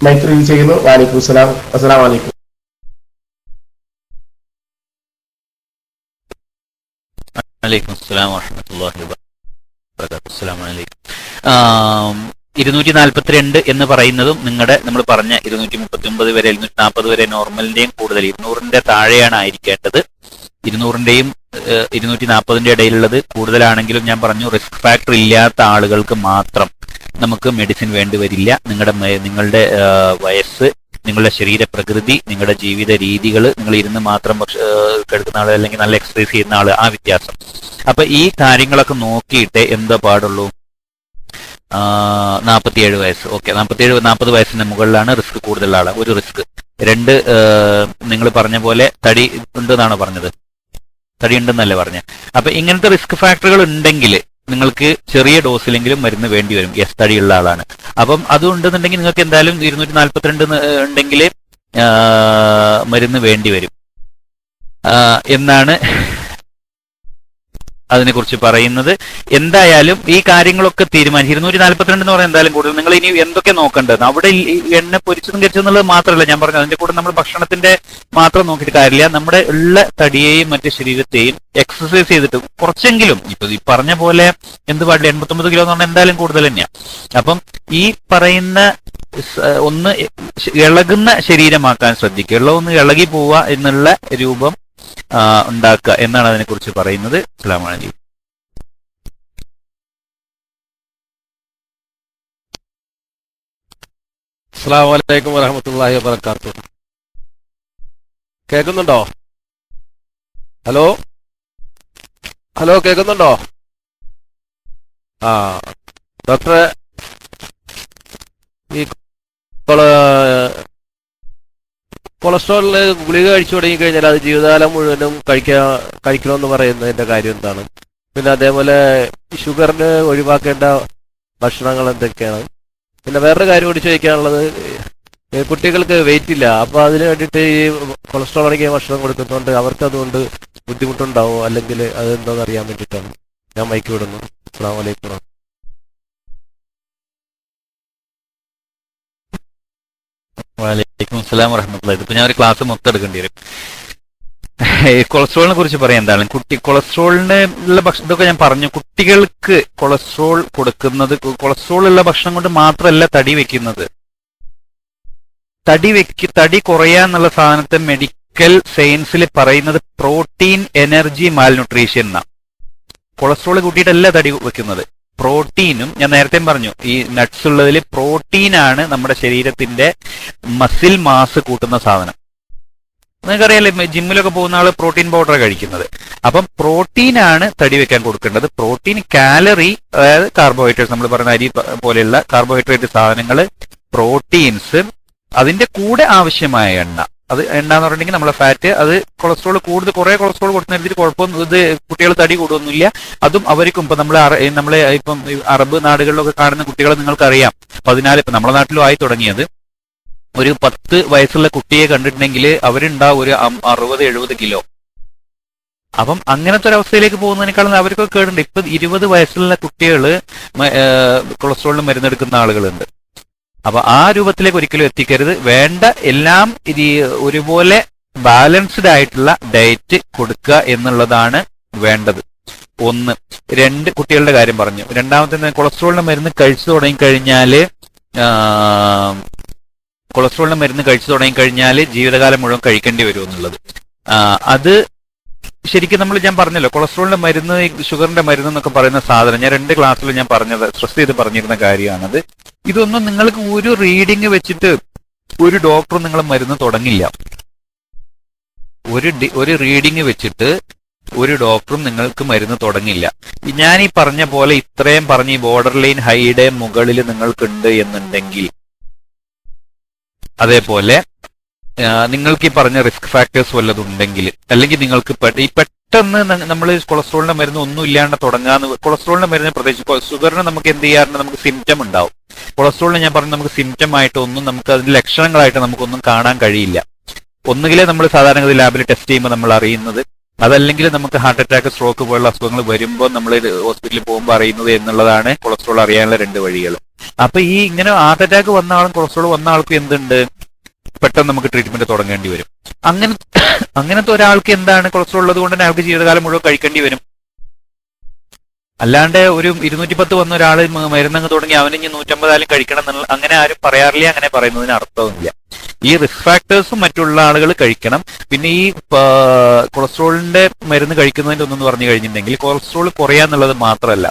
മൈത്രി ചെയ്യുന്നു. വലൈക്കും സ്സലാം. അസ്സലാമു അലൈക്കും. വലൈക്കും അസ്സലാം വറഹ്മത്തുള്ളാഹി വബറകാതുഹു. അസ്സലാമു അലൈക്കും. 242 എന്ന് പറയുന്നതും നമ്മൾ പറഞ്ഞ 239 വരെ 240 വരെ നോർമലിന്റെയും കൂടുതൽ 200ന്റെ താഴെയാണ് ആയിരിക്കേണ്ടത്. 200ന്റെയും 240ന്റെ ഇടയിലുള്ളത് കൂടുതലാണെങ്കിലും ഞാൻ പറഞ്ഞു റിസ്ക് ഫാക്ടർ ഇല്ലാത്ത ആളുകൾക്ക് മാത്രം നമുക്ക് മെഡിസിൻ വേണ്ടി വരില്ല. നിങ്ങളുടെ വയസ്സ്, നിങ്ങളുടെ ശരീരപ്രകൃതി, നിങ്ങളുടെ ജീവിത രീതികൾ, നിങ്ങൾ ഇരുന്ന് മാത്രം കിടക്കുന്ന ആള് അല്ലെങ്കിൽ നല്ല എക്സസൈസ് ചെയ്യുന്ന ആള്, ആ വ്യത്യാസം. അപ്പൊ ഈ കാര്യങ്ങളൊക്കെ നോക്കിയിട്ട് എന്താ പാടുള്ളൂ. 47 വയസ്സ്, ഓക്കെ, 40 വയസ്സിന് മുകളിലാണ് റിസ്ക് കൂടുതലുള്ള ആള്. ഒരു റിസ്ക്. 2, നിങ്ങൾ പറഞ്ഞ പോലെ തടി ഉണ്ടെന്നാണോ പറഞ്ഞത്? തടി ഉണ്ടെന്നല്ലേ പറഞ്ഞത്. അപ്പൊ ഇങ്ങനത്തെ റിസ്ക് ഫാക്ടറുകൾ ഉണ്ടെങ്കിൽ നിങ്ങൾക്ക് ചെറിയ ഡോസിലെങ്കിലും മരുന്ന് വേണ്ടി വരും. യെസ്, തടിയുള്ള ആളാണ്. അപ്പം അതുണ്ടെന്നുണ്ടെങ്കിൽ നിങ്ങൾക്ക് എന്തായാലും 242 ഉണ്ടെങ്കിൽ മരുന്ന് വേണ്ടി വരും എന്നാണ് അതിനെക്കുറിച്ച് പറയുന്നത്. എന്തായാലും ഈ കാര്യങ്ങളൊക്കെ തീരുമാനിച്ചു. 242 എന്ന് പറയുന്നത് എന്തായാലും കൂടുതൽ. നിങ്ങൾ ഇനി എന്തൊക്കെ നോക്കേണ്ടത്? അവിടെ എണ്ണ പൊരിച്ചതും കരിച്ചതെന്നുള്ളത് മാത്രമല്ല ഞാൻ പറഞ്ഞത്. അതിന്റെ കൂടെ നമ്മൾ ഭക്ഷണത്തിന്റെ മാത്രം നോക്കിയിട്ട് കാര്യമില്ല. നമ്മുടെ ഉള്ള തടിയെയും മറ്റു ശരീരത്തെയും എക്സസൈസ് ചെയ്തിട്ട് കുറച്ചെങ്കിലും, ഇപ്പൊ ഈ പറഞ്ഞ പോലെ എന്ത് പാടില്ല, 89 കിലോ എന്ന് പറഞ്ഞാൽ എന്തായാലും കൂടുതൽ തന്നെയാണ്. അപ്പം ഈ പറയുന്ന ഒന്ന് ഇളകുന്ന ശരീരമാക്കാൻ ശ്രദ്ധിക്കുക. ഒന്ന് ഇളകി പോവുക എന്നുള്ള രൂപം ഉണ്ടാക്കുക എന്നാണ് അതിനെക്കുറിച്ച് പറയുന്നത്. അസ്സലാമു അലൈക്കും. അസ്സലാമു അലൈക്കും വറഹ്മത്തുള്ളാഹി വബറകാതുഹു. കേൾക്കുന്നുണ്ടോ? ഹലോ ഹലോ, കേൾക്കുന്നുണ്ടോ? ഡോക്ടറെ, ഈ കൊളസ്ട്രോളിന് ഗുളിക കഴിച്ചു തുടങ്ങിക്കഴിഞ്ഞാൽ അത് ജീവിതകാലം മുഴുവനും കഴിക്കണമെന്ന് പറയുന്നതിന്റെ കാര്യം എന്താണ്? പിന്നെ അതേപോലെ ഷുഗറിന് ഒഴിവാക്കേണ്ട ഭക്ഷണങ്ങൾ എന്തൊക്കെയാണ്? പിന്നെ വേറൊരു കാര്യം കൂടി ചോദിക്കാനുള്ളത്, കുട്ടികൾക്ക് വെയിറ്റ് ഇല്ല, അപ്പൊ അതിന് വേണ്ടിയിട്ട് ഈ കൊളസ്ട്രോൾ അടങ്ങിയ ഭക്ഷണം കൊടുക്കുന്നതുകൊണ്ട് അവർക്ക് അതുകൊണ്ട് ബുദ്ധിമുട്ടുണ്ടാവും, അല്ലെങ്കിൽ അതെന്താണെന്ന് അറിയാൻ വേണ്ടിയിട്ടാണ് ഞാൻ മൈക്ക് വിടുന്നു. അസ്സലാമു അലൈക്കും. വലൈക്കും അസ്സലാം വറഹ്മത്തുള്ളാഹി. ഇതിപ്പോ ഞാൻ ഒരു ക്ലാസ് മൊത്തം എടുക്കേണ്ടി വരും. കൊളസ്ട്രോളിനെ കുറിച്ച് പറയാൻ എന്താണ്, കൊളസ്ട്രോളിന് ഉള്ള ഭക്ഷണം ഇതൊക്കെ ഞാൻ പറഞ്ഞു. കുട്ടികൾക്ക് കൊളസ്ട്രോൾ കൊടുക്കുന്നത്, കൊളസ്ട്രോൾ ഉള്ള ഭക്ഷണം കൊണ്ട് മാത്രമല്ല തടി വെക്കുന്നത്. തടി കുറയാന്നുള്ള സാധനത്തെ മെഡിക്കൽ സയൻസിൽ പറയുന്നത് പ്രോട്ടീൻ എനർജി മാൽന്യൂട്രീഷൻ എന്നാണ്. കൊളസ്ട്രോൾ കൂട്ടിയിട്ടല്ല തടി വെക്കുന്നത്. പ്രോട്ടീനും, ഞാൻ നേരത്തെ പറഞ്ഞു, ഈ നട്ട്സ് ഉള്ളതിൽ പ്രോട്ടീനാണ് നമ്മുടെ ശരീരത്തിന്റെ മസിൽ മാസ് കൂട്ടുന്ന സാധനം. നിങ്ങൾക്കറിയാലേ, ജിമ്മിലൊക്കെ പോകുന്ന ആള് പ്രോട്ടീൻ പൗഡർ കഴിക്കുന്നത്. അപ്പം പ്രോട്ടീനാണ് തടി വെക്കാൻ കൊടുക്കേണ്ടത്. പ്രോട്ടീൻ, കാലറി, അതായത് കാർബോഹൈഡ്രേറ്റ്സ്, നമ്മൾ പറയുന്ന അരി പോലെയുള്ള കാർബോഹൈഡ്രേറ്റ് സാധനങ്ങൾ, പ്രോട്ടീൻസ്, അതിന്റെ കൂടെ ആവശ്യമായ എണ്ണ. അത് എണ്ണ എന്ന് പറഞ്ഞിട്ടുണ്ടെങ്കിൽ നമ്മളെ ഫാറ്റ്, അത് കൊളസ്ട്രോൾ കുറെ കൊളസ്ട്രോൾ കൊടുക്കുന്ന രീതിയിൽ കുഴപ്പമൊന്നും, ഇത് കുട്ടികൾ തടി കൂടുമൊന്നുമില്ല. അതും അവർക്കും ഇപ്പൊ നമ്മളെ ഇപ്പം അറബ് നാടുകളിലൊക്കെ കാണുന്ന കുട്ടികളെ നിങ്ങൾക്കറിയാം. 14, ഇപ്പൊ നമ്മുടെ നാട്ടിലും ആയി തുടങ്ങിയത്. ഒരു 10 വയസ്സുള്ള കുട്ടിയെ കണ്ടിട്ടുണ്ടെങ്കിൽ അവരുണ്ടാവും ഒരു 60-70 കിലോ. അപ്പം അങ്ങനത്തെ ഒരു അവസ്ഥയിലേക്ക് പോകുന്നതിനേക്കാളും അവർക്കൊക്കെ കേടുണ്ട്. ഇപ്പൊ 20 വയസ്സുള്ള കുട്ടികള് കൊളസ്ട്രോളിന് മരുന്നെടുക്കുന്ന ആളുകളുണ്ട്. അപ്പൊ ആ രൂപത്തിലേക്ക് ഒരിക്കലും എത്തിക്കരുത്. വേണ്ട എല്ലാം ഒരുപോലെ ബാലൻസ്ഡ് ആയിട്ടുള്ള ഡയറ്റ് കൊടുക്കുക എന്നുള്ളതാണ് വേണ്ടത്. 1. 2, കുട്ടികളുടെ കാര്യം പറഞ്ഞു. രണ്ടാമത്തെ, കൊളസ്ട്രോളിന്റെ മരുന്ന് കഴിച്ചു തുടങ്ങിക്കഴിഞ്ഞാൽ ജീവിതകാലം മുഴുവൻ കഴിക്കേണ്ടി വരും എന്നുള്ളത്. അത് ശരിക്കും ഞാൻ പറഞ്ഞല്ലോ, കൊളസ്ട്രോളിന്റെ മരുന്ന്, ഷുഗറിന്റെ മരുന്ന് എന്നൊക്കെ പറയുന്ന സാധനം ഞാൻ 2 ക്ലാസ്സിൽ ഞാൻ സ്ട്രെസ് ചെയ്ത് പറഞ്ഞിരുന്ന കാര്യമാണത്. ഇതൊന്നും നിങ്ങൾക്ക് ഒരു റീഡിങ് വെച്ചിട്ട് ഒരു ഡോക്ടറും നിങ്ങൾ മരുന്ന് തുടങ്ങില്ല. ഒരു റീഡിങ് വെച്ചിട്ട് ഒരു ഡോക്ടറും നിങ്ങൾക്ക് മരുന്ന് തുടങ്ങില്ല. ഞാൻ ഈ പറഞ്ഞ പോലെ ഇത്രയും പറഞ്ഞ് ഈ ബോർഡർ ലൈൻ ഹൈയുടെ മുകളിൽ നിങ്ങൾക്കുണ്ട് എന്നുണ്ടെങ്കിൽ, അതേപോലെ നിങ്ങൾക്ക് ഈ പറഞ്ഞ റിസ്ക് ഫാക്ടേഴ്സ് വല്ലതുണ്ടെങ്കിൽ, അല്ലെങ്കിൽ നിങ്ങൾക്ക് പെട്ടെന്ന് നമ്മൾ കൊളസ്ട്രോളിന്റെ മരുന്ന് ഒന്നും ഇല്ലാണ്ട് തുടങ്ങാന്ന്. കൊളസ്ട്രോളിന്റെ മരുന്ന് പ്രത്യേകിച്ച്, ഷുഗറിന് നമുക്ക് എന്ത് ചെയ്യാറുണ്ട്, നമുക്ക് സിംറ്റം ഉണ്ടാവും. കൊളസ്ട്രോളിന് ഞാൻ പറഞ്ഞു നമുക്ക് സിംറ്റം ആയിട്ടൊന്നും, നമുക്ക് അതിന്റെ ലക്ഷണങ്ങളായിട്ട് നമുക്കൊന്നും കാണാൻ കഴിയില്ല. ഒന്നുകിലേ നമ്മൾ സാധാരണ ലാബിൽ ടെസ്റ്റ് ചെയ്യുമ്പോൾ നമ്മൾ അറിയുന്നത്, അതല്ലെങ്കിൽ നമുക്ക് ഹാർട്ട് അറ്റാക്ക്, സ്ട്രോക്ക് പോലുള്ള അസുഖങ്ങൾ വരുമ്പോൾ നമ്മൾ ഹോസ്പിറ്റലിൽ പോകുമ്പോൾ അറിയുന്നത് എന്നുള്ളതാണ് കൊളസ്ട്രോൾ അറിയാനുള്ള 2 വഴികൾ. അപ്പൊ ഈ ഇങ്ങനെ ഹാർട്ട് അറ്റാക്ക് വന്ന ആളും കൊളസ്ട്രോൾ വന്ന ആൾക്കും എന്തുണ്ട്, പെട്ടെന്ന് നമുക്ക് ട്രീറ്റ്മെന്റ് തുടങ്ങേണ്ടി വരും. അങ്ങനത്തെ ഒരാൾക്ക് എന്താണ്, കൊളസ്ട്രോൾ ഉള്ളത് കൊണ്ട് തന്നെ അയാൾക്ക് ജീവിതകാലം മുഴുവൻ കഴിക്കേണ്ടി വരും. അല്ലാണ്ട് ഒരു 210 വന്ന ഒരാൾ മരുന്നങ്ങ് തുടങ്ങി അവന് ഇനി 150 കഴിക്കണം എന്നുള്ള അങ്ങനെ ആരും പറയാറില്ല. അങ്ങനെ പറയുന്നതിന് അർത്ഥവുമില്ല. ഈ റിസ്ക് ഫാക്ടേഴ്സും മറ്റുള്ള ആളുകൾ കഴിക്കണം. പിന്നെ ഈ കൊളസ്ട്രോളിന്റെ മരുന്ന് കഴിക്കുന്നതിന്റെ ഒന്നെന്ന് പറഞ്ഞു കഴിഞ്ഞിട്ടുണ്ടെങ്കിൽ കൊളസ്ട്രോൾ കുറയാന്നുള്ളത് മാത്രമല്ല,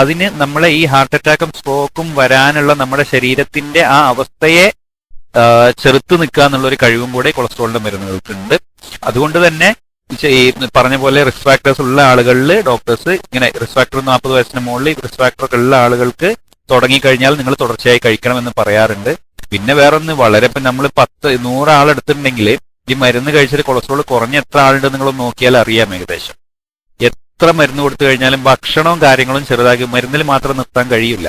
അതിന് നമ്മളെ ഈ ഹാർട്ട് അറ്റാക്കും സ്ട്രോക്കും വരാനുള്ള നമ്മുടെ ശരീരത്തിന്റെ ആ അവസ്ഥയെ ചെറുത്ത് നിൽക്കുക എന്നുള്ള ഒരു കഴിവും കൂടെ കൊളസ്ട്രോളിന്റെ മരുന്നുകൾക്കുണ്ട്. അതുകൊണ്ട് തന്നെ ഈ പറഞ്ഞ പോലെ റിസ്ക് ഫാക്ടേഴ്സ് ഉള്ള ആളുകളിൽ ഡോക്ടേഴ്സ് ഇങ്ങനെ റിസ്ക് ഫാക്ടർ 40 വയസ്സിന് മുകളിൽ റിസ്ക് ഫാക്ടർ ഉള്ള ആളുകൾക്ക് തുടങ്ങിക്കഴിഞ്ഞാൽ നിങ്ങൾ തുടർച്ചയായി കഴിക്കണമെന്ന് പറയാറുണ്ട്. പിന്നെ വേറൊന്ന് വളരെ ഇപ്പം നമ്മൾ 100 ആളെടുത്തിട്ടുണ്ടെങ്കിൽ ഈ മരുന്ന് കഴിച്ചിട്ട് കൊളസ്ട്രോൾ കുറഞ്ഞ എത്ര ആളുണ്ട് നിങ്ങളൊന്ന് നോക്കിയാൽ അറിയാം ഏകദേശം. എത്ര മരുന്ന് കൊടുത്തു കഴിഞ്ഞാലും ഭക്ഷണവും കാര്യങ്ങളും ചെറുതാക്കി മരുന്നിൽ മാത്രം നിർത്താൻ കഴിയില്ല.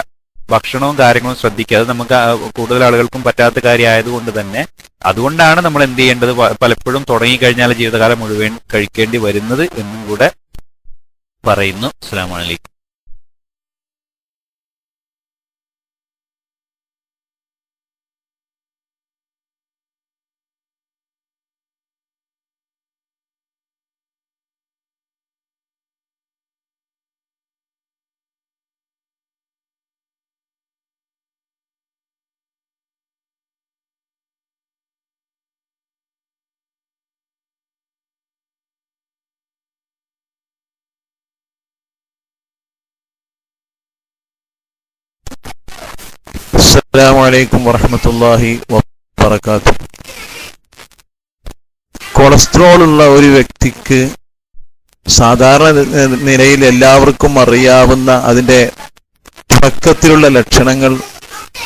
ഭക്ഷണവും കാര്യങ്ങളും ശ്രദ്ധിക്കുക. അത് നമുക്ക് കൂടുതൽ ആളുകൾക്കും പറ്റാത്ത കാര്യമായതുകൊണ്ട് തന്നെ അതുകൊണ്ടാണ് നമ്മൾ എന്ത് ചെയ്യേണ്ടത്, പലപ്പോഴും തുടങ്ങിക്കഴിഞ്ഞാൽ ജീവിതകാലം മുഴുവൻ കഴിക്കേണ്ടി വരുന്നത് എന്നും കൂടെ പറയുന്നു. അസ്സലാമു അലൈക്കും. അസ്സലാമു അലൈക്കും വറഹ്മത്തുള്ളാഹി വബറകാതുഹു. കൊളസ്ട്രോൾ ഉള്ള ഒരു വ്യക്തിക്ക് സാധാരണ നിലയിൽ എല്ലാവർക്കും അറിയാവുന്ന അതിന്റെ തുടക്കത്തിലുള്ള ലക്ഷണങ്ങൾ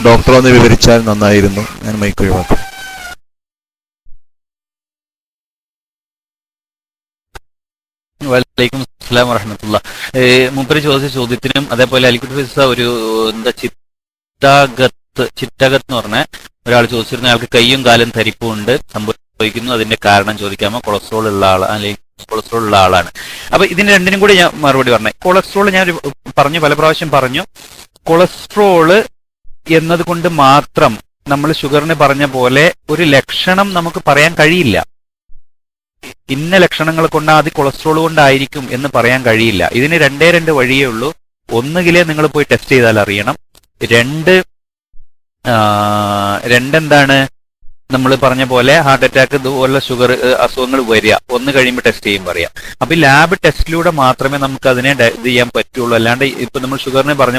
ഡോക്ടർ ഒന്ന് വിവരിച്ചാൽ നന്നായിരുന്നു. ഞാൻ മൈക്ക് ഒഴിവാക്കും. വലൈക്കും അസ്സലാം വറഹ്മത്തുള്ളാഹി. മൂപ്പര് ചോദിച്ച ചോദ്യത്തിനും അതേപോലെ അലിക്കുട്ടി ഒരു എന്താ ചിറ്റകത്ത് എന്ന് പറഞ്ഞ ഒരാൾ ചോദിച്ചിരുന്ന ആൾക്ക് കൈയും കാലും തരിപ്പുണ്ട് സംഭവിക്കുന്നു, അതിന്റെ കാരണം ചോദിക്കാമോ? കൊളസ്ട്രോൾ ഉള്ള ആൾ അല്ലെങ്കിൽ കൊളസ്ട്രോൾ ഉള്ള ആളാണ്. അപ്പൊ ഇതിന് രണ്ടിനും കൂടി ഞാൻ മറുപടി പറഞ്ഞേ. കൊളസ്ട്രോൾ ഞാൻ പല പ്രാവശ്യം പറഞ്ഞു, കൊളസ്ട്രോള് എന്നതുകൊണ്ട് മാത്രം നമ്മൾ ഷുഗറിന് പറഞ്ഞ പോലെ ഒരു ലക്ഷണം നമുക്ക് പറയാൻ കഴിയില്ല. ഇന്ന ലക്ഷണങ്ങൾ കൊണ്ട് അത് കൊളസ്ട്രോൾ കൊണ്ടായിരിക്കും എന്ന് പറയാൻ കഴിയില്ല. ഇതിന് രണ്ട് വഴിയേ ഉള്ളൂ. ഒന്നുകിലേ നിങ്ങൾ പോയി ടെസ്റ്റ് ചെയ്താൽ അറിയണം. രണ്ടെന്താണ്, നമ്മൾ പറഞ്ഞ പോലെ ഹാർട്ട് അറ്റാക്ക് ഇതുപോലുള്ള ഷുഗർ അസുഖങ്ങൾ വരിക, ഒന്ന് കഴിയുമ്പോൾ ടെസ്റ്റ് ചെയ്യും പറയാം. അപ്പൊ ഈ ലാബ് ടെസ്റ്റിലൂടെ മാത്രമേ നമുക്ക് അതിനെ ഇത് ചെയ്യാൻ പറ്റുള്ളൂ. അല്ലാണ്ട് ഇപ്പൊ നമ്മൾ ഷുഗറിനെ പറഞ്ഞ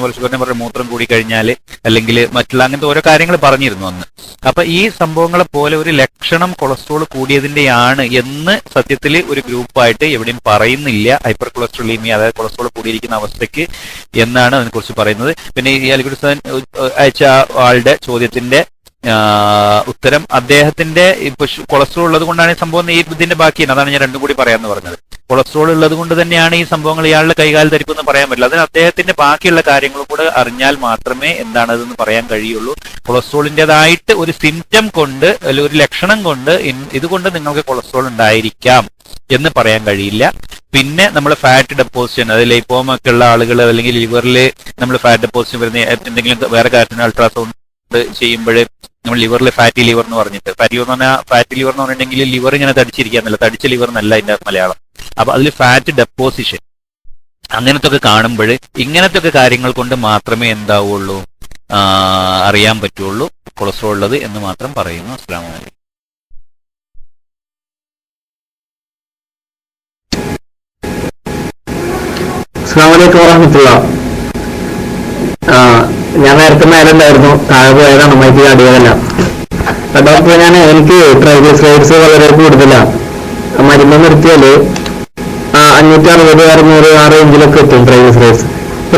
മൂത്രം കൂടി കഴിഞ്ഞാൽ അല്ലെങ്കിൽ മറ്റുള്ള അങ്ങനത്തെ ഓരോ കാര്യങ്ങൾ പറഞ്ഞിരുന്നു അന്ന്. അപ്പൊ ഈ സംഭവങ്ങളെ പോലെ ഒരു ലക്ഷണം കൊളസ്ട്രോൾ കൂടിയതിന്റെയാണ് എന്ന് സത്യത്തിൽ ഒരു ഗ്രൂപ്പായിട്ട് എവിടെയും പറയുന്നില്ല. ഹൈപ്പർ കൊളസ്ട്രോളീമിയ, അതായത് കൊളസ്ട്രോൾ കൂടിയിരിക്കുന്ന അവസ്ഥയ്ക്ക് എന്നാണ് അതിനെക്കുറിച്ച് പറയുന്നത്. പിന്നെ ഈ അലിക്കുട്ടി അയച്ച ആളുടെ ചോദ്യത്തിന്റെ ഉത്തരം, അദ്ദേഹത്തിന്റെ ഇപ്പൊ കൊളസ്ട്രോൾ ഉള്ളത് കൊണ്ടാണ് ഈ സംഭവം ഈ ഇതിന്റെ ബാക്കിയാണ്. അതാണ് ഞാൻ രണ്ടും കൂടി പറയാമെന്ന് പറഞ്ഞത്. കൊളസ്ട്രോൾ ഉള്ളത് കൊണ്ട് തന്നെയാണ് ഈ സംഭവങ്ങൾ ഇയാളുടെ കൈകാൽ ധരിപ്പെന്ന് പറയാൻ പറ്റില്ല. അതിന് അദ്ദേഹത്തിന്റെ ബാക്കിയുള്ള കാര്യങ്ങളും കൂടെ അറിഞ്ഞാൽ മാത്രമേ എന്താണതെന്ന് പറയാൻ കഴിയുള്ളൂ. കൊളസ്ട്രോളിൻ്റെതായിട്ട് ഒരു സിംറ്റം കൊണ്ട് അല്ലെങ്കിൽ ഒരു ലക്ഷണം കൊണ്ട് ഇതുകൊണ്ട് നിങ്ങൾക്ക് കൊളസ്ട്രോൾ ഉണ്ടായിരിക്കാം എന്ന് പറയാൻ കഴിയില്ല. പിന്നെ നമ്മൾ ഫാറ്റ് ഡെപ്പോസിഷൻ, അത് ലൈപ്പോമൊക്കെ ഉള്ള ആളുകൾ അല്ലെങ്കിൽ ലിവറിൽ നമ്മൾ ഫാറ്റ് ഡെപ്പോസിഷൻ വരുന്ന എന്തെങ്കിലും വേറെ കാര്യത്തിന് അൾട്രാസൗണ്ട് ചെയ്യുമ്പോൾ നമ്മൾ ലിവറിൽ ഫാറ്റി ലിവർ എന്ന് പറഞ്ഞിട്ട്, ഫാറ്റി ലിവർ എന്ന് പറഞ്ഞിട്ടുണ്ടെങ്കിൽ ലിവർ ഇങ്ങനെ തടിച്ചിരിക്കാന്നല്ല, തടിച്ച ലിവർ എന്നല്ല അതിന്റെ മലയാളം. അപ്പൊ അതിൽ ഫാറ്റ് ഡെപ്പോസിഷൻ അങ്ങനത്തെ ഒക്കെ കാണുമ്പോൾ ഇങ്ങനത്തെ ഒക്കെ കാര്യങ്ങൾ കൊണ്ട് മാത്രമേ എന്താവുള്ളൂ, അറിയാൻ പറ്റുള്ളൂ കൊളസ്ട്രോൾ ഉള്ളത് എന്ന് മാത്രം പറയുന്നു. അസ്സലാമു അലൈക്കും. അസ്സലാമു അലൈക്കും വറഹ്മത്തുള്ളാഹി. ഞാൻ നേരത്തെ മേലുണ്ടായിരുന്നു, താഴെ പോയതാണ്, മൈക്ക് അടിയതല്ല. ഡോക്ടർ, എനിക്ക് ട്രൈഗ്ലിസറൈഡ്സ് വളരെ കൂടുതലാണ്. മരുന്ന് നിർത്തിയാല് 560, 600 ആ റേഞ്ചിലൊക്കെ എത്തും ട്രൈഗ്ലിസറൈഡ്സ്.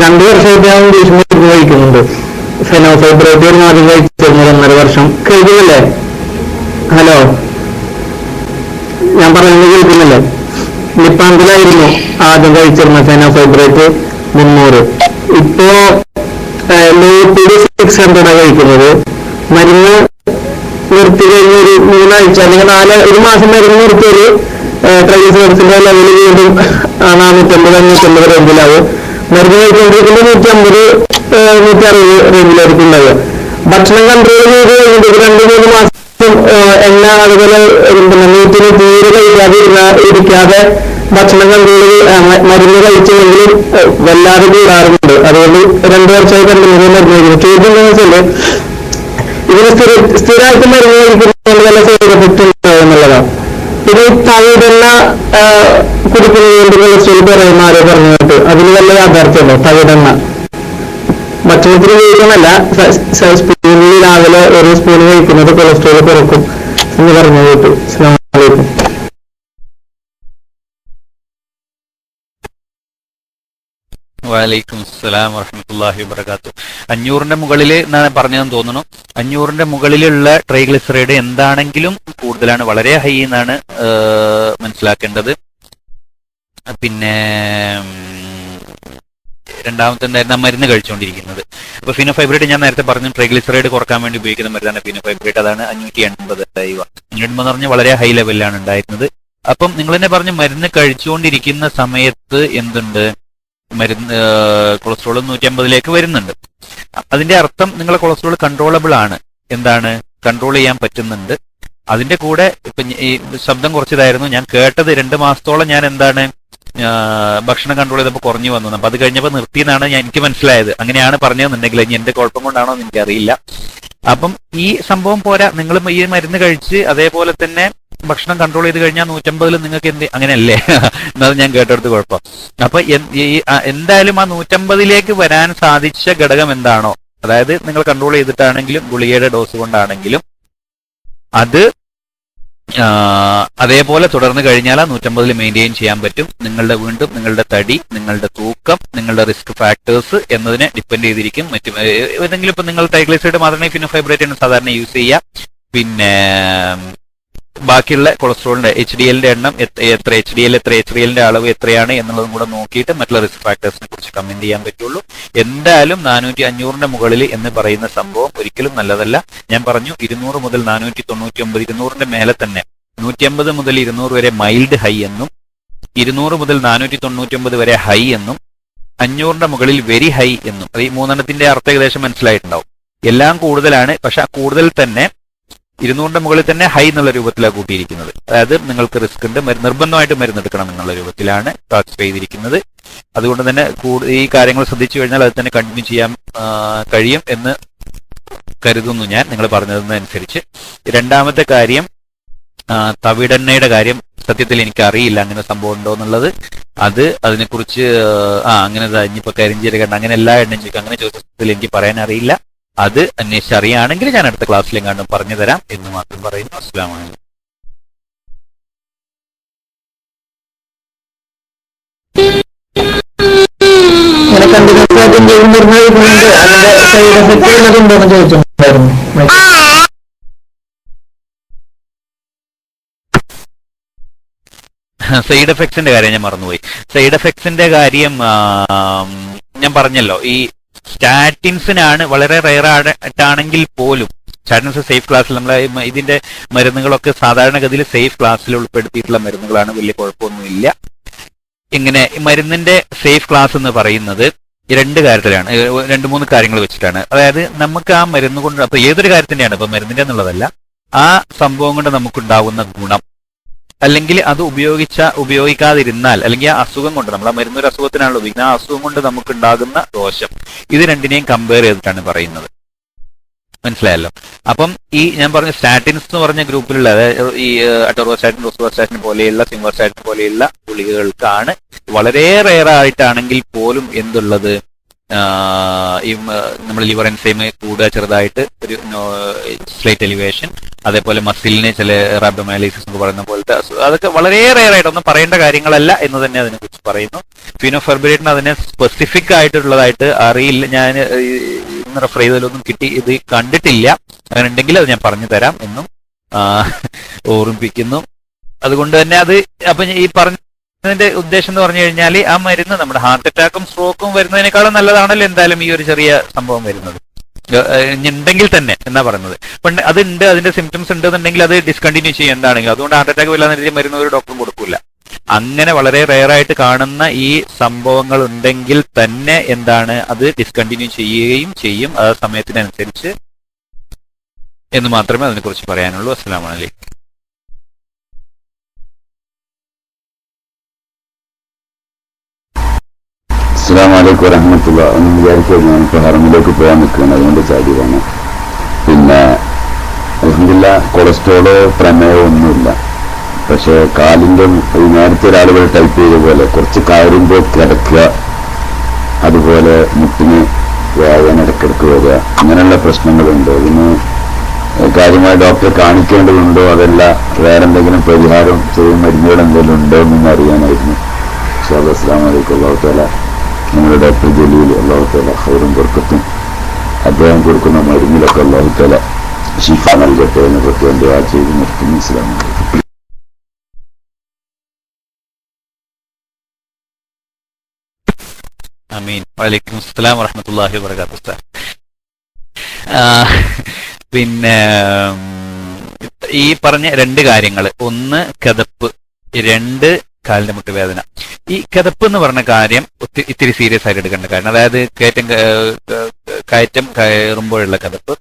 2 വർഷമായിട്ട് ഞാൻ ഇംഗ്ലീഷ് മരുന്ന് കഴിക്കുന്നുണ്ട്. ഫെനോഫൈബ്രേറ്റ് ആദ്യം കഴിച്ചിരുന്നു, 1.5 വർഷം കഴിക്കുന്നില്ലേ? ഹലോ, ഞാൻ പറയുന്നത് കേൾക്കുന്നില്ലേ? നിപ്പാങ്കിലായിരുന്നു ആദ്യം കഴിച്ചിരുന്നത് ഫെനോഫൈബ്രേറ്റ് 300. ഇപ്പോ 600 കഴിക്കുന്നത്. മരുന്ന് നിർത്തി കഴിഞ്ഞ് ഒരു 3 ആഴ്ച അല്ലെങ്കിൽ 1 മാസം മരുന്ന് നിർത്തിയാല് ട്രൈഗ്ലിസറൈഡ്സിന്റെ ലെവല് വീണ്ടും 450 റേഞ്ചിലാവും. മരുന്ന് കഴിച്ചുകൊണ്ടിരിക്കുമ്പോൾ 150 160 റേഞ്ചിലായിരിക്കും ഉണ്ടാവുക. ഭക്ഷണം കൺട്രോൾ ചെയ്ത് കഴിഞ്ഞിട്ട് 2-3 മാസം എണ്ണ അതുപോലെ മീറ്റിന് തീരെ കഴിക്കാതെ ഇരിക്കാതെ ഭക്ഷണം കൺട്രോൾ മരുന്ന് കഴിച്ചില്ലെങ്കിലും വല്ലാതെ കൂടാറുണ്ട്. അതുകൊണ്ട് 2 വർഷമായി കണ്ടിന്യൂ മരുന്ന് കഴിക്കുന്നു. ചോദ്യം എന്താണെന്ന് വെച്ചാല് ഇതിന് സ്ഥിരമായിട്ട് മരുന്ന് കഴിക്കുന്നത് വല്ല സൈഡ് എഫക്ട് ഉണ്ടാവും എന്നുള്ളതാണ്. പിന്നെ ഈ തവിടെണ്ണ കുടിക്കുന്നത് കൊണ്ട് കൊളസ്ട്രോൾ പറയുന്ന ആരോ പറഞ്ഞിട്ട് അതിന് വല്ല യാഥാർത്ഥ്യമല്ലോ? തവിടെണ്ണ ഭക്ഷണത്തിന് ഉപയോഗിക്കുന്നല്ല, സ്പൂണിൽ രാവിലെ 1 സ്പൂൺ കഴിക്കുന്നത് കൊളസ്ട്രോൾ കുറക്കും എന്ന് പറഞ്ഞു കേട്ടു. അസ്സലാമു അലൈക്കും. വലൈക്കും അസ്സലാം വറഹ്മത്തുള്ളാഹി വബറകാത്തു. 500ന്റെ മുകളിൽ എന്നാണ് പറഞ്ഞതെന്ന് തോന്നുന്നു. 500ന്റെ മുകളിലുള്ള ട്രൈഗ്ലിസറൈഡ് എന്താണെങ്കിലും കൂടുതലാണ്, വളരെ ഹൈ എന്നാണ് മനസ്സിലാക്കേണ്ടത്. പിന്നെ രണ്ടാമത്തെ എന്തായിരുന്നു, മരുന്ന് കഴിച്ചുകൊണ്ടിരിക്കുന്നത്. അപ്പൊ ഫിനോഫൈബ്രേറ്റ് ഞാൻ നേരത്തെ പറഞ്ഞു, ട്രൈഗ്ലിസറൈഡ് കുറക്കാൻ വേണ്ടി ഉപയോഗിക്കുന്ന മരുന്നാണ് ഫിനോഫൈബ്രേറ്റ്. അതാണ് 580 580 എന്ന് പറഞ്ഞാൽ വളരെ ഹൈ ലെവലിലാണ് ഉണ്ടായിരുന്നത്. അപ്പം നിങ്ങൾ തന്നെ പറഞ്ഞു, മരുന്ന് കഴിച്ചുകൊണ്ടിരിക്കുന്ന സമയത്ത് എന്തുണ്ട്, മരുന്ന് കൊളസ്ട്രോൾ 150ലേക്ക് വരുന്നുണ്ട്. അതിന്റെ അർത്ഥം നിങ്ങളെ കൊളസ്ട്രോൾ കൺട്രോളബിൾ ആണ്. എന്താണ്, കൺട്രോൾ ചെയ്യാൻ പറ്റുന്നുണ്ട്. അതിന്റെ കൂടെ ഇപ്പൊ ഈ ശബ്ദം കുറച്ചതായിരുന്നു, ഞാൻ കേട്ടത് 2 മാസത്തോളം ഞാൻ എന്താണ് ഭക്ഷണം കൺട്രോൾ ചെയ്തപ്പോൾ കുറഞ്ഞു വന്നു. അപ്പൊ അത് കഴിഞ്ഞപ്പോൾ നിർത്തിയെന്നാണ് എനിക്ക് മനസ്സിലായത്. അങ്ങനെയാണ് പറഞ്ഞതെന്നുണ്ടെങ്കിൽ ഇനി എന്റെ കുഴപ്പം കൊണ്ടാണോ എന്ന് എനിക്കറിയില്ല. അപ്പം ഈ സംഭവം പോരാ, നിങ്ങൾ ഈ മരുന്ന് കഴിച്ച് അതേപോലെ തന്നെ ഭക്ഷണം കൺട്രോൾ ചെയ്ത് കഴിഞ്ഞാൽ 150 നിങ്ങൾക്ക് അങ്ങനെയല്ലേ എന്നത് ഞാൻ കേട്ടെടുത്ത് കുഴപ്പം. അപ്പൊ എന്തായാലും ആ 150ലേക്ക് വരാൻ സാധിച്ച ഘടകം എന്താണോ, അതായത് നിങ്ങൾ കൺട്രോൾ ചെയ്തിട്ടാണെങ്കിലും ഗുളികയുടെ ഡോസ് കൊണ്ടാണെങ്കിലും അത് അതേപോലെ തുടർന്ന് കഴിഞ്ഞാൽ ആ 150 മെയിൻറ്റെയിൻ ചെയ്യാൻ പറ്റും. നിങ്ങളുടെ വീണ്ടും നിങ്ങളുടെ തടി, നിങ്ങളുടെ തൂക്കം, നിങ്ങളുടെ റിസ്ക് ഫാക്ടേഴ്സ് എന്നതിനെ ഡിപ്പെൻഡ് ചെയ്തിരിക്കും. മറ്റും ഏതെങ്കിലും ഇപ്പൊ നിങ്ങൾ ട്രൈഗ്ലിസറൈഡ് മാത്രമേ ഫിനോഫൈബ്രേറ്റ് ആണ് സാധാരണ യൂസ് ചെയ്യുക. പിന്നെ ബാക്കിയുള്ള കൊളസ്ട്രോളിന്റെ HDL-ന്റെ എണ്ണം എത്ര HDL, എത്ര HDL-ന്റെ അളവ് എത്രയാണ് എന്നുള്ളതും കൂടെ നോക്കിയിട്ട് മറ്റുള്ള റിസ്ക് ഫാക്ടേഴ്സിനെ കുറിച്ച് കമന്റ് ചെയ്യാൻ പറ്റുള്ളൂ. എന്തായാലും 400-500ന്റെ മുകളിൽ എന്ന് പറയുന്ന സംഭവം ഒരിക്കലും നല്ലതല്ല. ഞാൻ പറഞ്ഞു 200 മുതൽ 499, 200ന്റെ മേലെ തന്നെ 150 മുതൽ 200 വരെ മൈൽഡ് ഹൈ എന്നും, 200 മുതൽ 499 വരെ ഹൈ എന്നും, 500ന്റെ മുകളിൽ വെരി ഹൈ എന്നും. അത് ഈ 3 അർത്ഥം ഏകദേശം മനസ്സിലായിട്ടുണ്ടാവും. എല്ലാം കൂടുതലാണ്, പക്ഷെ ആ കൂടുതൽ തന്നെ 200ന്റെ മുകളിൽ തന്നെ ഹൈ എന്നുള്ള രൂപത്തിലാണ് കൂട്ടിയിരിക്കുന്നത്. അതായത് നിങ്ങൾക്ക് റിസ്ക് ഉണ്ട്, നിർബന്ധമായിട്ട് മരുന്നെടുക്കണം എന്നുള്ള രൂപത്തിലാണ് ക്ലാസിഫൈ ചെയ്തിരിക്കുന്നത്. അതുകൊണ്ട് തന്നെ ഈ കാര്യങ്ങൾ ശ്രദ്ധിച്ചു കഴിഞ്ഞാൽ അത് തന്നെ കണ്ടിന്യൂ ചെയ്യാൻ കഴിയും എന്ന് കരുതുന്നു ഞാൻ, നിങ്ങൾ പറഞ്ഞതനുസരിച്ച്. രണ്ടാമത്തെ കാര്യം, തവിടെണ്ണയുടെ കാര്യം സത്യത്തിൽ എനിക്ക് അറിയില്ല അങ്ങനെ സംഭവം ഉണ്ടോ എന്നുള്ളത്. അതിനെക്കുറിച്ച് അങ്ങനെ ഇനിയിപ്പോ കരിഞ്ചീരക അങ്ങനെ എല്ലാ എണ്ണയും ചോദിക്കും, അങ്ങനെ ചോദിച്ചതിൽ എനിക്ക് പറയാൻ അറിയില്ല. അത് അന്വേഷിച്ചറിയാണെങ്കിൽ ഞാൻ അടുത്ത ക്ലാസ്സിലെങ്ങാണ്ടും പറഞ്ഞു തരാം എന്ന് മാത്രം പറയുന്നു. അസ്സലാമു അലൈക്കും. സൈഡ് എഫക്ട്സിന്റെ കാര്യം ഞാൻ മറന്നുപോയി. സൈഡ് എഫക്ട്സിന്റെ കാര്യം ഞാൻ പറഞ്ഞല്ലോ, ഈ സ്റ്റാറ്റിൻസിനാണ് വളരെ റെയർ ആയിട്ടാണെങ്കിൽ പോലും, സ്റ്റാറ്റിൻസ് സേഫ് ക്ലാസ്സിൽ നമ്മൾ ഇതിന്റെ മരുന്നുകളൊക്കെ സാധാരണഗതിയിൽ സേഫ് ക്ലാസ്സിൽ ഉൾപ്പെടുത്തിയിട്ടുള്ള മരുന്നുകളാണ്, വലിയ കുഴപ്പമൊന്നുമില്ല. ഇങ്ങനെ മരുന്നിന്റെ സേഫ് ക്ലാസ് എന്ന് പറയുന്നത് 2 കാര്യത്തിലാണ്, 2-3 കാര്യങ്ങൾ വെച്ചിട്ടാണ്. അതായത് നമുക്ക് ആ മരുന്ന് കൊണ്ട്, അപ്പൊ ഏതൊരു കാര്യത്തിന്റെയാണ്, ഇപ്പൊ മരുന്നിന്റെ എന്നുള്ളതല്ല, ആ സംഭവം കൊണ്ട് നമുക്കുണ്ടാവുന്ന ഗുണം, അല്ലെങ്കിൽ അത് ഉപയോഗിക്കാതിരുന്നാൽ, അല്ലെങ്കിൽ ആ അസുഖം കൊണ്ട്, നമ്മൾ ആ മരുന്നൊരു അസുഖത്തിനാണല്ലോ ഉപയോഗിക്കുന്നത്, ആ അസുഖം കൊണ്ട് നമുക്കുണ്ടാകുന്ന ദോഷം, ഇത് രണ്ടിനെയും കമ്പയർ ചെയ്തിട്ടാണ് പറയുന്നത്. മനസ്സിലായല്ലോ? അപ്പം ഈ ഞാൻ പറഞ്ഞ സ്റ്റാറ്റിൻസ് എന്ന് പറഞ്ഞ ഗ്രൂപ്പിലുള്ള, അതായത് ഈ അറ്റോർവാസ്റ്റാറ്റിൻ, റോസുവാസ്റ്റാറ്റിൻ പോലെയുള്ള, സിംവാസ്റ്റാറ്റിൻ പോലെയുള്ള ഗുളികകൾക്കാണ് വളരെ റെയർ ആയിട്ടാണെങ്കിൽ പോലും എന്തുള്ളത്, ഈ നമ്മൾ ലിവർ എൻസൈം കൂടുക ചെറുതായിട്ട്, ഒരു സ്ലൈറ്റ് എലിവേഷൻ, അതേപോലെ മസിലിനെ ചില റാബ്ഡോമയലൈസിസ് എന്ന് പറയുന്ന പോലത്തെ അതൊക്കെ വളരെ റെയർ ആയിട്ട് ഒന്നും പറയേണ്ട കാര്യങ്ങളല്ല എന്ന് തന്നെ അതിനെക്കുറിച്ച് പറയുന്നു. ഫിനോഫൈബ്രേറ്റിന് അതിനെ സ്പെസിഫിക് ആയിട്ടുള്ളതായിട്ട് അറിയില്ല, ഞാൻ റെഫർ ചെയ്തതിലൊന്നും ഇത് കണ്ടിട്ടില്ല. അങ്ങനെ ഉണ്ടെങ്കിൽ അത് ഞാൻ പറഞ്ഞു തരാം എന്നും ഓർമ്മിപ്പിക്കുന്നു. അതുകൊണ്ട് തന്നെ അത് അപ്പൊ ഈ പറഞ്ഞതിന്റെ ഉദ്ദേശം എന്ന് പറഞ്ഞു കഴിഞ്ഞാൽ, ആ മരുന്ന് നമ്മുടെ ഹാർട്ട് അറ്റാക്കും സ്ട്രോക്കും വരുന്നതിനേക്കാളും നല്ലതാണല്ലോ എന്തായാലും ഈ ഒരു ചെറിയ സംഭവം വരുന്നത് ഉണ്ടെങ്കിൽ തന്നെ എന്നാ പറയുന്നത്. പണ്ട് അതുണ്ട്, അതിന്റെ സിംറ്റംസ് ഉണ്ടെന്നുണ്ടെങ്കിൽ അത് ഡിസ്കണ്ടിന്യൂ ചെയ്യേണ്ടതാണെങ്കിൽ, അതുകൊണ്ട് ഹാർട്ട് അറ്റാക്ക് വല്ലാതെ രീതിയിൽ മരുന്ന് ഒരു ഡോക്ടറും കൊടുക്കില്ല. അങ്ങനെ വളരെ റെയർ ആയിട്ട് കാണുന്ന ഈ സംഭവങ്ങൾ ഉണ്ടെങ്കിൽ തന്നെ എന്താണ്, അത് ഡിസ്കണ്ടിന്യൂ ചെയ്യുകയും ചെയ്യും ആ സമയത്തിനനുസരിച്ച് എന്ന് മാത്രമേ അതിനെക്കുറിച്ച് പറയാനുള്ളൂ. അസ്സലാമു അലൈക്കും. അസ്സലാമലൈക്കും വറഹ്മത്തുള്ള. എന്ന് വിചാരിച്ചത് ഞാനിപ്പോൾ ഹറമിലേക്ക് പോകാൻ നിൽക്കുകയാണ്, അതുകൊണ്ട് ചാടി പോകണം. പിന്നെ അൽഹംദുലില്ലാ കൊളസ്ട്രോള് പ്രമേയം ഒന്നുമില്ല. പക്ഷേ കാലിൻ്റെ നേരത്തെ ഒരാളുകൾ ടൈപ്പ് ചെയ്ത പോലെ കുറച്ച് കയറുമ്പോൾ കിടക്കുക, അതുപോലെ മുട്ടിന് വേദന ഇടയ്ക്കിടയ്ക്ക് വരിക, അങ്ങനെയുള്ള പ്രശ്നങ്ങളുണ്ട്. അതിന് കാര്യമായി ഡോക്ടറെ കാണിക്കേണ്ടതുണ്ടോ അതല്ല വേറെ എന്തെങ്കിലും പരിഹാരം ചെയ്യും മരുന്നുകൾ എന്തെങ്കിലും ഉണ്ടോ എന്നൊന്നും അറിയാനായിരുന്നു. അസ്സലാമു അലൈക്കും. അല്ലാഹു തആല നമ്മുടെ ഡോക്ടർ ജലീൽ അല്ലാഹു തആല ഖൈറും ബർക്കത്തും അദ്ദേഹം കൊടുക്കുന്ന മരുന്നിലൊക്കെ അല്ലാഹു തആല ശിഫ നൽകട്ടെ എന്ന് പ്രത്യേകം ദുആ ചെയ്ത് നിർത്തുന്നു. അസ്സലാമു അലൈക്കും. അമീൻ. വലൈക്കും അസ്സലാം വറഹ്മത്തുള്ളാഹി വബറകാതുഹു. പിന്നെ ഈ പറഞ്ഞ രണ്ട് കാര്യങ്ങൾ, ഒന്ന് കിതപ്പ്, രണ്ട് കാലിന്റെ മുട്ട് വേദന. ഈ കിതപ്പ് എന്ന് പറഞ്ഞ കാര്യം ഇത്തിരി സീരിയസ് ആയിട്ട് എടുക്കേണ്ട കാര്യം, അതായത് കയറ്റം കയറുമ്പോഴുള്ള കിതപ്പ്,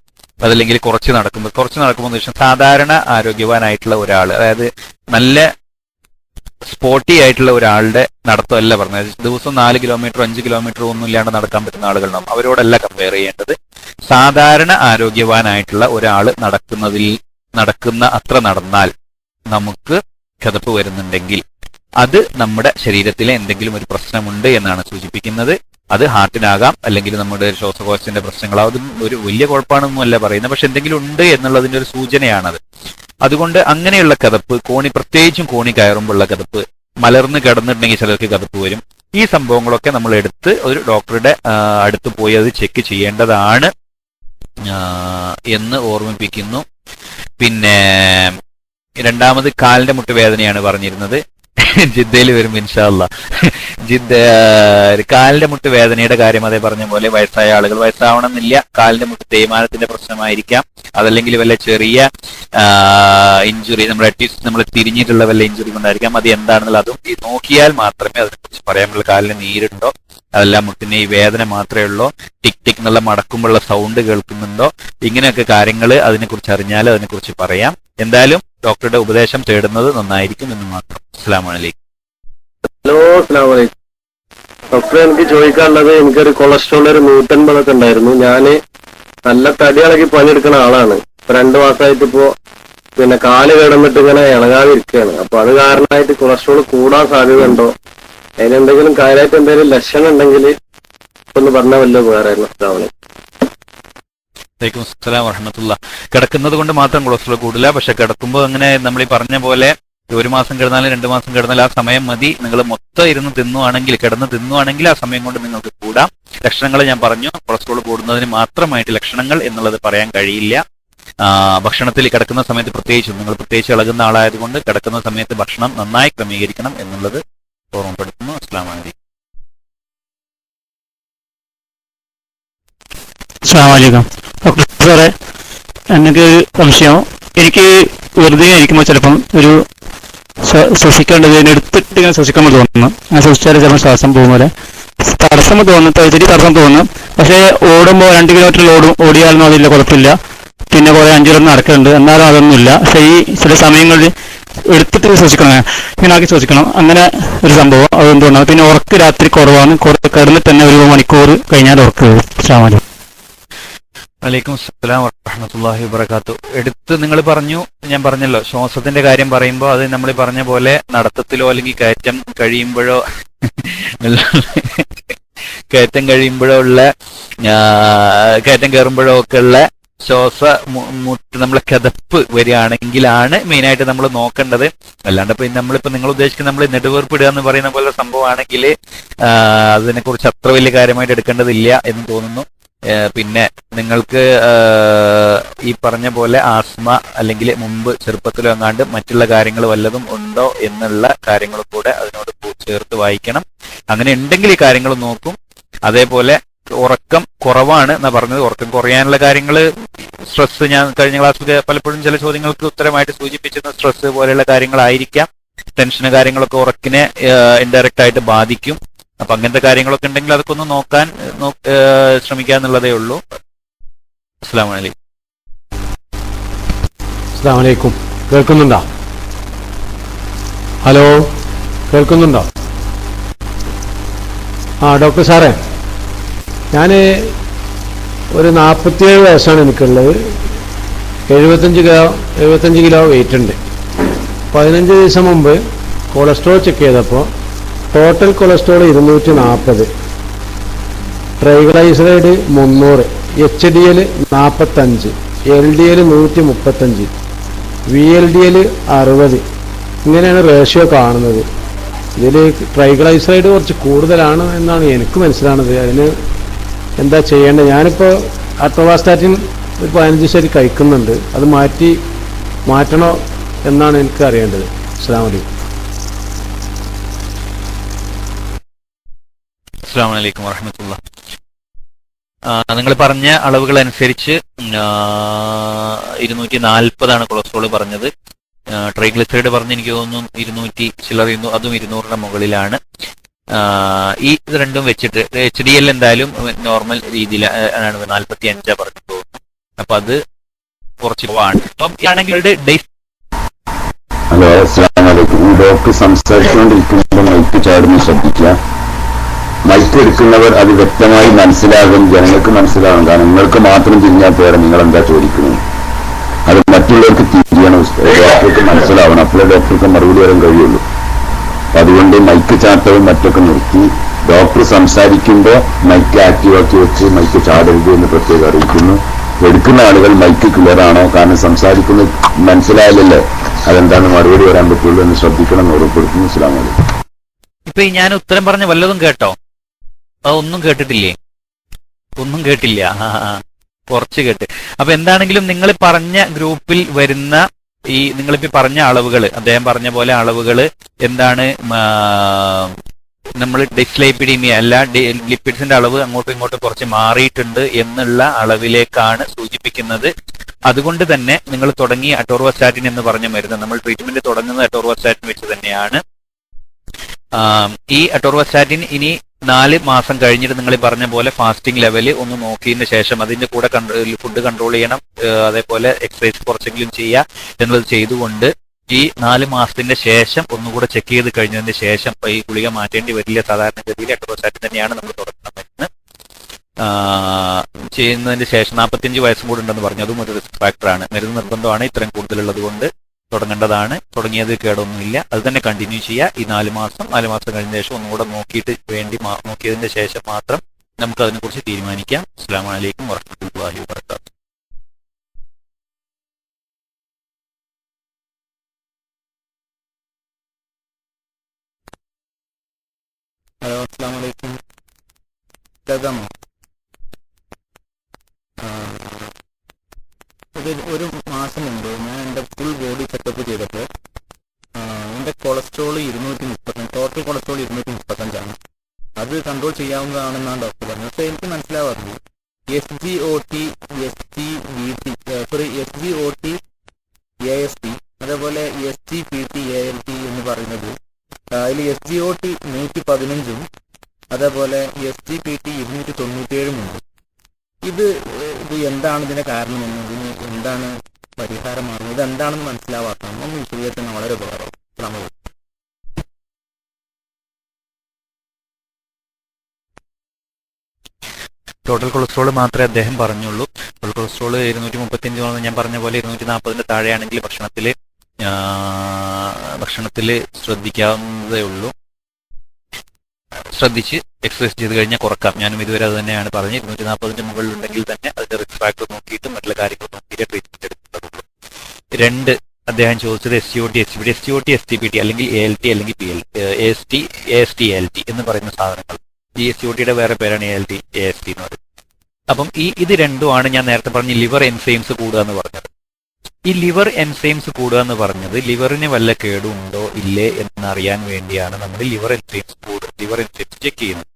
അതല്ലെങ്കിൽ കുറച്ച് നടക്കുമ്പോൾ ശേഷം സാധാരണ ആരോഗ്യവാനായിട്ടുള്ള ഒരാൾ, അതായത് നല്ല സ്പോർട്ടി ആയിട്ടുള്ള ഒരാളുടെ നടത്തമല്ല പറഞ്ഞത്. ദിവസം 4 കിലോമീറ്റർ 5 കിലോമീറ്റർ ഒന്നും ഇല്ലാണ്ട് നടക്കാൻ പറ്റുന്ന ആളുകളുണ്ടാവും, അവരോടല്ല കമ്പയർ ചെയ്യേണ്ടത്. സാധാരണ ആരോഗ്യവാനായിട്ടുള്ള ഒരാൾ നടക്കുന്ന അത്ര നടന്നാൽ നമുക്ക് കിതപ്പ് വരുന്നുണ്ടെങ്കിൽ അത് നമ്മുടെ ശരീരത്തിലെ എന്തെങ്കിലും ഒരു പ്രശ്നമുണ്ട് എന്നാണ് സൂചിപ്പിക്കുന്നത്. അത് ഹാർട്ടിനാകാം, അല്ലെങ്കിൽ നമ്മുടെ ശ്വാസകോശത്തിന്റെ പ്രശ്നങ്ങളാവും. അതും ഒരു വലിയ കുഴപ്പമാണെന്നല്ല പറയുന്നത്, പക്ഷെ എന്തെങ്കിലും ഉണ്ട് എന്നുള്ളതിന്റെ ഒരു സൂചനയാണത്. അതുകൊണ്ട് അങ്ങനെയുള്ള കിതപ്പ്, പ്രത്യേകിച്ചും കോണി കയറുമ്പോഴുള്ള കിതപ്പ്, മലർന്ന് കിടന്നിട്ടുണ്ടെങ്കിൽ ചിലർക്ക് കിതപ്പ് വരും. ഈ സംഭവങ്ങളൊക്കെ നമ്മൾ എടുത്ത് ഒരു ഡോക്ടറുടെ അടുത്ത് പോയി അത് ചെക്ക് ചെയ്യേണ്ടതാണ് എന്ന് ഓർമ്മിപ്പിക്കുന്നു. പിന്നെ രണ്ടാമത് കാലിന്റെ മുട്ട് വേദനയാണ് പറഞ്ഞിരുന്നത്. ജിദ്ദയിൽ വരും ഇൻഷാ അല്ലാ. കാലിന്റെ മുട്ട് വേദനയുടെ കാര്യം അതേ പറഞ്ഞ പോലെ വയസ്സായ ആളുകൾ, വയസ്സാവണമെന്നില്ല, കാലിന്റെ മുട്ട് തേയ്മാനത്തിന്റെ പ്രശ്നമായിരിക്കാം, അതല്ലെങ്കിൽ വല്ല ചെറിയ ഇഞ്ചുറി, നമ്മൾ തിരിഞ്ഞിട്ടുള്ള വല്ല ഇഞ്ചുറി കൊണ്ടായിരിക്കാം. അത് എന്താണെന്നുള്ള അതും നോക്കിയാൽ മാത്രമേ അതിനെക്കുറിച്ച് പറയാൻ പറ്റുള്ളൂ. കാലിന് നീരുണ്ടോ, അതെല്ലാം മുട്ടിന് ഈ വേദന മാത്രമേ ഉള്ളൂ, ടിക് ടിക് എന്നുള്ള മടക്കുമ്പോഴുള്ള സൗണ്ട് കേൾക്കുന്നുണ്ടോ, ഇങ്ങനെയൊക്കെ കാര്യങ്ങൾ അതിനെക്കുറിച്ച് അറിഞ്ഞാൽ അതിനെക്കുറിച്ച് പറയാം. എന്തായാലും ഡോക്ടറുടെ ഉപദേശം തേടുന്നത് നന്നായിരിക്കും എന്ന് മാത്രം. അസ്സലാമു അലൈക്കും. ഹലോ, അസ്സലാമു അലൈക്കും ഡോക്ടറെ. എനിക്ക് ചോദിക്കാനുള്ളത്, എനിക്കൊരു കൊളസ്ട്രോൾ ഒരു 150 ഉണ്ടായിരുന്നു. ഞാന് നല്ല തടിയിളക്കി പണിയെടുക്കുന്ന ആളാണ്. 2 മാസമായിട്ട് ഇപ്പോ പിന്നെ കാല് കിടന്നിട്ട് ഇങ്ങനെ ഇളകാതിരിക്കുകയാണ്. അപ്പൊ അത് കാരണമായിട്ട് കൊളസ്ട്രോൾ കൂടാൻ സാധ്യത ഉണ്ടോ? അതിനെന്തെങ്കിലും കാര്യമായിട്ട് എന്തെങ്കിലും ലക്ഷണം ഉണ്ടെങ്കിൽ ഒന്ന് പറഞ്ഞാൽ വല്ല ഉപകാരമായിരുന്നു. അസ്സലാമു അലൈക്കും. വലൈക്കും അസ്സലാം വറഹ്മത്തുള്ളാഹി. കിടക്കുന്നത് കൊണ്ട് മാത്രം കൊളസ്ട്രോൾ കൂടില്ല, പക്ഷെ കിടക്കുമ്പോൾ അങ്ങനെ നമ്മൾ ഈ പറഞ്ഞ പോലെ 1 മാസം കിടന്നാലും 2 മാസം കിടന്നാലും ആ സമയം മതി. നിങ്ങൾ മൊത്തം ഇരുന്ന് കിടന്ന് തിന്നുവാണെങ്കിൽ ആ സമയം കൊണ്ട് നിങ്ങൾക്ക് കൂടാം. ലക്ഷണങ്ങൾ ഞാൻ പറഞ്ഞു. കൊളസ്ട്രോൾ കൂടുന്നതിന് മാത്രമായിട്ട് ലക്ഷണങ്ങൾ എന്നുള്ളത് പറയാൻ കഴിയില്ല. ഭക്ഷണത്തിൽ കിടക്കുന്ന സമയത്ത് പ്രത്യേകിച്ച് ഇളകുന്ന ആളായതുകൊണ്ട് കിടക്കുന്ന സമയത്ത് ഭക്ഷണം നന്നായി ക്രമീകരിക്കണം എന്നുള്ളത് ഓർമ്മപ്പെടുത്തുന്നു. അസ്സലാമു അലൈക്കും. അസ്സലാമു അലൈക്കും. ഡോക്ടർ സാറേ, എനിക്ക് ഒരു സംശയം. എനിക്ക് വെറുതെ ഇരിക്കുമ്പോൾ ചിലപ്പം ഒരു ശ്വസിക്കേണ്ടത് എടുത്തിട്ട് ഇങ്ങനെ ശ്വസിക്കുമ്പോൾ തോന്നുന്നു. അങ്ങനെ ശ്വസിച്ചാൽ ചിലപ്പോൾ ശ്വാസം പോകും പോലെ തടസ്സം തോന്നുന്നു, ചെറിയ തടസ്സം തോന്നും. പക്ഷേ ഓടുമ്പോൾ 2 കിലോമീറ്റർ ഓടിയാലൊന്നും അതില്ല, കുഴപ്പമില്ല. പിന്നെ കുറെ 5 കിലോമീറ്റർ നടക്കുന്നുണ്ട്, എന്നാലും അതൊന്നുമില്ല. പക്ഷേ ഈ ചില സമയങ്ങളിൽ എടുത്തിട്ട് ശ്വസിക്കണം, ഇങ്ങനെ ആക്കി ശ്വസിക്കണം, അങ്ങനെ ഒരു സംഭവം. അതെന്തുകൊണ്ടാണ്? പിന്നെ ഉറക്ക് രാത്രി കുറവാണ്, കിടന്നിട്ട് തന്നെ 1 മണിക്കൂർ കഴിഞ്ഞാൽ ഉറക്ക് വരും. അസ്സലാമു അലൈക്കും. വലൈക്കും അസ്സലാം വറഹ്മത്തുള്ളാഹി വബറകാതുഹു. എടുത്ത് നിങ്ങൾ പറഞ്ഞു, ഞാൻ പറഞ്ഞല്ലോ, ശ്വാസത്തിന്റെ കാര്യം പറയുമ്പോൾ അത് നമ്മൾ പറഞ്ഞ പോലെ നടത്തത്തിലോ അല്ലെങ്കിൽ കയറ്റം കഴിയുമ്പോഴോ കയറ്റം കയറുമ്പോഴോ ഒക്കെ ഉള്ള മുട്ട് നമ്മളെ കിതപ്പ് വരികയാണെങ്കിലാണ് മെയിനായിട്ട് നമ്മൾ നോക്കേണ്ടത്. അല്ലാണ്ട് ഇപ്പൊ നമ്മളിപ്പോ നിങ്ങൾ ഉദ്ദേശിക്കുന്ന നമ്മൾ നെടുവേർപ്പിടുക എന്ന് പറയുന്ന പോലെ സംഭവമാണെങ്കിൽ അതിനെക്കുറിച്ച് അത്ര വലിയ കാര്യമായിട്ട് എടുക്കേണ്ടതില്ല എന്ന് തോന്നുന്നു. പിന്നെ നിങ്ങൾക്ക് ഈ പറഞ്ഞ പോലെ ആസ്മ അല്ലെങ്കിൽ മുമ്പ് ചെറുപ്പത്തിലോ എങ്ങാണ്ട് മറ്റുള്ള കാര്യങ്ങൾ വല്ലതും ഉണ്ടോ എന്നുള്ള കാര്യങ്ങളും കൂടെ അതിനോട് ചേർത്ത് വായിക്കണം. അങ്ങനെ ഉണ്ടെങ്കിൽ ഈ കാര്യങ്ങൾ നോക്കും. അതേപോലെ ഉറക്കം കുറവാണ് എന്നാ പറഞ്ഞത്. ഉറക്കം കുറയാനുള്ള കാര്യങ്ങൾ, സ്ട്രെസ്, ഞാൻ കഴിഞ്ഞ ക്ലാസ്സിൽ പലപ്പോഴും ചില ചോദ്യങ്ങൾക്ക് ഉത്തരമായിട്ട് സൂചിപ്പിച്ചിരുന്ന സ്ട്രെസ് പോലെയുള്ള കാര്യങ്ങളായിരിക്കാം. ടെൻഷന് കാര്യങ്ങളൊക്കെ ഉറക്കിനെ ഇൻഡയറക്റ്റ് ആയിട്ട് ബാധിക്കും. അപ്പൊ അങ്ങനത്തെ കാര്യങ്ങളൊക്കെ ഉണ്ടെങ്കിൽ അതൊക്കെ ഒന്ന് നോക്കാൻ ശ്രമിക്കാന്നുള്ളതേ ഉള്ളൂ. അസ്സലാമു അലൈക്കും. അസ്സലാമു അലൈക്കും. കേൾക്കുന്നുണ്ടോ? ഹലോ, കേൾക്കുന്നുണ്ടോ? ഡോക്ടർ സാറേ, ഞാൻ ഒരു 47 വയസ്സാണ് എനിക്കുള്ളത്. 75 കിലോ വെയിറ്റ് ഉണ്ട്. 15 ദിവസം മുമ്പ് കൊളസ്ട്രോൾ ചെക്ക് ചെയ്തപ്പോൾ total cholesterol 240, ട്രൈഗ്ലൈസറൈഡ് 300, HDL 45, LDL 135, VLDL 60. ഇങ്ങനെയാണ് റേഷ്യോ കാണുന്നത്. ഇതിൽ ട്രൈഗ്ലൈസറൈഡ് കുറച്ച് കൂടുതലാണ് എന്നാണ് എനിക്ക് മനസ്സിലാവുന്നത്. അതിന് എന്താ ചെയ്യേണ്ടത്? ഞാനിപ്പോൾ അറ്റോവാസ്റ്റാറ്റിൻ ഒരു 15 ദിവസമായിട്ട് കഴിക്കുന്നുണ്ട്. അത് മാറ്റണോ എന്നാണ് എനിക്ക് അറിയേണ്ടത്. അസ്സലാമു അലൈക്കും. അസ്സലാമു അലൈക്കും വറഹ്മത്തുള്ളാഹി. നിങ്ങൾ പറഞ്ഞ അളവുകൾ അനുസരിച്ച് 240 കൊളസ്ട്രോൾ പറഞ്ഞത്. ട്രൈഗ്ലിസറൈഡ് പറഞ്ഞ് എനിക്ക് തോന്നുന്നു 200 ചില്ലറ, അതും 200ന്റെ മുകളിലാണ്. ഈ ഇത് രണ്ടും വെച്ചിട്ട് HDL എന്തായാലും നോർമൽ രീതിയിൽ ആണ് 45 പറഞ്ഞു തോന്നുന്നു. അപ്പൊ അത് കുറച്ച് കുറവാണ്. അപ്പം ആണെങ്കിൽ ഹലോ, അസ്സലാമു അലൈക്കും. ഈ ഡോക്ടർ സംസാരിച്ചുകൊണ്ടിരിക്കുമ്പോൾ മൈക്ക് ചാടുന്ന ശ്രദ്ധിക്കുക. മൈക്ക് എടുക്കുന്നവർ അത് വ്യക്തമായി മനസ്സിലാകും, ജനങ്ങൾക്ക് മനസ്സിലാകും. കാരണം നിങ്ങൾക്ക് മാത്രം തിരിഞ്ഞാൽ പോരാ, നിങ്ങൾ എന്താ ചോദിക്കുന്നത് അത് മറ്റുള്ളവർക്ക് തിരിയണം, ഡോക്ടർക്ക് മനസ്സിലാവണം. അപ്പോഴേ ഡോക്ടർക്ക് മറുപടി വരാൻ കഴിയുള്ളൂ. അപ്പൊ അതുകൊണ്ട് മൈക്ക് ചാട്ടവും മറ്റൊക്കെ നിർത്തി ഡോക്ടർ സംസാരിക്കുമ്പോൾ മൈക്ക് ആക്റ്റീവാക്കി വെച്ച് മൈക്ക് ചാടരുത് എന്ന് പ്രത്യേകം അറിയിക്കുന്നു. എടുക്കുന്ന ആളുകൾ മൈക്ക് ക്ലിയർ ആണോ, കാരണം സംസാരിക്കുന്നത് മനസ്സിലായാലല്ലേ അതെന്താണ് മറുപടി വരാൻ പറ്റുള്ളൂ എന്ന് ശ്രദ്ധിക്കണം എന്ന് ഓർമ്മപ്പെടുത്തുന്നു. അസ്സലാമു അലൈക്കും. ഇപ്പൊ ഞാൻ ഉത്തരം പറഞ്ഞ വല്ലതും കേട്ടോ? ഒന്നും കേട്ടിട്ടില്ലേ? ഒന്നും കേട്ടില്ല. കുറച്ച് കേട്ട്. അപ്പൊ എന്താണെങ്കിലും നിങ്ങൾ പറഞ്ഞ ഗ്രൂപ്പിൽ വരുന്ന ഈ നിങ്ങളിപ്പോ പറഞ്ഞ അളവുകൾ, അദ്ദേഹം പറഞ്ഞ പോലെ അളവുകൾ എന്താണ്, നമ്മൾ ഡിസ്ലൈപ്പിഡീമിയ അല്ല, ലിപ്പിഡ്സിന്റെ അളവ് അങ്ങോട്ടും ഇങ്ങോട്ടും കുറച്ച് മാറിയിട്ടുണ്ട് എന്നുള്ള അളവിലേക്കാണ് സൂചിപ്പിക്കുന്നത്. അതുകൊണ്ട് തന്നെ നിങ്ങൾ തുടങ്ങിയ അറ്റോർവാസ്റ്റാറ്റിൻ എന്ന് പറഞ്ഞ മരുന്ന്, നമ്മൾ ട്രീറ്റ്മെന്റ് തുടങ്ങുന്നത് അറ്റോർവാസ്റ്റാറ്റിൻ വെച്ച് തന്നെയാണ്. ഈ അറ്റോർവാസ്റ്റാറ്റിൻ ഇനി 4 മാസം കഴിഞ്ഞിട്ട് നിങ്ങൾ പറഞ്ഞ പോലെ ഫാസ്റ്റിംഗ് ലെവല് ഒന്ന് നോക്കിയതിന് ശേഷം അതിന്റെ കൂടെ ഫുഡ് കൺട്രോൾ ചെയ്യണം, അതേപോലെ എക്സസൈസ് കുറച്ചെങ്കിലും ചെയ്യുക എന്നുള്ളത് ചെയ്തുകൊണ്ട് ഈ 4 മാസത്തിന്റെ ശേഷം ഒന്നുകൂടെ ചെക്ക് ചെയ്ത് കഴിഞ്ഞതിന് ശേഷം ഈ ഗുളിക മാറ്റേണ്ടി വരില്ല. സാധാരണഗതിയിൽ അറ്റോർവാസ്റ്റാറ്റിൻ തന്നെയാണ് നമ്മൾ തുടങ്ങുന്ന മരുന്ന്. ചെയ്യുന്നതിന് ശേഷം 45 വയസ്സും കൂടെ ഉണ്ടെന്ന് പറഞ്ഞു, അതും ഒരു റിസ്ക് ഫാക്ടറാണ്. മരുന്ന് നിർബന്ധമാണ്, ഇത്രയും കൂടുതലുള്ളത് കൊണ്ട് തുടങ്ങേണ്ടതാണ്. തുടങ്ങിയത് കേടൊന്നുമില്ല, അത് തന്നെ കണ്ടിന്യൂ ചെയ്യുക. ഈ 4 മാസം കഴിഞ്ഞ ശേഷം ഒന്നുകൂടെ നോക്കിയതിന്റെ ശേഷം മാത്രം നമുക്ക് അതിനെക്കുറിച്ച് തീരുമാനിക്കാം. അസ്സലാമു അലൈക്കും വറഹ്മത്തുള്ളാഹി വബറകാതുഹു. ഹലോ, അസ്സലാമു അലൈക്കും. കേൾക്കാമോ? ഒരു മാസം മുമ്പ് ഞാൻ എൻ്റെ ഫുൾ ബോഡി ചെക്കപ്പ് ചെയ്തപ്പോൾ എൻ്റെ കൊളസ്ട്രോൾ 230, ടോട്ടൽ കൊളസ്ട്രോൾ 235 അത് കൺട്രോൾ ചെയ്യാവുന്നതാണെന്നാണ് ഡോക്ടർ പറഞ്ഞത്. പക്ഷേ എനിക്ക് മനസ്സിലാവാറുണ്ട് SGOT, AST, അതേപോലെ SGPT, ALT എന്ന് പറയുന്നത് അതിൽ SGOT 115 അതേപോലെ SGPT 297 ഉണ്ട്. ഇത് എന്താണ് ഇതിന്റെ കാരണമെന്ന്, ഇതിന് എന്താണ് പരിഹാരമാണ്, ഇത് എന്താണെന്ന് മനസ്സിലാവാത്തതാണ്. ഒന്ന് വിശദീകരിക്കാൻ വളരെ ഉപകാരം. ടോട്ടൽ കൊളസ്ട്രോൾ മാത്രമേ അദ്ദേഹം പറഞ്ഞുള്ളൂ. ടോട്ടൽ കൊളസ്ട്രോൾ 235 ഞാൻ പറഞ്ഞ പോലെ 240 താഴെയാണെങ്കിൽ ഭക്ഷണത്തിൽ ശ്രദ്ധിക്കാവുന്നതേ ഉള്ളൂ. ശ്രദ്ധിച്ച് എക്സസൈസ് ചെയ്ത് കഴിഞ്ഞാൽ കുറക്കാം. ഞാനും ഇതുവരെ അത് തന്നെയാണ് പറഞ്ഞത്. 240 മുകളിലുണ്ടെങ്കിൽ തന്നെ അതിന്റെ റിസ്ക് ഫാക്ടർ നോക്കിയിട്ട് മറ്റുള്ള കാര്യങ്ങൾ നോക്കിയിട്ട് ട്രീറ്റ്മെന്റ് എടുക്കേണ്ടതുള്ളൂ. 2 അദ്ദേഹം ചോദിച്ചത് SGOT, SGPT അല്ലെങ്കിൽ ALT അല്ലെങ്കിൽ AST ALT എന്ന് പറയുന്ന സാധനങ്ങൾ. ഈ SGOTയുടെ വേറെ പേരാണ് ALT AST എന്ന് പറയുന്നത്. അപ്പം ഇത് രണ്ടുമാണ് ഞാൻ നേരത്തെ പറഞ്ഞ ലിവർ എൻസൈംസ് കൂടുക എന്ന് പറഞ്ഞത്. ഈ ലിവർ എൻസൈംസ് കൂടുക എന്ന് പറഞ്ഞത് ലിവറിന് വല്ല കേടുണ്ടോ ഇല്ലേ എന്നറിയാൻ വേണ്ടിയാണ് നമ്മൾ ലിവർ എൻസൈംസ് ചെക്ക് ചെയ്യുന്നത്.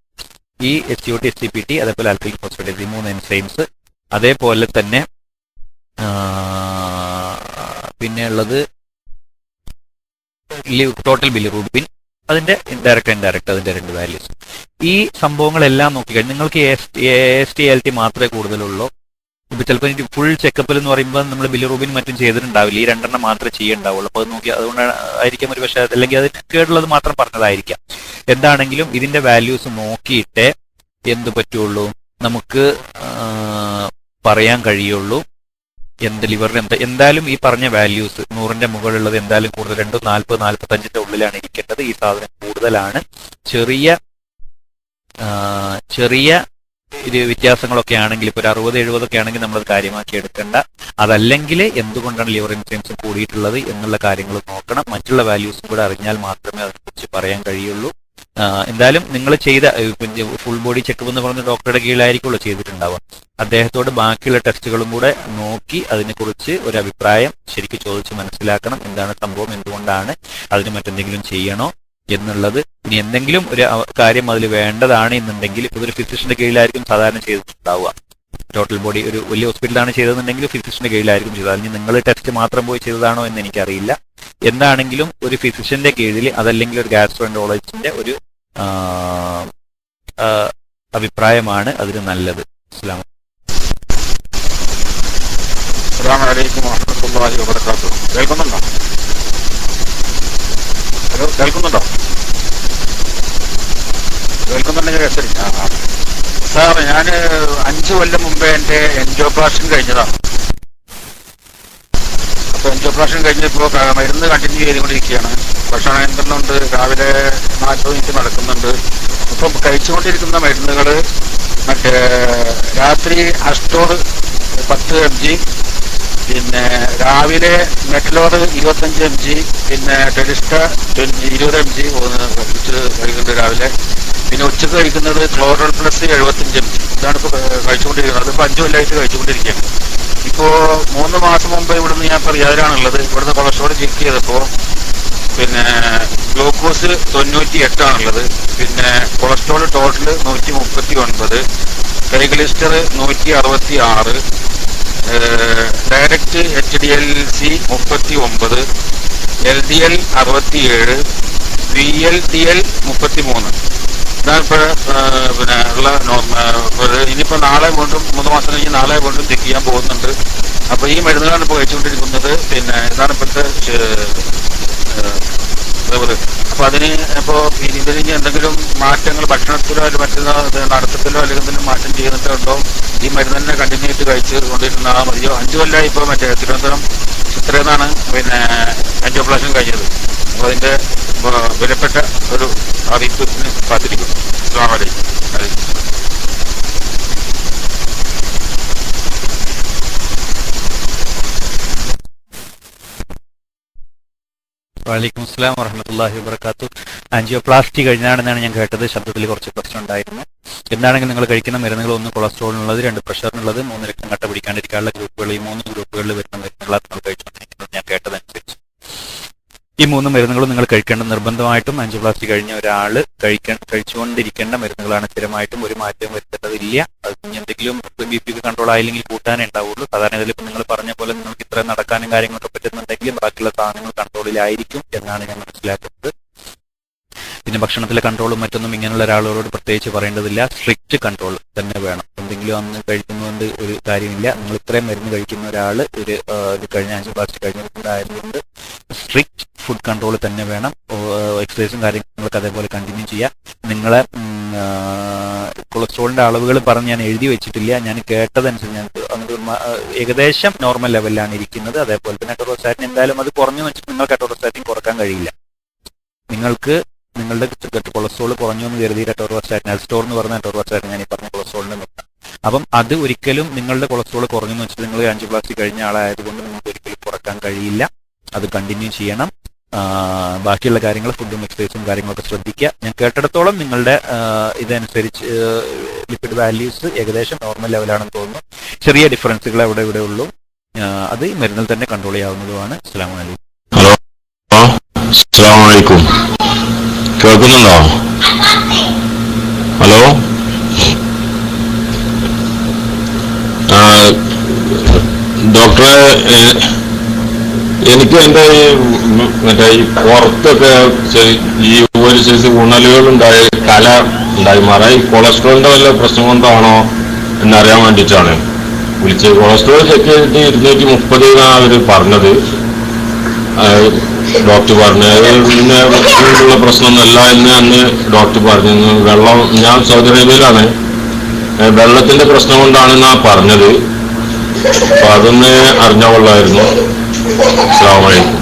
ഈ SGOT, SGPT അതേപോലെ ആൽക്കലി ഫോസ്ഫേറ്റേസ്, ഈ 3 എൻസൈംസ്, അതേപോലെ തന്നെ പിന്നെ ഉള്ളത് ടോട്ടൽ ബിലിറൂബിൻ, അതിന്റെ ഇൻഡയറക്റ്റ് അതിന്റെ 2 വാല്യൂസ്. ഈ സംഭവങ്ങളെല്ലാം നോക്കിക്കഴിഞ്ഞാൽ നിങ്ങൾക്ക് AST ALT മാത്രമേ കൂടുതലുള്ളൂ, ഇപ്പൊ ചിലപ്പോൾ ഫുൾ ചെക്കപ്പിൽ എന്ന് പറയുമ്പോൾ നമ്മൾ ബിലിറൂബിൻ മറ്റും ചെയ്തിട്ടുണ്ടാവില്ല, ഈ 2 മാത്രമേ ചെയ്യുന്നുണ്ടാവുള്ളൂ. അപ്പോൾ അത് നോക്കി അതുകൊണ്ടാണ് ആയിരിക്കും ഒരു പക്ഷേ, അല്ലെങ്കിൽ അതിന് കേടുള്ളത് മാത്രം പറഞ്ഞതായിരിക്കാം. എന്താണെങ്കിലും ഇതിന്റെ വാല്യൂസ് നോക്കിയിട്ടേ എന്ത് പറ്റുള്ളൂ, നമുക്ക് പറയാൻ കഴിയുള്ളൂ. ലിവറിന് എന്തായാലും ഈ പറഞ്ഞ വാല്യൂസ് 100ന്റെ മുകളിലുള്ളത് എന്തായാലും കൂടുതൽ 240-45ന്റെ ഉള്ളിലാണ് ഇരിക്കേണ്ടത്. ഈ സാധനം കൂടുതലാണ്. ചെറിയ വ്യത്യാസങ്ങളൊക്കെ ആണെങ്കിൽ, ഇപ്പോൾ ഒരു 60-70 ഒക്കെ ആണെങ്കിൽ നമ്മളത് കാര്യമാക്കി എടുക്കേണ്ട. അതല്ലെങ്കിൽ എന്തുകൊണ്ടാണ് ലിവർ എൻസൈംസ് കൂടിയിട്ടുള്ളത് എന്നുള്ള കാര്യങ്ങൾ നോക്കണം. മറ്റുള്ള വാല്യൂസും കൂടെ അറിഞ്ഞാൽ മാത്രമേ അതിനെക്കുറിച്ച് പറയാൻ കഴിയുള്ളൂ. എന്തായാലും നിങ്ങൾ ചെയ്ത ഫുൾ ബോഡി ചെക്കപ്പ് എന്ന് പറഞ്ഞ ഡോക്ടറുടെ കീഴിലായിരിക്കുമല്ലോ ചെയ്തിട്ടുണ്ടാവുക. അദ്ദേഹത്തോട് ബാക്കിയുള്ള ടെസ്റ്റുകളും കൂടെ നോക്കി അതിനെക്കുറിച്ച് ഒരു അഭിപ്രായം ശരിക്കും ചോദിച്ച് മനസ്സിലാക്കണം. എന്താണ് സംഭവം, എന്തുകൊണ്ടാണ്, അതിന് മറ്റെന്തെങ്കിലും ചെയ്യണോ എന്നുള്ളത്. ഇനി എന്തെങ്കിലും ഒരു കാര്യം അതിൽ വേണ്ടതാണ് എന്നുണ്ടെങ്കിൽ ഇപ്പോൾ ഒരു ഫിസിഷ്യന്റെ കീഴിലായിരിക്കും സാധാരണ ചെയ്തിട്ടുണ്ടാവുക. ടോട്ടൽ ബോഡി ഒരു വലിയ ഹോസ്പിറ്റലാണ് ചെയ്തതെന്നുണ്ടെങ്കിൽ ഫിസിഷ്യന്റെ കീഴിലായിരിക്കും ചെയ്തത്. അല്ലെങ്കിൽ നിങ്ങൾ ടെസ്റ്റ് മാത്രം പോയി ചെയ്തതാണോ എന്ന് എനിക്കറിയില്ല. എന്താണെങ്കിലും ഒരു ഫിസിഷ്യന്റെ കീഴിൽ, അതല്ലെങ്കിൽ ഒരു ഗാസ്ട്രോഎൻട്രോളജിസ്റ്റിന്റെ ഒരു അഭിപ്രായമാണ് അതിന് നല്ലത്. അസ്സലാമു അലൈക്കും വറഹ്മത്തുള്ളാഹി വബറകാതുഹു. കേൾക്കുന്നുണ്ടോ? ഹലോ, കേൾക്കുന്നുണ്ടോ? കേൾക്കുന്നുണ്ടെങ്കിൽ ശരി. സാർ, ഞാൻ 5 കൊല്ലം മുമ്പേ എൻ്റെ എൻജിയോപ്ലാസ്റ്റി കഴിഞ്ഞതാണ്. അപ്പോൾ എൻജിയോപ്ലാസ്റ്റി കഴിഞ്ഞപ്പോൾ മരുന്ന് കണ്ടിന്യൂ ചെയ്തുകൊണ്ടിരിക്കുകയാണ്. ഭക്ഷണ നിയന്ത്രണമുണ്ട്, രാവിലെ 40 മിനിറ്റ് നടക്കുന്നുണ്ട്. ഇപ്പം കഴിച്ചുകൊണ്ടിരിക്കുന്ന മരുന്നുകൾ മറ്റേ രാത്രി അസ്റ്റോർ 10 mg, പിന്നെ രാവിലെ മെറ്റലോർ 25 mg, പിന്നെ ടെലിസ്റ്റ 20 mg കഴിക്കുന്നുണ്ട് രാവിലെ. പിന്നെ ഉച്ചക്ക് കഴിക്കുന്നത് ക്ലോറൽ പ്ലസ് 75 mg. ഇതാണ് ഇപ്പോൾ കഴിച്ചുകൊണ്ടിരിക്കുന്നത്. അതിപ്പോൾ 5 കൊല്ലമായിട്ട് കഴിച്ചുകൊണ്ടിരിക്കുകയാണ്. ഇപ്പോൾ 3 മാസം മുമ്പ് ഇവിടുന്ന് ഞാൻ റിയാദിലാണുള്ളത്. ഇവിടുന്ന് കൊളസ്ട്രോൾ ചെക്ക് ചെയ്തപ്പോൾ പിന്നെ ഗ്ലൂക്കോസ് 98 ആണുള്ളത്. പിന്നെ cholesterol total 139, ട്രൈഗ്ലിസ്റ്റർ 166, direct HDL-C 39, LDL 67, VLDL 33. ഇതാണ് ഇപ്പോൾ പിന്നെ ഉള്ള ഇനിയിപ്പോൾ നാളെ വീണ്ടും 3 മാസം കഴിഞ്ഞ് നാളെ വീണ്ടും ചെക്ക് ചെയ്യാൻ പോകുന്നുണ്ട്. അപ്പോൾ ഈ മരുന്നുകളാണ് ഇപ്പോൾ കഴിച്ചുകൊണ്ടിരിക്കുന്നത്. പിന്നെ ഇതാണ് ഇപ്പോഴത്തെ അപ്പോൾ അതിന് ഇപ്പോൾ ഇതിന് എന്തെങ്കിലും മാറ്റങ്ങൾ ഭക്ഷണത്തിലോ അല്ലെങ്കിൽ മറ്റുള്ള നടത്തത്തിലോ അല്ലെങ്കിൽ എന്തെങ്കിലും മാറ്റം ചെയ്യുന്നുണ്ടോ? ഈ മരുന്ന് തന്നെ കണ്ടിന്യൂ ചെയ്ത് കഴിച്ച് കൊണ്ടിരുന്നാൽ മതിയോ? 5 കൊല്ലമായി ഇപ്പോൾ മറ്റേ തിരുവനന്തപുരം ചിത്രയെന്നാണ് പിന്നെ എൻജിയോപ്ലാസ്റ്റി കഴിഞ്ഞത്. അപ്പോൾ അതിൻ്റെ വിലപ്പെട്ട ഒരു അറിയിപ്പിന് കാത്തിരിക്കുന്നു. അസ്സലാമു അലൈക്കും. വലൈക്കും അസ്സലാം വറഹ്മത്തുള്ളാഹി വബറകാതുഹു. ആൻജിയോപ്ലാസ്റ്റി കഴിഞ്ഞാണെന്നാണ് ഞാൻ കേട്ടത്. ശബ്ദത്തിൽ കുറച്ച് പ്രശ്നം ഉണ്ടായിരുന്നു. എന്താണെങ്കിൽ നിങ്ങൾ കഴിക്കുന്ന മരുന്നുകളൊന്ന് കൊളസ്ട്രോളിനുള്ളത്, 2 പ്രഷറിനുള്ളത്, 3 രക്തം കട്ട പിടിക്കാണ്ടിരിക്കാനുള്ള ഗ്രൂപ്പുകൾ, ഈ 3 ഗ്രൂപ്പുകളിൽ വരുന്ന മരുന്നുകളാണ് നിങ്ങൾ കഴിച്ചുകൊണ്ടിരിക്കുന്നത്. ഞാൻ കേട്ടതനുസരിച്ച് ഈ 3 മരുന്നുകളും നിങ്ങൾ കഴിക്കേണ്ട നിർബന്ധമായിട്ടും ആൻജിയോപ്ലാസ്റ്റി കഴിഞ്ഞ ഒരാൾ കഴിച്ചുകൊണ്ടിരിക്കേണ്ട മരുന്നുകളാണ്. സ്ഥിരമായിട്ടും ഒരു മാറ്റവും വരുത്തേണ്ടതില്ല. അത് എന്തെങ്കിലും BP കൺട്രോൾ ആയില്ലെങ്കിൽ കൂട്ടാനേ ഉണ്ടാവുള്ളൂ. സാധാരണ ഇതിലിപ്പോൾ നിങ്ങൾ പറഞ്ഞ പോലെ നിങ്ങൾക്ക് ഇത്ര നടക്കാനും കാര്യങ്ങളൊക്കെ പറ്റുന്നുണ്ടെങ്കിൽ ബാക്കിയുള്ള സാധനങ്ങൾ കൺട്രോളിലായിരിക്കും എന്നാണ് ഞാൻ മനസ്സിലാക്കുന്നത്. പിന്നെ ഭക്ഷണത്തിലെ കൺട്രോളും മറ്റൊന്നും ഇങ്ങനെയുള്ള ഒരാളോട് പ്രത്യേകിച്ച് പറയേണ്ടതില്ല. സ്ട്രിക്റ്റ് കൺട്രോൾ തന്നെ വേണം. എന്തെങ്കിലും അന്ന് കഴിക്കുന്നതുകൊണ്ട് ഒരു കാര്യമില്ല. നിങ്ങൾ ഇത്രയും മരുന്ന് കഴിക്കുന്ന ഒരാൾ ഒരു കഴിഞ്ഞ ആൻജിയോപ്ലാസ്റ്റി കഴിഞ്ഞിട്ടുണ്ടായതുകൊണ്ട് സ്ട്രിക്റ്റ് ഫുഡ് കൺട്രോൾ തന്നെ വേണം. എക്സസൈസും കാര്യങ്ങളൊക്കെ അതേപോലെ കണ്ടിന്യൂ ചെയ്യുക. നിങ്ങളെ കൊളസ്ട്രോളിന്റെ അളവുകൾ പറഞ്ഞ് ഞാൻ എഴുതി വെച്ചിട്ടില്ല. ഞാൻ കേട്ടതനുസരിച്ച് ഞാൻ ഏകദേശം നോർമൽ ലെവലിലാണ് ഇരിക്കുന്നത്. അതേപോലെ തന്നെ അറ്റോറോസ്റ്റാറ്റിൻ എന്തായാലും അത് കുറഞ്ഞു വെച്ചിട്ട് നിങ്ങൾക്ക് അറ്റോറോസ്റ്റാറ്റിൻ കുറക്കാൻ കഴിയില്ല. നിങ്ങൾക്ക് നിങ്ങളുടെ കൊളസ്ട്രോൾ കുറഞ്ഞു എന്ന് കരുതി അറ്റോറോസ്റ്റാറ്റിൻ അൽസ്റ്റോർ എന്ന് പറഞ്ഞ അറ്റോറോസ്റ്റാറ്റിൻ ഞാൻ ഈ പറഞ്ഞ കൊളസ്ട്രോളിന്റെ നിർത്താം. അപ്പം അത് ഒരിക്കലും നിങ്ങളുടെ കൊളസ്ട്രോൾ കുറഞ്ഞു എന്ന് വെച്ചിട്ട് നിങ്ങൾ ആൻജിയോപ്ലാസ്റ്റി കഴിഞ്ഞ ആളായതുകൊണ്ട് നിങ്ങൾക്ക് ഒരിക്കലും കുറക്കാൻ കഴിയില്ല. അത് കണ്ടിന്യൂ ചെയ്യണം. ബാക്കിയുള്ള കാര്യങ്ങൾ ഫുഡും എക്സസൈസും കാര്യങ്ങളൊക്കെ ശ്രദ്ധിക്കുക. ഞാൻ കേട്ടിടത്തോളം നിങ്ങളുടെ ഇതനുസരിച്ച് ലിപ്പിഡ് വാല്യൂസ് ഏകദേശം നോർമൽ ലെവലാണെന്ന് തോന്നുന്നു. ചെറിയ ഡിഫറൻസുകൾ അവിടെ ഇവിടെ ഉള്ളൂ. അത് ഈ മരുന്നിൽ തന്നെ കൺട്രോൾ ചെയ്യാവുന്നതുമാണ്. അസ്സലാമു അലൈക്കും. അസ്സലാമു അലൈക്കും. കേൾക്കുന്നുണ്ടോ? ഹലോ, ഡോക്ടറെ, എനിക്ക് എൻ്റെ മറ്റേ ഈ പുറത്തൊക്കെ ഈ ഒരു സൈസ് ഉണലുകളുണ്ടായി, കല ഉണ്ടായി മാറാം. ഈ കൊളസ്ട്രോളിന്റെ വല്ല പ്രശ്നം കൊണ്ടാണോ എന്നറിയാൻ വേണ്ടിയിട്ടാണ്. വിളിച്ച് കൊളസ്ട്രോൾ ചെക്ക് ചെയ്തിട്ട് 230 എന്നാണ് അവർ പറഞ്ഞത്. ഡോക്ടർ പറഞ്ഞു പിന്നെ ഉള്ള പ്രശ്നമൊന്നുമല്ല എന്ന് അന്ന് ഡോക്ടർ പറഞ്ഞിരുന്നു. വെള്ളം, ഞാൻ സൗദി അറേബ്യയിലാണ്, വെള്ളത്തിന്റെ പ്രശ്നം കൊണ്ടാണെന്നാ പറഞ്ഞത്. അപ്പൊ അതൊന്ന് അറിഞ്ഞാൽ കൊള്ളായിരുന്നു. അസ്സലാമു അലൈക്കും.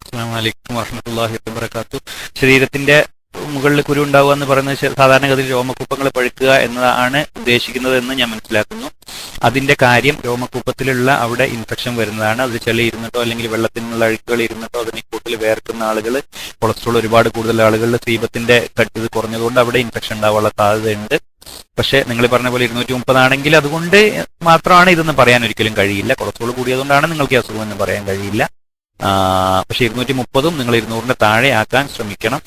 അസ്സലാമു അലൈക്കും വറഹ്മത്തുള്ളാഹി വബറകാതുഹു. ശരീരത്തിന്റെ മുകളിൽ കുരു ഉണ്ടാവുക എന്ന് പറയുന്നത് സാധാരണഗതിയിൽ രോമകൂപ്പങ്ങൾ പഴുക്കുക എന്നതാണ് ഉദ്ദേശിക്കുന്നത് എന്ന് ഞാൻ മനസ്സിലാക്കുന്നു. അതിന്റെ കാര്യം രോമകൂപ്പത്തിലുള്ള അവിടെ ഇൻഫെക്ഷൻ വരുന്നതാണ്. അത് ചെളി ഇരുന്നിട്ടോ അല്ലെങ്കിൽ വെള്ളത്തിനുള്ള അഴുക്കുകൾ ഇരുന്നിട്ടോ അതിനെ കൂടുതൽ വേർക്കുന്ന ആളുകൾ, കൊളസ്ട്രോൾ ഒരുപാട് കൂടുതൽ ആളുകളിൽ സീബത്തിന്റെ കട്ട് കുറഞ്ഞതുകൊണ്ട് അവിടെ ഇൻഫെക്ഷൻ ഉണ്ടാവാനുള്ള സാധ്യതയുണ്ട്. പക്ഷേ നിങ്ങൾ പറഞ്ഞ പോലെ 230 ആണെങ്കിൽ അതുകൊണ്ട് മാത്രമാണ് ഇതെന്ന് പറയാൻ ഒരിക്കലും കഴിയില്ല. കൊളസ്ട്രോൾ കൂടിയതുകൊണ്ടാണ് നിങ്ങൾക്ക് ഈ അസുഖം എന്ന് പറയാൻ കഴിയില്ല. പക്ഷേ 230 നിങ്ങൾ 200ന്റെ താഴെ ആക്കാൻ ശ്രമിക്കണം.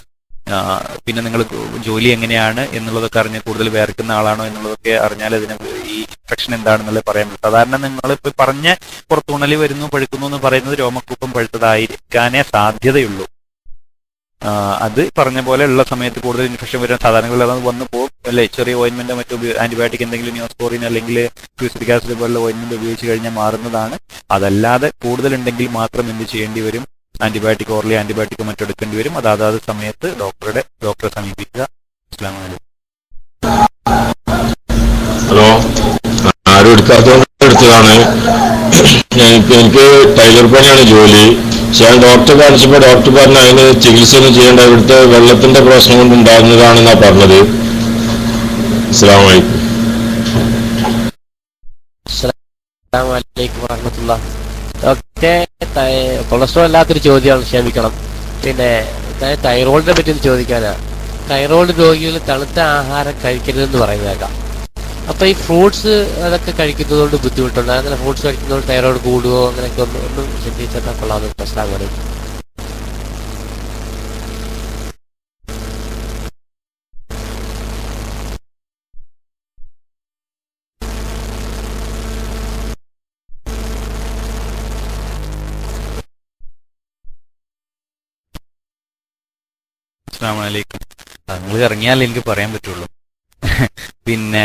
പിന്നെ നിങ്ങൾ ജോലി എങ്ങനെയാണ് എന്നുള്ളതൊക്കെ അറിഞ്ഞ് കൂടുതൽ വേർക്കുന്ന ആളാണോ എന്നുള്ളതൊക്കെ അറിഞ്ഞാൽ അതിന് ഈ ഇൻഫെക്ഷൻ എന്താണെന്നുള്ളത് പറയാൻ പറ്റും. സാധാരണ നിങ്ങളിപ്പോൾ പറഞ്ഞ പുറത്തുണലി വരുന്നു, പഴുക്കുന്നു എന്ന് പറയുന്നത് രോമക്കൂപ്പം പഴുത്തതായിരിക്കാനേ സാധ്യതയുള്ളൂ. അത് പറഞ്ഞ പോലെ ഉള്ള സമയത്ത് കൂടുതൽ ഇൻഫെക്ഷൻ വരാൻ സാധാരണകളിൽ അത് വന്നു പോകും അല്ലേ. ചെറിയ ഓയിൻമെന്റോ മറ്റോ ആന്റിബയോട്ടിക് എന്തെങ്കിലും ന്യൂസ്പോറിൻ അല്ലെങ്കിൽ ഫ്യൂസിലിക് ആസിഡ് പോലുള്ള ഓയിൻമെന്റ് ഉപയോഗിച്ച് കഴിഞ്ഞാൽ മാറുന്നതാണ്. അതല്ലാതെ കൂടുതലുണ്ടെങ്കിൽ മാത്രം എന്ത് ചെയ്യേണ്ടി വരും? ആന്റിബയോട്ടിക്, ഓർലി ആന്റിബയോട്ടിക് മറ്റെടുക്കേണ്ടി വരും. അതാത് സമയത്ത് ഡോക്ടറെ സമീപിക്കുക. അസ്സലാമു അലൈക്കും. ഹലോ, ആരും എടുക്കാത്തതുകൊണ്ട് എടുത്തതാണ്. എനിക്ക് ടൈലർ പണിയാണ് ജോലി. പക്ഷെ ഞാൻ ഡോക്ടറെ കാണിച്ചപ്പോൾ ഡോക്ടർ പറഞ്ഞു അതിന് ചികിത്സ ഒന്നും ചെയ്യേണ്ട, ഇവിടുത്തെ വെള്ളത്തിന്റെ പ്രശ്നം കൊണ്ട് ഉണ്ടാകുന്നതാണെന്നാ പറഞ്ഞത്. അസ്സലാമു അലൈക്കും. അസ്സലാമു അലൈക്കും വറഹ്മത്തുള്ളാഹി. ഡോക്ടറെ, കൊളസ്ട്രോൾ അല്ലാത്തൊരു ചോദ്യമാണ്, ക്ഷമിക്കണം. പിന്നെ തൈറോയിഡിനെ പറ്റി ഒന്ന് ചോദിക്കാനാ. തൈറോയിഡ് രോഗികൾ തണുത്ത ആഹാരം കഴിക്കരുതെന്ന് പറയുന്നേക്കാം. അപ്പൊ ഈ ഫ്രൂട്ട്സ് അതൊക്കെ കഴിക്കുന്നതുകൊണ്ട് ബുദ്ധിമുട്ടുണ്ട്. അങ്ങനെ ഫ്രൂട്ട്സ് കഴിക്കുന്നതുകൊണ്ട് തൈറോയിഡ് കൂടുവോ? അങ്ങനെയൊക്കെ ഒന്നും ശ്രദ്ധിച്ചാൽ കൊള്ളാമെന്ന്. അസ്സലാമു അലൈക്കും. അസ്സലാമു അലൈക്കും. നിങ്ങൾ ഇറങ്ങിയാൽ എനിക്ക് പറയാൻ പറ്റുള്ളൂ. പിന്നെ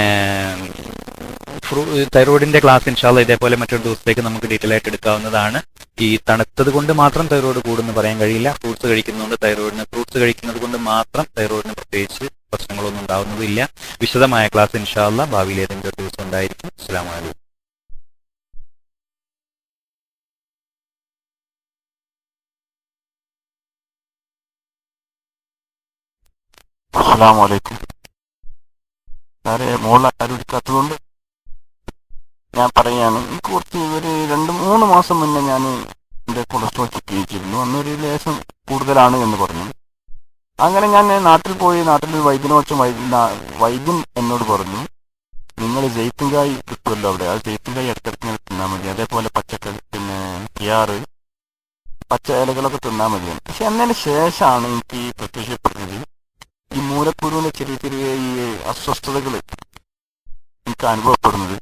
തൈറോയിഡിന്റെ ക്ലാസ് ഇൻഷാല്ല ഇതേപോലെ മറ്റൊരു ദിവസത്തേക്ക് നമുക്ക് ഡീറ്റെയിൽ ആയിട്ട് എടുക്കാവുന്നതാണ്. ഈ തണുത്തത് കൊണ്ട് മാത്രം തൈറോയിഡ് കൂടുമെന്ന് പറയാൻ കഴിയില്ല. ഫ്രൂട്ട്സ് കഴിക്കുന്നതുകൊണ്ട് ഫ്രൂട്ട്സ് കഴിക്കുന്നത് കൊണ്ട് മാത്രം തൈറോയിഡിന് പ്രത്യേകിച്ച് പ്രശ്നങ്ങളൊന്നും ഉണ്ടാവുന്നതില്ല. വിശദമായ ക്ലാസ് ഇൻഷാല്ല ഭാവിയിൽ ഏതെങ്കിലും ഒരു ദിവസം ഉണ്ടായിരിക്കും. അസ്സലാമു അലൈക്കും. അസ്സലാമു അലൈക്കും. സാറേ, മോളിൽ ആരും എടുക്കാത്തതുകൊണ്ട് ഞാൻ പറയുകയാണ്. എനിക്ക് കുറച്ച് ഒരു 2-3 മാസം മുന്നേ ഞാൻ എൻ്റെ കൊളസ്ട്രോൾ ചെക്ക് ചെയ്തിരുന്നു. അന്നൊരു ലേശം കൂടുതലാണ് എന്ന് പറഞ്ഞു. അങ്ങനെ ഞാൻ നാട്ടിൽ പോയി. നാട്ടിൽ വൈദ്യനെ വെച്ച് വൈദ്യൻ എന്നോട് പറഞ്ഞു, നിങ്ങൾ ജെയ്ത്തുംകായ് കിട്ടുമല്ലോ അവിടെ, ആ ജെയ്ത്തുംകായ് ഇടയ്ക്കിടയ്ക്ക് തിന്നാൽ മതി. അതേപോലെ പച്ചക്കറി, പിന്നെ കിയാറ്, പച്ച ഇലകളൊക്കെ തിന്നാൽ മതിയാണ്. പക്ഷെ എന്നതിന് ശേഷമാണ് എനിക്ക് പ്രത്യക്ഷപ്പെടുന്നത് ഈ മൂലക്കുരുവിന്റെ ചെറിയ ചെറിയ ഈ അസ്വസ്ഥതകൾ എനിക്ക് അനുഭവപ്പെടുന്നത്.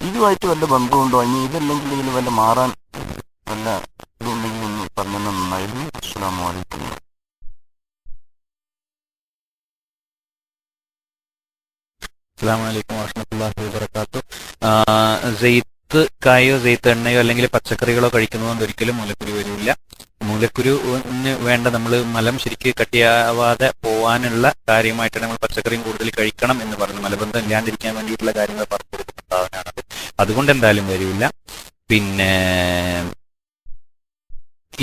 ഇതുമായിട്ട് വല്ല ബന്ധമുണ്ടോ? ഇനി ഇതല്ലെങ്കിൽ ഇതിൽ വല്ല മാറാൻ വല്ല ഇതുണ്ടെങ്കിൽ ഒന്ന് പറഞ്ഞു നന്നായിരുന്നു. അസ്സലാമു അലൈക്കും. അസ്സലാമു അലൈക്കും വറഹ്മത്തുള്ളാഹി വബറകാതുഹു. സെയ്ത്ത് കായോ സെയ്ത്ത് എണ്ണയോ അല്ലെങ്കിൽ പച്ചക്കറികളോ കഴിക്കുന്നതുകൊണ്ട് ഒരിക്കലും മൂലക്കുരു വരില്ല. മൂലക്കുരുവിന് വേണ്ട നമ്മൾ മലം ശരിക്ക് കട്ടിയാവാതെ പോവാനുള്ള കാര്യമായിട്ടാണ് നമ്മൾ പച്ചക്കറിയും കൂടുതൽ കഴിക്കണം എന്ന് പറഞ്ഞു. മലബന്ധം ഇല്ലാണ്ടിരിക്കാൻ വേണ്ടിയിട്ടുള്ള കാര്യങ്ങൾ പറഞ്ഞു കൊടുക്കുന്ന സാധനമാണത്. അതുകൊണ്ട് എന്തായാലും വരില്ല. പിന്നെ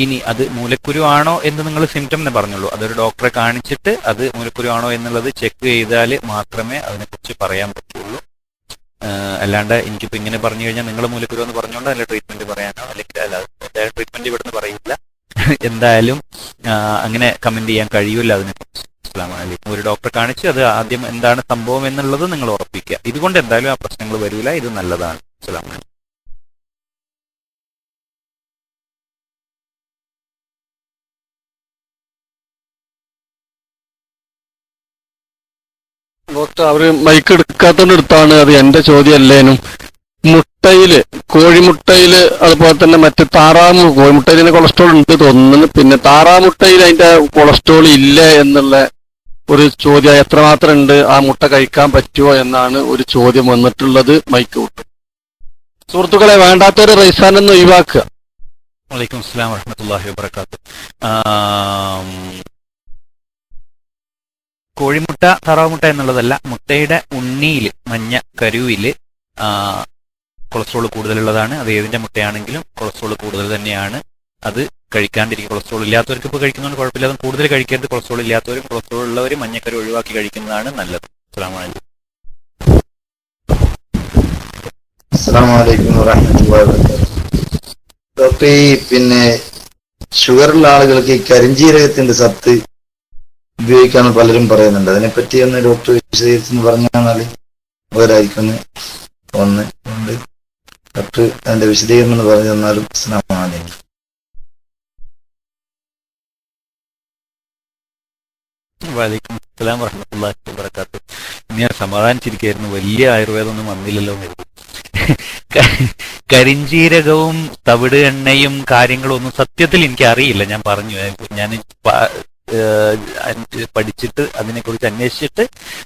ഇനി അത് മൂലക്കുരു ആണോ എന്ന് നിങ്ങൾ സിംറ്റം എന്ന് പറഞ്ഞുള്ളൂ. അതൊരു ഡോക്ടറെ കാണിച്ചിട്ട് അത് മൂലക്കുരു ആണോ എന്നുള്ളത് ചെക്ക് ചെയ്താൽ മാത്രമേ അതിനെക്കുറിച്ച് പറയാൻ പറ്റുള്ളൂ. അല്ലാണ്ട് എനിക്കിപ്പോൾ ഇങ്ങനെ പറഞ്ഞു കഴിഞ്ഞാൽ നിങ്ങൾ മൂലക്കുരു എന്ന് പറഞ്ഞുകൊണ്ട് അതിൻ്റെ ട്രീറ്റ്മെന്റ് പറയാനോ അല്ലെങ്കിൽ എന്തായാലും ട്രീറ്റ്മെന്റ് ഇവിടുന്ന് പറയില്ല. എന്തായാലും അങ്ങനെ കമന്റ് ചെയ്യാൻ കഴിയില്ല അതിനെക്കുറിച്ച്. അസ്സലാമു അലൈക്കും. ഒരു ഡോക്ടറെ കാണിച്ച് അത് ആദ്യം എന്താണ് സംഭവം എന്നുള്ളത് നിങ്ങൾ ഉറപ്പിക്കുക. ഇതുകൊണ്ട് എന്തായാലും ആ പ്രശ്നങ്ങൾ വരില്ല. ഇത് നല്ലതാണ്. അസ്സലാമു അലൈക്കും. ഡോക്ടർ, അവര് മൈക്ക് എടുക്കാത്തടുത്താണ്. അത് എന്റെ ചോദ്യമല്ലേനും. മുട്ടയില്, കോഴിമുട്ടയില്, അതുപോലെ തന്നെ മറ്റ് താറാവ്, കോഴിമുട്ടയിൽ കൊളസ്ട്രോൾ ഉണ്ട് തോന്നുന്നു. പിന്നെ താറാമുട്ടയിൽ അതിന്റെ കൊളസ്ട്രോൾ ഇല്ല എന്നുള്ള ഒരു ചോദ്യം, എത്രമാത്രം ഉണ്ട്, ആ മുട്ട കഴിക്കാൻ പറ്റുമോ എന്നാണ് ഒരു ചോദ്യം വന്നിട്ടുള്ളത്. മൈക്ക് വിട്ടു. സുഹൃത്തുക്കളെ, വേണ്ടാത്തൊരു റൈസാനൊന്ന് ഒഴിവാക്കുക. വലൈക്കും അസ്സലാം വറഹ്മത്തുള്ളാഹി വബറകാത്ത്. കോഴിമുട്ട താറാവുമുട്ട എന്നുള്ളതല്ല, മുട്ടയുടെ ഉണ്ണിയിൽ മഞ്ഞ കരുവിൽ കൊളസ്ട്രോൾ കൂടുതലുള്ളതാണ്. അത് ഏതിന്റെ മുട്ടയാണെങ്കിലും കൊളസ്ട്രോൾ കൂടുതൽ തന്നെയാണ്. അത് കഴിക്കാണ്ടിരിക്കും. കൊളസ്ട്രോൾ ഇല്ലാത്തവർക്ക് ഇപ്പോൾ കഴിക്കുന്നതുകൊണ്ട് കുഴപ്പമില്ല. കൂടുതൽ കഴിക്കരുത്. കൊളസ്ട്രോൾ ഇല്ലാത്തവരും കൊളസ്ട്രോൾ ഉള്ളവരും മഞ്ഞക്കരു ഒഴിവാക്കി കഴിക്കുന്നതാണ് നല്ലത്. അസ്സലാമു അലൈക്കും. അസ്സലാമു അലൈക്കും വറഹ്മത്തുള്ളാഹി വബറകാതുഹു. ഡോക്ടർ, പിന്നെ ഷുഗറുള്ള ആളുകൾക്ക് ഈ കരിഞ്ജീരകത്തിന്റെ സത്ത് ഉപയോഗിക്കാമെന്ന് പലരും പറയുന്നുണ്ട്. അതിനെപ്പറ്റി ഒന്ന് ഡോക്ടർ വിശദീകരിച്ചെന്ന് പറഞ്ഞാൽ ഉപകാരമായിരിക്കും. ഒന്ന് ഡോക്ടർ അതിന്റെ വിശദീകരണം എന്ന് പറഞ്ഞു തന്നാലും. അസ്സലാമു അലൈക്കും. വലൈക്കും അസ്സലാം വറഹ്മത്തുള്ളാഹി വബറകാത്ത്. ഞാൻ സമാധാനിച്ചിരിക്കുകയായിരുന്നു, വലിയ ആയുർവേദമൊന്നും വന്നില്ലല്ലോ എന്ന് കരുതി. കരിഞ്ജീരകവും തവിട് എണ്ണയും കാര്യങ്ങളും ഒന്നും സത്യത്തിൽ എനിക്ക് അറിയില്ല. ഞാൻ പറഞ്ഞു, ഞാൻ പഠിച്ചിട്ട് അതിനെക്കുറിച്ച് അന്വേഷിച്ചിട്ട്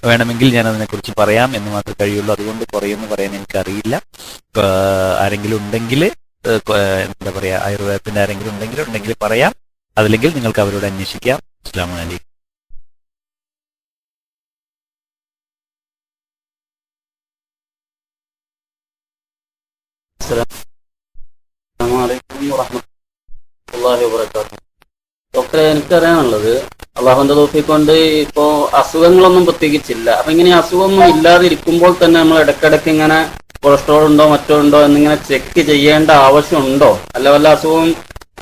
വേണമെങ്കിൽ ഞാൻ അതിനെക്കുറിച്ച് പറയാം എന്ന് മാത്രമേ കഴിയുള്ളൂ. അതുകൊണ്ട് കുറേയൊന്നും പറയാൻ എനിക്കറിയില്ല. ആരെങ്കിലും ഉണ്ടെങ്കിൽ, എന്താ പറയാ, ആയുർവേദത്തിന്റെ ആരെങ്കിലും ഉണ്ടെങ്കിൽ പറയാം. അതില്ലെങ്കിൽ നിങ്ങൾക്ക് അവരോട് അന്വേഷിക്കാം. അസ്സലാമു അലൈക്കും. ഡോക്ടറെ, എനിക്കറിയാനുള്ളത്, അള്ളാഹുവിന്റെ തൗഫീഖ് കൊണ്ട് ഇപ്പോ അസുഖങ്ങളൊന്നും പ്രത്യേകിച്ചില്ല. അപ്പൊ ഇങ്ങനെ അസുഖമൊന്നും ഇല്ലാതിരിക്കുമ്പോൾ തന്നെ നമ്മൾ ഇടയ്ക്കിടയ്ക്ക് ഇങ്ങനെ കൊളസ്ട്രോൾ ഉണ്ടോ മറ്റോ ഉണ്ടോ എന്നിങ്ങനെ ചെക്ക് ചെയ്യേണ്ട ആവശ്യമുണ്ടോ? അല്ല വല്ല അസുഖവും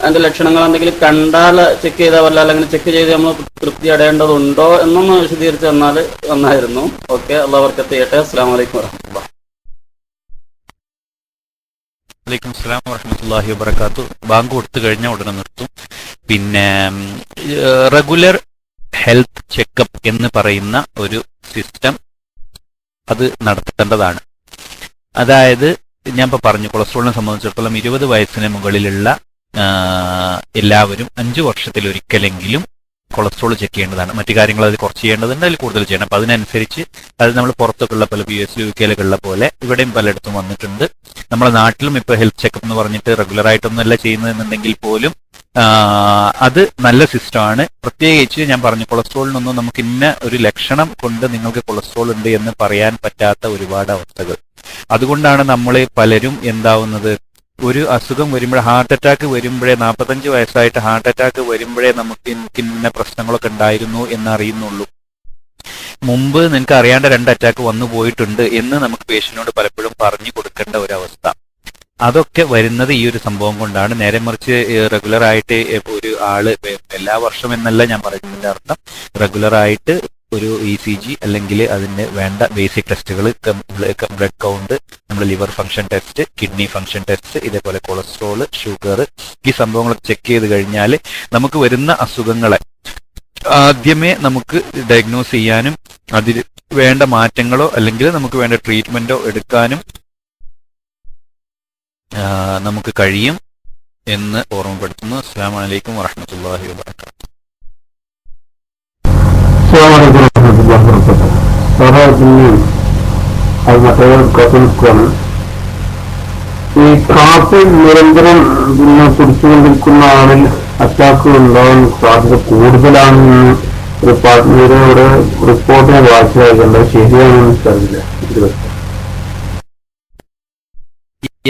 അതിന്റെ ലക്ഷണങ്ങൾ എന്തെങ്കിലും കണ്ടാൽ ചെക്ക് ചെയ്താൽ വല്ല, അല്ലെങ്കിൽ ചെക്ക് ചെയ്ത് നമ്മൾ തൃപ്തി അടയേണ്ടതുണ്ടോ എന്നൊന്ന് വിശദീകരിച്ച് തന്നാൽ നന്നായിരുന്നു. ഓക്കെ, അള്ളാഹു ബർക്കത്ത് ചെയ്യട്ടെ. അസ്സലാമു അലൈക്കും വറഹ്മത്തുള്ളാഹി. വലൈക്കും അസ്സലാം വറഹ്മത്തുള്ളാഹി വബറകാത്തു. ബാങ്ക് കൊടുത്തു കഴിഞ്ഞാൽ ഉടനെ നിർത്തും. പിന്നെ റെഗുലർ ഹെൽത്ത് ചെക്കപ്പ് എന്ന് പറയുന്ന ഒരു സിസ്റ്റം അത് നടത്തേണ്ടതാണ്. അതായത് ഞാൻ ഇപ്പോൾ പറഞ്ഞു, കൊളസ്ട്രോളിനെ സംബന്ധിച്ചിടത്തോളം 20 വയസ്സിന് മുകളിലുള്ള എല്ലാവരും 5 വർഷത്തിലൊരിക്കലെങ്കിലും കൊളസ്ട്രോൾ ചെക്ക് ചെയ്യേണ്ടതാണ്. മറ്റു കാര്യങ്ങൾ അതിൽ കുറച്ച് ചെയ്യേണ്ടതുണ്ട്, അതിൽ കൂടുതൽ ചെയ്യണം. അപ്പം അതിനനുസരിച്ച് അത് നമ്മൾ പുറത്തൊക്കെയുള്ള പല US UK ഉള്ള പോലെ ഇവിടെയും പലയിടത്തും വന്നിട്ടുണ്ട്. നമ്മുടെ നാട്ടിലും ഇപ്പോൾ ഹെൽത്ത് ചെക്കപ്പ് എന്ന് പറഞ്ഞിട്ട് റെഗുലറായിട്ടൊന്നുമല്ല ചെയ്യുന്നതെന്നുണ്ടെങ്കിൽ പോലും അത് നല്ല സിസ്റ്റമാണ്. പ്രത്യേകിച്ച് ഞാൻ പറഞ്ഞു, കൊളസ്ട്രോളിനൊന്നും നമുക്ക് ഇന്ന ഒരു ലക്ഷണം കൊണ്ട് നിങ്ങൾക്ക് കൊളസ്ട്രോൾ ഉണ്ട് എന്ന് പറയാൻ പറ്റാത്ത ഒരുപാട് അവസ്ഥകൾ. അതുകൊണ്ടാണ് നമ്മൾ പലരും എന്താവുന്നത്, ഒരു അസുഖം വരുമ്പോഴേ, ഹാർട്ട് അറ്റാക്ക് വരുമ്പോഴേ, 45 വയസ്സായിട്ട് ഹാർട്ട് അറ്റാക്ക് വരുമ്പോഴേ നമുക്ക് ഇന്ന പ്രശ്നങ്ങളൊക്കെ ഉണ്ടായിരുന്നു എന്ന് അറിയുന്നുള്ളൂ. മുമ്പ് നിനക്ക് അറിയാണ്ട് 2 അറ്റാക്ക് വന്നു പോയിട്ടുണ്ട് എന്ന് നമുക്ക് പേഷ്യന്റിനോട് പലപ്പോഴും പറഞ്ഞു കൊടുക്കേണ്ട ഒരവസ്ഥ. അതൊക്കെ വരുന്നത് ഈ ഒരു സംഭവം കൊണ്ടാണ്. നേരെ മറിച്ച് റെഗുലറായിട്ട് ഒരു ആള്, എല്ലാ വർഷം എന്നല്ല ഞാൻ പറയുന്നതിന്റെ അർത്ഥം, റെഗുലറായിട്ട് ഒരു ECG അല്ലെങ്കിൽ അതിന് വേണ്ട ബേസിക് ടെസ്റ്റുകൾ, ബ്ലഡ് കൗണ്ട്, നമ്മുടെ liver function test, kidney function test, ഇതേപോലെ കൊളസ്ട്രോള്, ഷുഗർ, ഈ സംഭവങ്ങളൊക്കെ ചെക്ക് ചെയ്ത് കഴിഞ്ഞാൽ നമുക്ക് വരുന്ന അസുഖങ്ങളെ ആദ്യമേ നമുക്ക് ഡയഗ്നോസ് ചെയ്യാനും അതിൽ വേണ്ട മാറ്റങ്ങളോ അല്ലെങ്കിൽ നമുക്ക് വേണ്ട ട്രീറ്റ്മെന്റോ എടുക്കാനും നമുക്ക് കഴിയും എന്ന് ഓർമ്മപ്പെടുത്തുന്നു. അസ്സലാമു അലൈക്കും വറഹ്മത്തുള്ളാഹി വബറകാതുഹു. ഈ കാപ്പി നിരന്തരം കുടിച്ചുകൊണ്ടിരിക്കുന്ന ആളിൽ അറ്റാക്ക് ഉണ്ടാവാൻ സാധ്യത കൂടുതലാണെന്ന് ഒരു റിപ്പോർട്ട് ഞാൻ വായിച്ചതായിട്ടുണ്ട്. ശരിയാണെന്ന് എനിക്കറിയില്ല.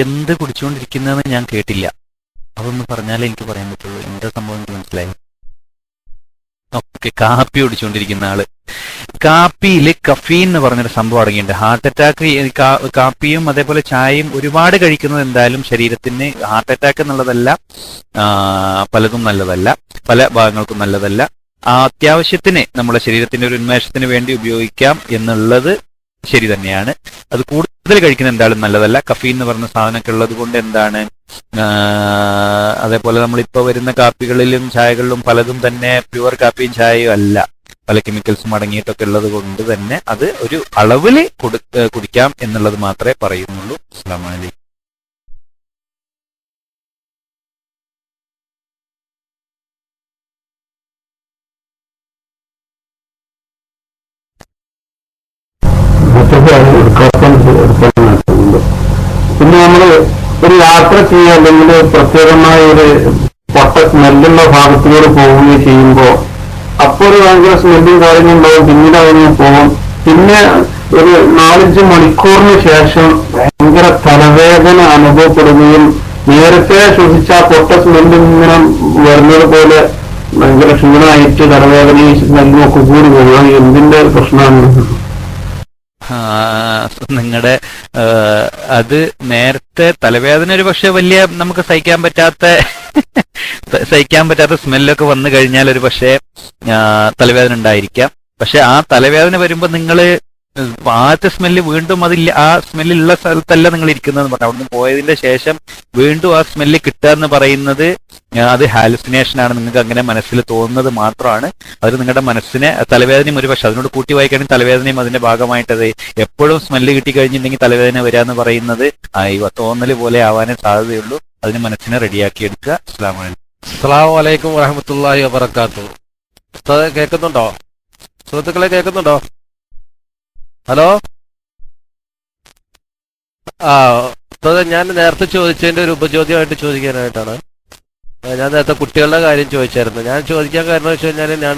എന്ത് കുടിച്ചുകൊണ്ടിരിക്കുന്നതെന്ന് ഞാൻ കേട്ടില്ല. അതൊന്ന് പറഞ്ഞാലേ എനിക്ക് പറയാൻ പറ്റുള്ളൂ. എന്താ സംഭവം എനിക്ക് മനസ്സിലായി. ഓക്കെ, കാപ്പി കുടിച്ചുകൊണ്ടിരിക്കുന്ന ആള്, കാപ്പിയിൽ കഫീൻ എന്ന് പറഞ്ഞൊരു സംഭവം അടങ്ങിയിട്ടുണ്ട്. ഹാർട്ട് അറ്റാക്ക്, കാപ്പിയും അതേപോലെ ചായയും ഒരുപാട് കഴിക്കുന്നത് എന്തായാലും ശരീരത്തിന് ഹാർട്ട് അറ്റാക്ക് എന്നുള്ളതല്ല, പലതും നല്ലതല്ല, പല ഭാഗങ്ങൾക്കും നല്ലതല്ല. അത്യാവശ്യത്തിന് നമ്മുടെ ശരീരത്തിന്റെ ഒരു ഉന്മേഷത്തിന് വേണ്ടി ഉപയോഗിക്കാം എന്നുള്ളത് ശരി തന്നെയാണ്. അത് കൂടുതൽ കഴിക്കുന്ന എന്തായാലും നല്ലതല്ല. കഫീൻ എന്ന് പറഞ്ഞ സാധനമൊക്കെ ഉള്ളത് കൊണ്ട് എന്താണ്, അതേപോലെ നമ്മളിപ്പോൾ വരുന്ന കാപ്പികളിലും ചായകളിലും പലതും തന്നെ പ്യുവർ കാപ്പിയും ചായയും അല്ല, പല കെമിക്കൽസും അടങ്ങിയിട്ടൊക്കെ ഉള്ളത് കൊണ്ട് തന്നെ അത് ഒരു അളവിൽ കുടിക്കാം എന്നുള്ളത് മാത്രമേ പറയുന്നുള്ളൂ. അസ്സലാമു അലൈക്കും. പിന്നെ നമ്മൾ ഒരു യാത്ര ചെയ്യുക അല്ലെങ്കിൽ പ്രത്യേകമായ ഒരു പൊട്ട സ്മെല്ലുള്ള ഭാഗത്തിലൂടെ പോവുകയും ചെയ്യുമ്പോൾ അപ്പോൾ ഒരു ഭയങ്കര സ്മെല്ലും കാര്യങ്ങളുണ്ടാവും, പിന്നീട് അതിന് പോകും. പിന്നെ ഒരു 4-5 മണിക്കൂറിന് ശേഷം ഭയങ്കര തലവേദന അനുഭവപ്പെടുകയും നേരത്തെ ശ്വസിച്ച ആ പൊട്ട സ്മെല്ല് ഇങ്ങനെ വരുന്നത് പോലെ ഭയങ്കര ക്ഷീണമായിട്ട് തലവേദനയും സ്മെല്ലും ഒക്കെ കൂടി പോകും. എന്തിന്റെ പ്രശ്നമാണ്? നിങ്ങളുടെ അത് നേരത്തെ തലവേദന ഒരു പക്ഷെ വലിയ നമുക്ക് സഹിക്കാൻ പറ്റാത്ത സ്മെല്ലൊക്കെ വന്നു കഴിഞ്ഞാൽ ഒരു പക്ഷേ തലവേദന ഉണ്ടായിരിക്കാം. പക്ഷെ ആ തലവേദന വരുമ്പോൾ നിങ്ങൾ ആദ്യത്തെ സ്മെല്ല് വീണ്ടും അതില്ല, ആ സ്മെല്ലുള്ള സ്ഥലത്തല്ല നിങ്ങൾ ഇരിക്കുന്നതെന്ന് പറഞ്ഞു. അവിടുന്ന് പോയതിന്റെ ശേഷം വീണ്ടും ആ സ്മെല്ല് കിട്ടുക എന്ന് പറയുന്നത് അത് ഹാലുസിനേഷൻ ആണ്. നിങ്ങൾക്ക് അങ്ങനെ മനസ്സിൽ തോന്നുന്നത് മാത്രമാണ്. അത് നിങ്ങളുടെ മനസ്സിനെ തലവേദനയും ഒരു പക്ഷെ അതിനോട് കൂട്ടി വായിക്കുകയാണെങ്കിൽ തലവേദനയും അതിന്റെ ഭാഗമായിട്ടത് എപ്പോഴും സ്മെല്ല് കിട്ടി കഴിഞ്ഞിട്ടുണ്ടെങ്കിൽ തലവേദന വരിക എന്ന് പറയുന്നത് തോന്നല് പോലെ ആവാനേ സാധ്യതയുള്ളൂ. അതിന് മനസ്സിനെ റെഡിയാക്കി എടുക്കുക. അസ്സലാമു അലൈക്കും വറഹ്മത്തുള്ളാഹി വബറകാതുഹു. കേൾക്കുന്നുണ്ടോ? സുഹൃത്തുക്കളെ കേൾക്കുന്നുണ്ടോ? ഹലോ. ഞാൻ നേരത്തെ ചോദിച്ചതിന്റെ ഒരു ഉപചോദ്യമായിട്ട് ചോദിക്കാനായിട്ടാണ്. ഞാൻ നേരത്തെ കുട്ടികളുടെ കാര്യം ചോദിച്ചായിരുന്നു. ഞാൻ ചോദിക്കാൻ കാരണം വെച്ച് കഴിഞ്ഞാൽ ഞാൻ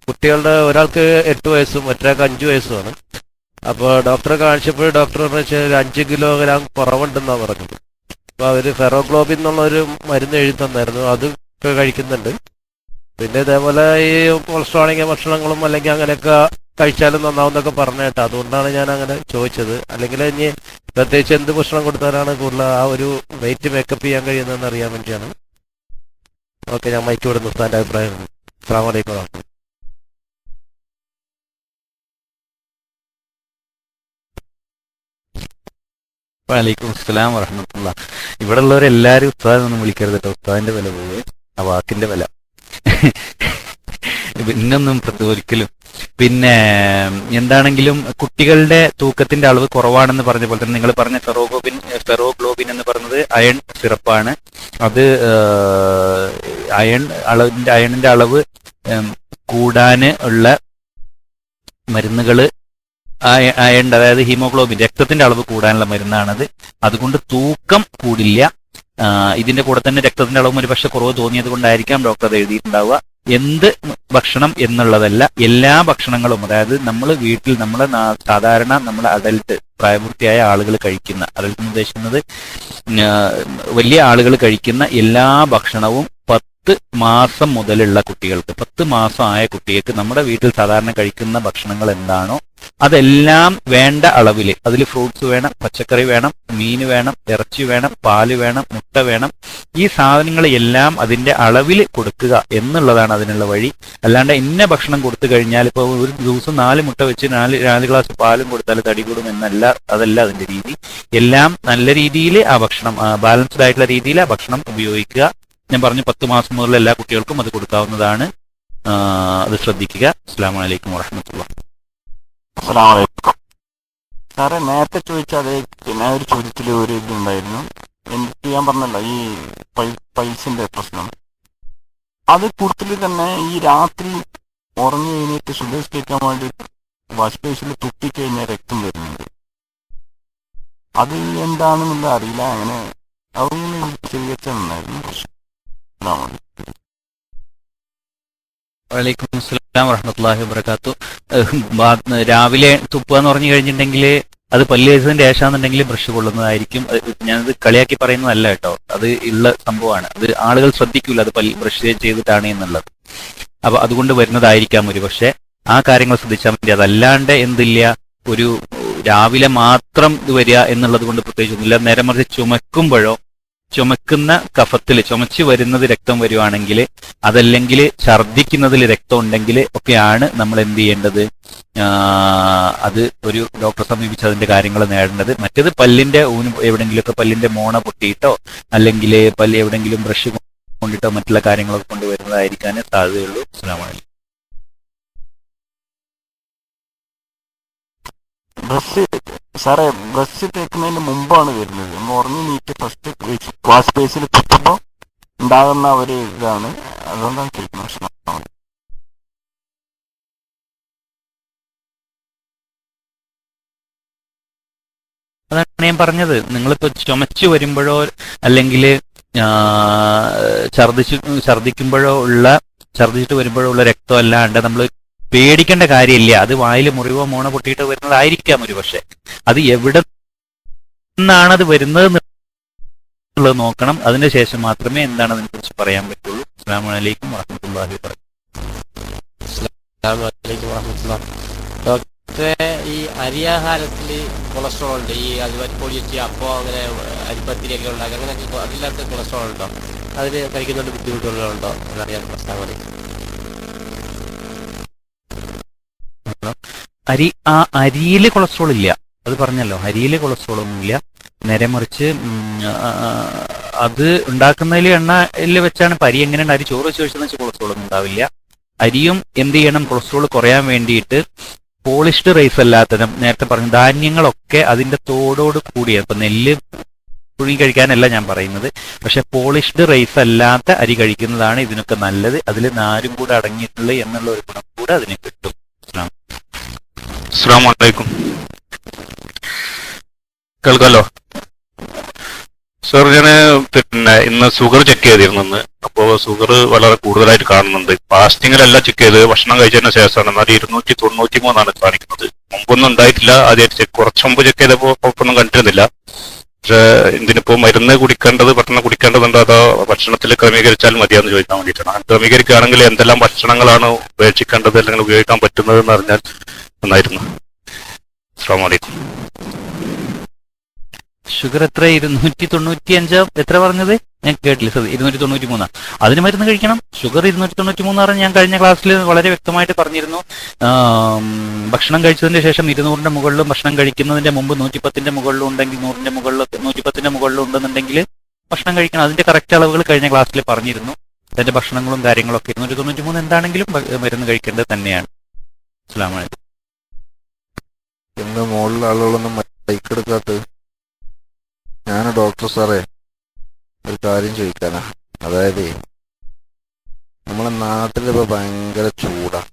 കുട്ടികളുടെ ഒരാൾക്ക് 8 വയസ്സും മറ്റൊരാൾക്ക് 5 വയസ്സുമാണ്. അപ്പോൾ ഡോക്ടറെ കാണിച്ചപ്പോൾ ഡോക്ടർ പറഞ്ഞു വെച്ചാൽ 5 കിലോഗ്രാം കുറവുണ്ടെന്നാണ് പറഞ്ഞത്. അപ്പോൾ അവർ ഫെറോഗ്ലോബിൻ എന്നുള്ളൊരു മരുന്ന് എഴുതി തന്നായിരുന്നു, അത് കഴിക്കുന്നുണ്ട്. പിന്നെ ഇതേപോലെ ഈ കൊളസ്ട്രോൾ അടങ്ങിയ ഭക്ഷണങ്ങളും അല്ലെങ്കിൽ അങ്ങനെയൊക്കെ കഴിച്ചാലും നന്നാവുന്നൊക്കെ പറഞ്ഞേട്ടോ. അതുകൊണ്ടാണ് ഞാൻ അങ്ങനെ ചോദിച്ചത്. അല്ലെങ്കിൽ ഇനി പ്രത്യേകിച്ച് എന്ത് ഭക്ഷണം കൊടുത്താലാണ് കൂടുതൽ ആ ഒരു വെയിറ്റ് മേക്കപ്പ് ചെയ്യാൻ കഴിയുന്നതെന്ന് അറിയാൻ വേണ്ടിയാണ്. ഓക്കെ, ഞാൻ മൈക്ക് വിടുന്നു. ഉസ്താദിന്റെ അഭിപ്രായം. അസ്സലാമു അലൈക്കും. വലൈക്കും അസ്സലാം വറഹ്മത്തുള്ളാഹി. ഇവിടെ ഉള്ളവരെല്ലാരും ഉസ്താദൊന്നും വിളിക്കരുത് കേട്ടോ. ഉസ്താദിന്റെ വില പോവുക, ആ വാക്കിന്റെ വില ഇന്നൊന്നും ഒരിക്കലും. പിന്നെ എന്താണെങ്കിലും കുട്ടികളുടെ തൂക്കത്തിന്റെ അളവ് കുറവാണെന്ന് പറഞ്ഞ പോലെ തന്നെ നിങ്ങൾ പറഞ്ഞ ഫെറോഗ്ലോബിൻ എന്ന് പറഞ്ഞത് അയൺ സിറപ്പാണ്. അത് അയണിന്റെ അളവ് കൂടാന് ഉള്ള മരുന്നുകള് അയൺ, അതായത് ഹീമോഗ്ലോബിൻ രക്തത്തിന്റെ അളവ് കൂടാനുള്ള മരുന്നാണത്. അതുകൊണ്ട് തൂക്കം കൂടില്ല. ഇതിന്റെ കൂടെ തന്നെ രക്തത്തിന്റെ അളവും ഒരു പക്ഷെ കുറവ് തോന്നിയത് കൊണ്ടായിരിക്കാം ഡോക്ടർ അത് എഴുതിയിട്ടുണ്ടാവുക. എന്ത് ഭക്ഷണം എന്നുള്ളതല്ല, എല്ലാ ഭക്ഷണങ്ങളും, അതായത് നമ്മൾ വീട്ടിൽ നമ്മളെ സാധാരണ നമ്മൾ അഡൽട്ട് പ്രായപൂർത്തിയായ ആളുകൾ കഴിക്കുന്ന, അഡൽട്ട് എന്ന് ഉദ്ദേശിക്കുന്നത് വലിയ ആളുകൾ കഴിക്കുന്ന എല്ലാ ഭക്ഷണവും 10 മാസം മുതലുള്ള കുട്ടികൾക്ക്, 10 മാസം ആയ കുട്ടികൾക്ക് നമ്മുടെ വീട്ടിൽ സാധാരണ കഴിക്കുന്ന ഭക്ഷണങ്ങൾ എന്താണോ അതെല്ലാം വേണ്ട അളവിൽ, അതിൽ ഫ്രൂട്ട്സ് വേണം, പച്ചക്കറി വേണം, മീൻ വേണം, ഇറച്ചി വേണം, പാല് വേണം, മുട്ട വേണം, ഈ സാധനങ്ങൾ എല്ലാം അതിന്റെ അളവിൽ കൊടുക്കുക എന്നുള്ളതാണ് അതിനുള്ള വഴി. അല്ലാണ്ട് ഇന്ന ഭക്ഷണം കൊടുത്തു കഴിഞ്ഞാൽ ഇപ്പോൾ ഒരു ദിവസം 4 മുട്ട വെച്ച് 4 ഗ്ലാസ് പാലും കൊടുത്താൽ തടി കൂടും എന്നല്ല, അതല്ല അതിന്റെ രീതി. എല്ലാം നല്ല രീതിയിൽ ആ ഭക്ഷണം, ബാലൻസ്ഡ് ആയിട്ടുള്ള രീതിയിൽ ആ ഭക്ഷണം ഉപയോഗിക്കുക. ഞാൻ പറഞ്ഞു 10 മാസം മുതലുള്ള എല്ലാ കുട്ടികൾക്കും അത് കൊടുക്കാവുന്നതാണ്. അത് ശ്രദ്ധിക്കുക. അസ്സലാമു അലൈക്കും വറഹ്മത്തുള്ളാഹി. സാറേ, നേരത്തെ ചോദിച്ചാൽ പിന്നെ ഒരു ചോദ്യത്തിൽ ഒരു ഇതുണ്ടായിരുന്നു. എനിക്ക് ഞാൻ പറഞ്ഞല്ലോ ഈ പൈൽസിന്റെ പ്രശ്നം, അത് കൂടുതൽ തന്നെ ഈ രാത്രി ഉറങ്ങി കഴിഞ്ഞിട്ട് സുഖിക്കാൻ വേണ്ടി വാഷ് ബേസിൽ തുപ്പിക്കഴിഞ്ഞാൽ രക്തം വരുന്നുണ്ട്. അത് എന്താണെന്നുള്ള അറിയില്ല. അങ്ങനെ അതൊന്നും ശരിവെച്ചാൽ നന്നായിരുന്നു. വലൈക്കും അസ്സലാം വറഹ്മത്തുള്ളാഹി വബറകാതുഹു. രാവിലെ തുപ്പുക എന്ന് പറഞ്ഞു കഴിഞ്ഞിട്ടുണ്ടെങ്കിൽ അത് പല്ല് തേച്ചതിന്റെ ശേഷാന്നുണ്ടെങ്കിൽ ബ്രഷ് കൊള്ളുന്നതായിരിക്കും. ഞാനത് കളിയാക്കി പറയുന്നതല്ല കേട്ടോ, അത് ഉള്ള സംഭവമാണ്. അത് ആളുകൾ ശ്രദ്ധിക്കൂല, അത് ബ്രഷ് ചെയ്തിട്ടാണ് എന്നുള്ളത്. അപ്പൊ അതുകൊണ്ട് വരുന്നതായിരിക്കാം ഒരു പക്ഷെ. ആ കാര്യങ്ങൾ ശ്രദ്ധിച്ചാൽ മതി. അതല്ലാണ്ട് എന്തില്ല, ഒരു രാവിലെ മാത്രം ഇത് വരിക എന്നുള്ളത് കൊണ്ട് പ്രത്യേകിച്ചൊന്നുമില്ല. നേരെ മറിച്ച് ചുമക്കുന്ന കഫത്തിൽ ചുമച്ച് വരുന്നത് രക്തം വരുവാണെങ്കിൽ, അതല്ലെങ്കിൽ ഛർദ്ദിക്കുന്നതിൽ രക്തം ഉണ്ടെങ്കിൽ ഒക്കെയാണ് നമ്മൾ എന്ത് ചെയ്യേണ്ടത്, അത് ഒരു ഡോക്ടറെ സമീപിച്ച് അതിന്റെ കാര്യങ്ങൾ നേടേണ്ടത്. മറ്റേത് പല്ലിന്റെ എവിടെയെങ്കിലുമൊക്കെ പല്ലിന്റെ മോണ പൊട്ടിയിട്ടോ അല്ലെങ്കിൽ പല്ല് എവിടെയെങ്കിലും ബ്രഷ് കൊണ്ടിട്ടോ മറ്റുള്ള കാര്യങ്ങളൊക്കെ കൊണ്ടുവരുന്നതായിരിക്കാൻ സാധ്യതയുള്ളൂ. അസ്സലാമു അലൈക്കും. സാറേ, ബ്രഷ് തേക്കുന്നതിന് മുമ്പാണ് വരുന്നത്. നമ്മൾ ഉറങ്ങി നീറ്റ് ഫസ്റ്റ് വാഷ് ബേസിൽ കുത്തുമ്പോൾ ഉണ്ടാകുന്ന ഒരു ഇതാണ്. അതുകൊണ്ടാണ് ചോദിക്കുന്നത്. അതാണ് ഞാൻ പറഞ്ഞത്. നിങ്ങളിപ്പോൾ ചുമച്ചു വരുമ്പോഴോ അല്ലെങ്കിൽ ഛർദ്ദിച്ചിട്ട് വരുമ്പോഴോ ഉള്ള രക്തം അല്ലാണ്ട് നമ്മൾ പേടിക്കേണ്ട കാര്യമില്ല. അത് വായിൽ മുറിവോ മോണ പൊട്ടിയിട്ട് വരുന്നതായിരിക്കാം ഒരു പക്ഷെ. അത് എവിടെ നിന്നാണത് വരുന്നത് എന്നുള്ളത് നോക്കണം. അതിന് ശേഷം മാത്രമേ എന്താണ് അതിനെക്കുറിച്ച് പറയാൻ പറ്റുള്ളൂ. അസ്സലാമു അലൈക്കും വറഹ്മത്തുള്ളാഹി വബറകാതുഹു. ഡോക്ടറെ, ഈ അരിയാഹാരത്തിൽ കൊളസ്ട്രോൾ ഉണ്ട്, ഈ അരിപ്പൊടി വെച്ച് അപ്പോൾ അങ്ങനെ അരിപ്പത്തിരിയൊക്കെ ഉണ്ടാക്കി അങ്ങനെയൊക്കെ അതില്ലാത്ത കൊളസ്ട്രോൾ ഉണ്ടോ? അതിന് കഴിക്കുന്നുണ്ട് ബുദ്ധിമുട്ടുകളുണ്ടോ എന്നറിയാൻ പ്രസ്താവന. അരിയിൽ കൊളസ്ട്രോൾ ഇല്ല, അത് പറഞ്ഞല്ലോ. അരിയിൽ കൊളസ്ട്രോൾ ഒന്നുമില്ല. നേരെ മറിച്ച് അത് ഉണ്ടാക്കുന്നതിൽ എണ്ണയിൽ വെച്ചാണ്. ഇപ്പം അരി എങ്ങനെയുണ്ട്, അരി ചോറ് വെച്ച് കഴിച്ചെന്ന് വെച്ചാൽ കൊളസ്ട്രോൾ ഒന്നും ഉണ്ടാവില്ല. അരിയും എന്ത് ചെയ്യണം, കൊളസ്ട്രോൾ കുറയാൻ വേണ്ടിയിട്ട് പോളിഷ്ഡ് റൈസ് അല്ലാത്തതും നേരത്തെ പറഞ്ഞു ധാന്യങ്ങളൊക്കെ അതിന്റെ തോടോട് കൂടിയ, ഇപ്പൊ നെല്ല് പുഴുങ്ങി കഴിക്കാനല്ല ഞാൻ പറയുന്നത്, പക്ഷെ പോളിഷ്ഡ് റൈസ് അല്ലാത്ത അരി കഴിക്കുന്നതാണ് ഇതിനൊക്കെ നല്ലത്. അതിൽ നാരും കൂടെ അടങ്ങിയിട്ടുള്ള എന്നുള്ള ഒരു ഗുണം കൂടെ അതിന് കിട്ടും. അസ്സലാമു അലൈക്കും. കേൾക്കാലോ സർ? ഞാൻ ഇന്ന് ഷുഗർ ചെക്ക് ചെയ്തിരുന്നു. അപ്പോൾ ഷുഗർ വളരെ കൂടുതലായിട്ട് കാണുന്നുണ്ട്. ഫാസ്റ്റിങ്ങിലല്ല ചെക്ക് ചെയ്ത്, ഭക്ഷണം കഴിച്ചതിന് ശേഷമാണ്. എന്നാൽ 293 കാണിക്കുന്നത്. മുമ്പൊന്നും ഉണ്ടായിട്ടില്ല. ആദ്യമായിട്ട് കുറച്ച് മുമ്പ് ചെക്ക് ചെയ്തപ്പോൾ കുഴപ്പമൊന്നും കണ്ടിരുന്നില്ല. പക്ഷേ ഇതിനിപ്പോ മരുന്ന് കുടിക്കേണ്ടത് പെട്ടെന്ന് കുടിക്കേണ്ടതുണ്ടോ അതോ ഭക്ഷണത്തിൽ ക്രമീകരിച്ചാൽ മതിയാന്ന് ചോദിക്കാൻ വേണ്ടിയിട്ടാണ്. ക്രമീകരിക്കുകയാണെങ്കിൽ എന്തെല്ലാം ഭക്ഷണങ്ങളാണ് ഉപേക്ഷിക്കേണ്ടത് അല്ലെങ്കിൽ ഉപയോഗിക്കാൻ പറ്റുന്നത് എന്ന് അറിഞ്ഞാൽ നന്നായിരുന്നു. അസ്സലാമു അലൈക്കും. ഷുഗർ എത്ര? 295 എത്ര പറഞ്ഞത്? ഞാൻ കേട്ടില്ല സർ. 293. അതിന് മരുന്ന് കഴിക്കണം. ഷുഗർ 293 പറഞ്ഞ് ഞാൻ കഴിഞ്ഞ ക്ലാസ്സിൽ വളരെ വ്യക്തമായിട്ട് പറഞ്ഞിരുന്നു. ഭക്ഷണം കഴിച്ചതിന് ശേഷം 200ന്റെ മുകളിലും ഭക്ഷണം കഴിക്കുന്നതിന്റെ മുമ്പ് 110ന്റെ മുകളിലും ഉണ്ടെങ്കിൽ 100ന്റെ മുകളിലും 110ന്റെ മുകളിലും ഉണ്ടെന്നുണ്ടെങ്കിൽ ഭക്ഷണം കഴിക്കണം. അതിന്റെ കറക്റ്റ് അളവുകൾ കഴിഞ്ഞ ക്ലാസ്സിൽ പറഞ്ഞിരുന്നു. അതിന്റെ ഭക്ഷണങ്ങളും കാര്യങ്ങളൊക്കെ 293 എന്താണെങ്കിലും മരുന്ന് കഴിക്കേണ്ടത് തന്നെയാണ്. അസ്സലാമു അലൈക്കും. ഇന്ന് മുകളിലുള്ള ആളുകളൊന്നും മൈക്ക് എടുക്കാത്തത്? ഞാൻ ഡോക്ടർ സാറേ ഒരു കാര്യം ചോദിക്കാനാ. അതായത് നമ്മളെ നാട്ടിലിപ്പോൾ ഭയങ്കര ചൂടാണ്,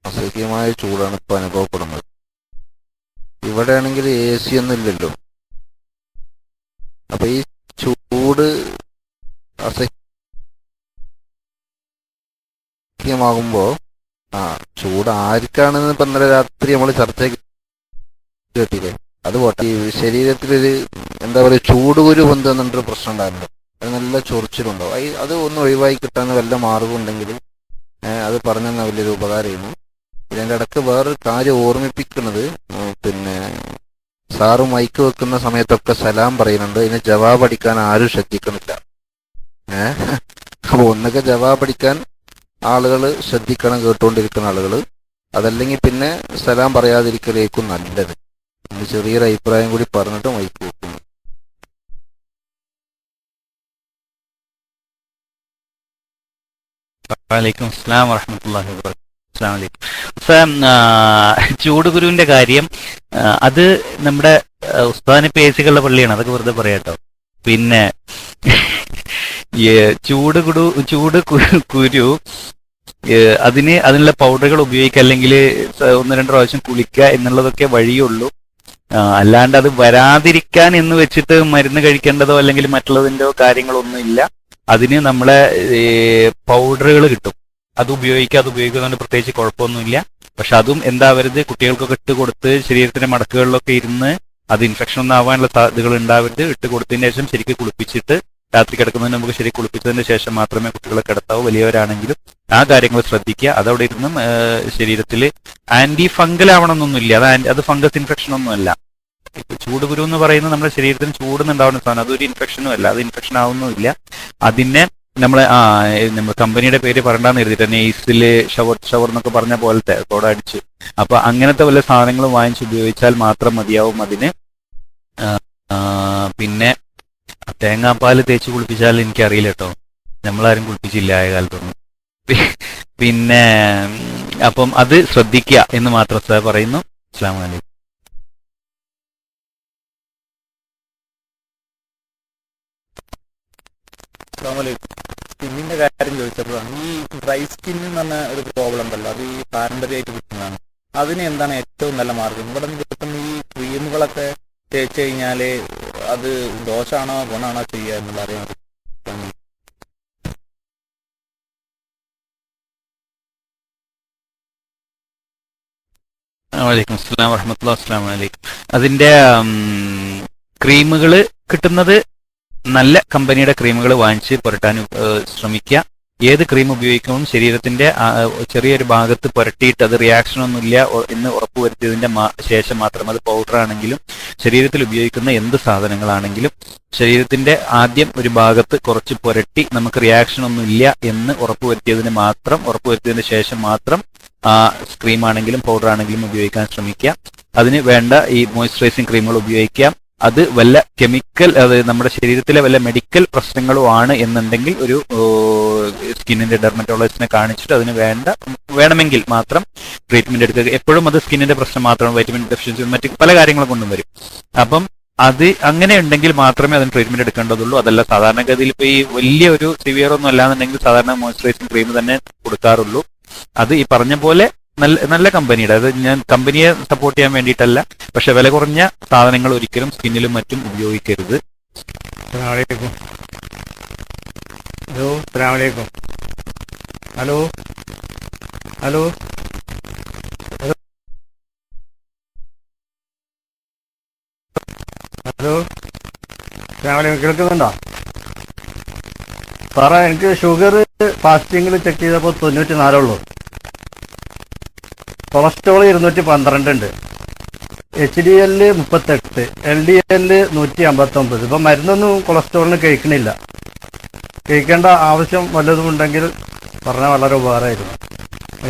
അസഹ്യമായ ചൂടാണ് ഇപ്പൊ അനുഭവപ്പെടുന്നത്. ഇവിടെ ആണെങ്കിൽ AC ഒന്നും ഇല്ലല്ലോ. അപ്പൊ ഈ ചൂട് അസഹ്യമാകുമ്പോ ചൂട് ആർക്കാണെന്ന് ഇപ്പൊ ഇന്നലെ രാത്രി നമ്മൾ ചർച്ച കേട്ടില്ലേ? അത് പോട്ടെ, ഈ ശരീരത്തിലൊരു എന്താ പറയുക ചൂടുകുരു പൊന്തുന്നൊരു പ്രശ്നം ഉണ്ടായിരുന്നു. അത് നല്ല ചൊറിച്ചിലുണ്ടാവും. അത് ഒന്ന് ഒഴിവായി കിട്ടാൻ വല്ല മാർഗം ഉണ്ടെങ്കിൽ അത് പറഞ്ഞെന്ന വലിയൊരു ഉപകാരമായിരുന്നു. ഇതിൻ്റെ ഇടയ്ക്ക് വേറൊരു കാര്യം ഓർമ്മിപ്പിക്കുന്നത്, സാറ് മൈക്ക് വെക്കുന്ന സമയത്തൊക്കെ സലാം പറയുന്നുണ്ട്. ഇതിന് ജവാബ് അടിക്കാൻ ആരും ശ്രദ്ധിക്കണില്ല. അപ്പോൾ ഒന്നൊക്കെ ജവാബ് അടിക്കാൻ ആളുകൾ ശ്രദ്ധിക്കണം, കേട്ടുകൊണ്ടിരിക്കുന്ന ആളുകൾ. അതല്ലെങ്കിൽ പിന്നെ സലാം പറയാതിരിക്കലേക്കും നല്ലത്. ചെറിയൊരു അഭിപ്രായം കൂടി പറഞ്ഞിട്ട് മൈക്ക് വെക്കുന്നു. വലൈക്കും അസ്സലാം വറഹ്മത്തുള്ളാഹി വബറകാതുഹു. ചൂടുകുരുവിന്റെ കാര്യം അത് നമ്മുടെ ഉസ്താദിന് പേസികളുടെ പള്ളിയാണ്. അതൊക്കെ വെറുതെ പറയാട്ടോ. പിന്നെ കുരു അതിനുള്ള പൗഡറുകൾ ഉപയോഗിക്കുക, അല്ലെങ്കിൽ 1-2 പ്രാവശ്യം കുളിക്കുക എന്നുള്ളതൊക്കെ വഴിയുള്ളൂ. അല്ലാണ്ട് അത് വരാതിരിക്കാൻ എന്ന് വെച്ചിട്ട് മരുന്ന് കഴിക്കേണ്ടതോ അല്ലെങ്കിൽ മറ്റുള്ളതിൻ്റെയോ കാര്യങ്ങളൊന്നും ഇല്ല. അതിന് നമ്മളെ പൗഡറുകൾ കിട്ടും. അത് ഉപയോഗിക്കുന്നതുകൊണ്ട് പ്രത്യേകിച്ച് കുഴപ്പമൊന്നുമില്ല. പക്ഷെ അതും എന്താവരുത്, കുട്ടികൾക്കൊക്കെ ഇട്ട് കൊടുത്ത് ശരീരത്തിന്റെ മടക്കുകളിലൊക്കെ ഇരുന്ന് അത് ഇൻഫെക്ഷൻ ഒന്നും ആവാനുള്ള സാധ്യതകൾ ഉണ്ടാവരുത്. ഇട്ട് കൊടുത്തതിന് ശേഷം ശരിക്കും കുളിപ്പിച്ചിട്ട് രാത്രി കിടക്കുന്നതിന് നമുക്ക് ശരി കുളിപ്പിച്ചതിന് ശേഷം മാത്രമേ കുട്ടികളെ കിടത്താവൂ. വലിയവരാണെങ്കിലും ആ കാര്യങ്ങൾ ശ്രദ്ധിക്കുക. അതവിടെ ഇരുന്നും ശരീരത്തിൽ ആന്റി ഫംഗൽ ആവണമെന്നൊന്നുമില്ല. അത് ഫംഗസ് ഇൻഫെക്ഷൻ ഒന്നുമല്ല. ഇപ്പൊ ചൂടുകുരു എന്ന് പറയുന്നത് നമ്മുടെ ശരീരത്തിന് ചൂടുന്നുണ്ടാവുന്ന സാധനം. അതൊരു ഇൻഫെക്ഷനും അല്ല, അത് ഇൻഫെക്ഷൻ ആവുന്നുമില്ല. അതിനെ നമ്മൾ കമ്പനിയുടെ പേര് പറയണ്ടെന്ന് എഴുതിയിട്ട് നെയ്സില് ഷവർ എന്നൊക്കെ പറഞ്ഞ പോലത്തെ തോട അടിച്ച്, അപ്പൊ അങ്ങനത്തെ വല്ല സാധനങ്ങളും വാങ്ങിച്ച് ഉപയോഗിച്ചാൽ മാത്രം മതിയാവും അതിന്. പിന്നെ തേങ്ങാപ്പാല് തേച്ച് കുളിപ്പിച്ചാൽ എനിക്കറിയില്ല കേട്ടോ, നമ്മളാരും കുളിപ്പിച്ചില്ല ആയ കാലത്തൊന്നും. പിന്നെ അപ്പം അത് ശ്രദ്ധിക്കുക എന്ന് മാത്രം സാർ പറയുന്നു. അസ്സലാമു അലൈക്കും. സ്കിന്നിന്റെ കാര്യം ചോദിച്ചപ്പോഴാണ് ഈ ഡ്രൈ സ്കിൻ എന്ന് പറഞ്ഞ ഒരു പ്രോബ്ലം ഉണ്ടല്ലോ, അത് ഈ പാരമ്പര്യമായിട്ട് കിട്ടുന്നതാണ്. അതിന് എന്താണ് ഏറ്റവും നല്ല മാർഗം? ഇവിടെ കിട്ടുന്ന ഈ ക്രീമുകളൊക്കെ തേച്ച് കഴിഞ്ഞാൽ അത് ദോഷമാണോ ഗുണമാണോ ചെയ്യുക എന്നുള്ള അറിയാൻ വലൈക്കും അസ്സലാം വറഹ്മത്തുള്ളാഹി അസ്സലാമു അലൈക്കും. അതിന്റെ ക്രീമുകൾ കിട്ടുന്നത് നല്ല കമ്പനിയുടെ ക്രീമുകൾ വാങ്ങിച്ച് പുരട്ടാൻ ശ്രമിക്കുക. ഏത് ക്രീം ഉപയോഗിക്കുമ്പോൾ ശരീരത്തിന്റെ ചെറിയൊരു ഭാഗത്ത് പുരട്ടിയിട്ട് അത് റിയാക്ഷൻ ഒന്നുമില്ല എന്ന് ഉറപ്പുവരുത്തിയതിന്റെ ശേഷം മാത്രം, അത് പൗഡർ ആണെങ്കിലും ശരീരത്തിൽ ഉപയോഗിക്കുന്ന എന്ത് സാധനങ്ങളാണെങ്കിലും ശരീരത്തിന്റെ ആദ്യം ഒരു ഭാഗത്ത് കുറച്ച് പുരട്ടി നമുക്ക് റിയാക്ഷൻ ഒന്നുമില്ല എന്ന് ഉറപ്പുവരുത്തിയതിന് ശേഷം മാത്രം ക്രീം ആണെങ്കിലും പൗഡർ ആണെങ്കിലും ഉപയോഗിക്കാൻ ശ്രമിക്കുക. അതിന് വേണ്ട ഈ മോയ്സ്ചറൈസിങ് ക്രീമുകൾ ഉപയോഗിക്കാം. അത് വല്ല കെമിക്കൽ, അത് നമ്മുടെ ശരീരത്തിലെ വല്ല മെഡിക്കൽ പ്രശ്നങ്ങളോ ആണ് എന്നുണ്ടെങ്കിൽ ഒരു സ്കിന്നിന്റെ ഡെർമറ്റോളജിസ്റ്റിനെ കാണിച്ചിട്ട് അതിന് വേണമെങ്കിൽ മാത്രം ട്രീറ്റ്മെന്റ് എടുക്കുക. എപ്പോഴും അത് സ്കിന്നിന്റെ പ്രശ്നം മാത്രമാണ്, വൈറ്റമിൻ ഡെഫിഷ്യൻസി മറ്റ് പല കാര്യങ്ങൾ കൊണ്ടും വരും. അപ്പം അത് അങ്ങനെ ഉണ്ടെങ്കിൽ മാത്രമേ അതിന് ട്രീറ്റ്മെന്റ് എടുക്കേണ്ടതുള്ളൂ. അതല്ല സാധാരണഗതിയിൽ ഇപ്പോൾ ഈ വലിയ ഒരു സിവിയർ ഒന്നും അല്ലാന്നുണ്ടെങ്കിൽ സാധാരണ മോയ്സ്ചറൈസിങ് ക്രീം തന്നെ കൊടുക്കാറുള്ളൂ. അത് ഈ പറഞ്ഞ പോലെ നല്ല കമ്പനിയുടെ, അത് ഞാൻ കമ്പനിയെ സപ്പോർട്ട് ചെയ്യാൻ വേണ്ടിയിട്ടല്ല, പക്ഷെ വില കുറഞ്ഞ സാധനങ്ങൾ ഒരിക്കലും സ്കിന്നിലും മറ്റും ഉപയോഗിക്കരുത്. ഹലോ ഹലോ ഹലോ കേൾക്കുന്നുണ്ടോ സാറേ? എനിക്ക് ഷുഗർ ഫാസ്റ്റിങ്ങിൽ ചെക്ക് ചെയ്തപ്പോൾ 94 കൊളസ്ട്രോൾ 212 ഉണ്ട്, HDL 38, LDL 159. ഇപ്പം മരുന്നൊന്നും കൊളസ്ട്രോളിന് കഴിക്കണില്ല. കഴിക്കേണ്ട ആവശ്യം വല്ലതും ഉണ്ടെങ്കിൽ പറഞ്ഞാൽ വളരെ ഉപകാരമായിരുന്നു.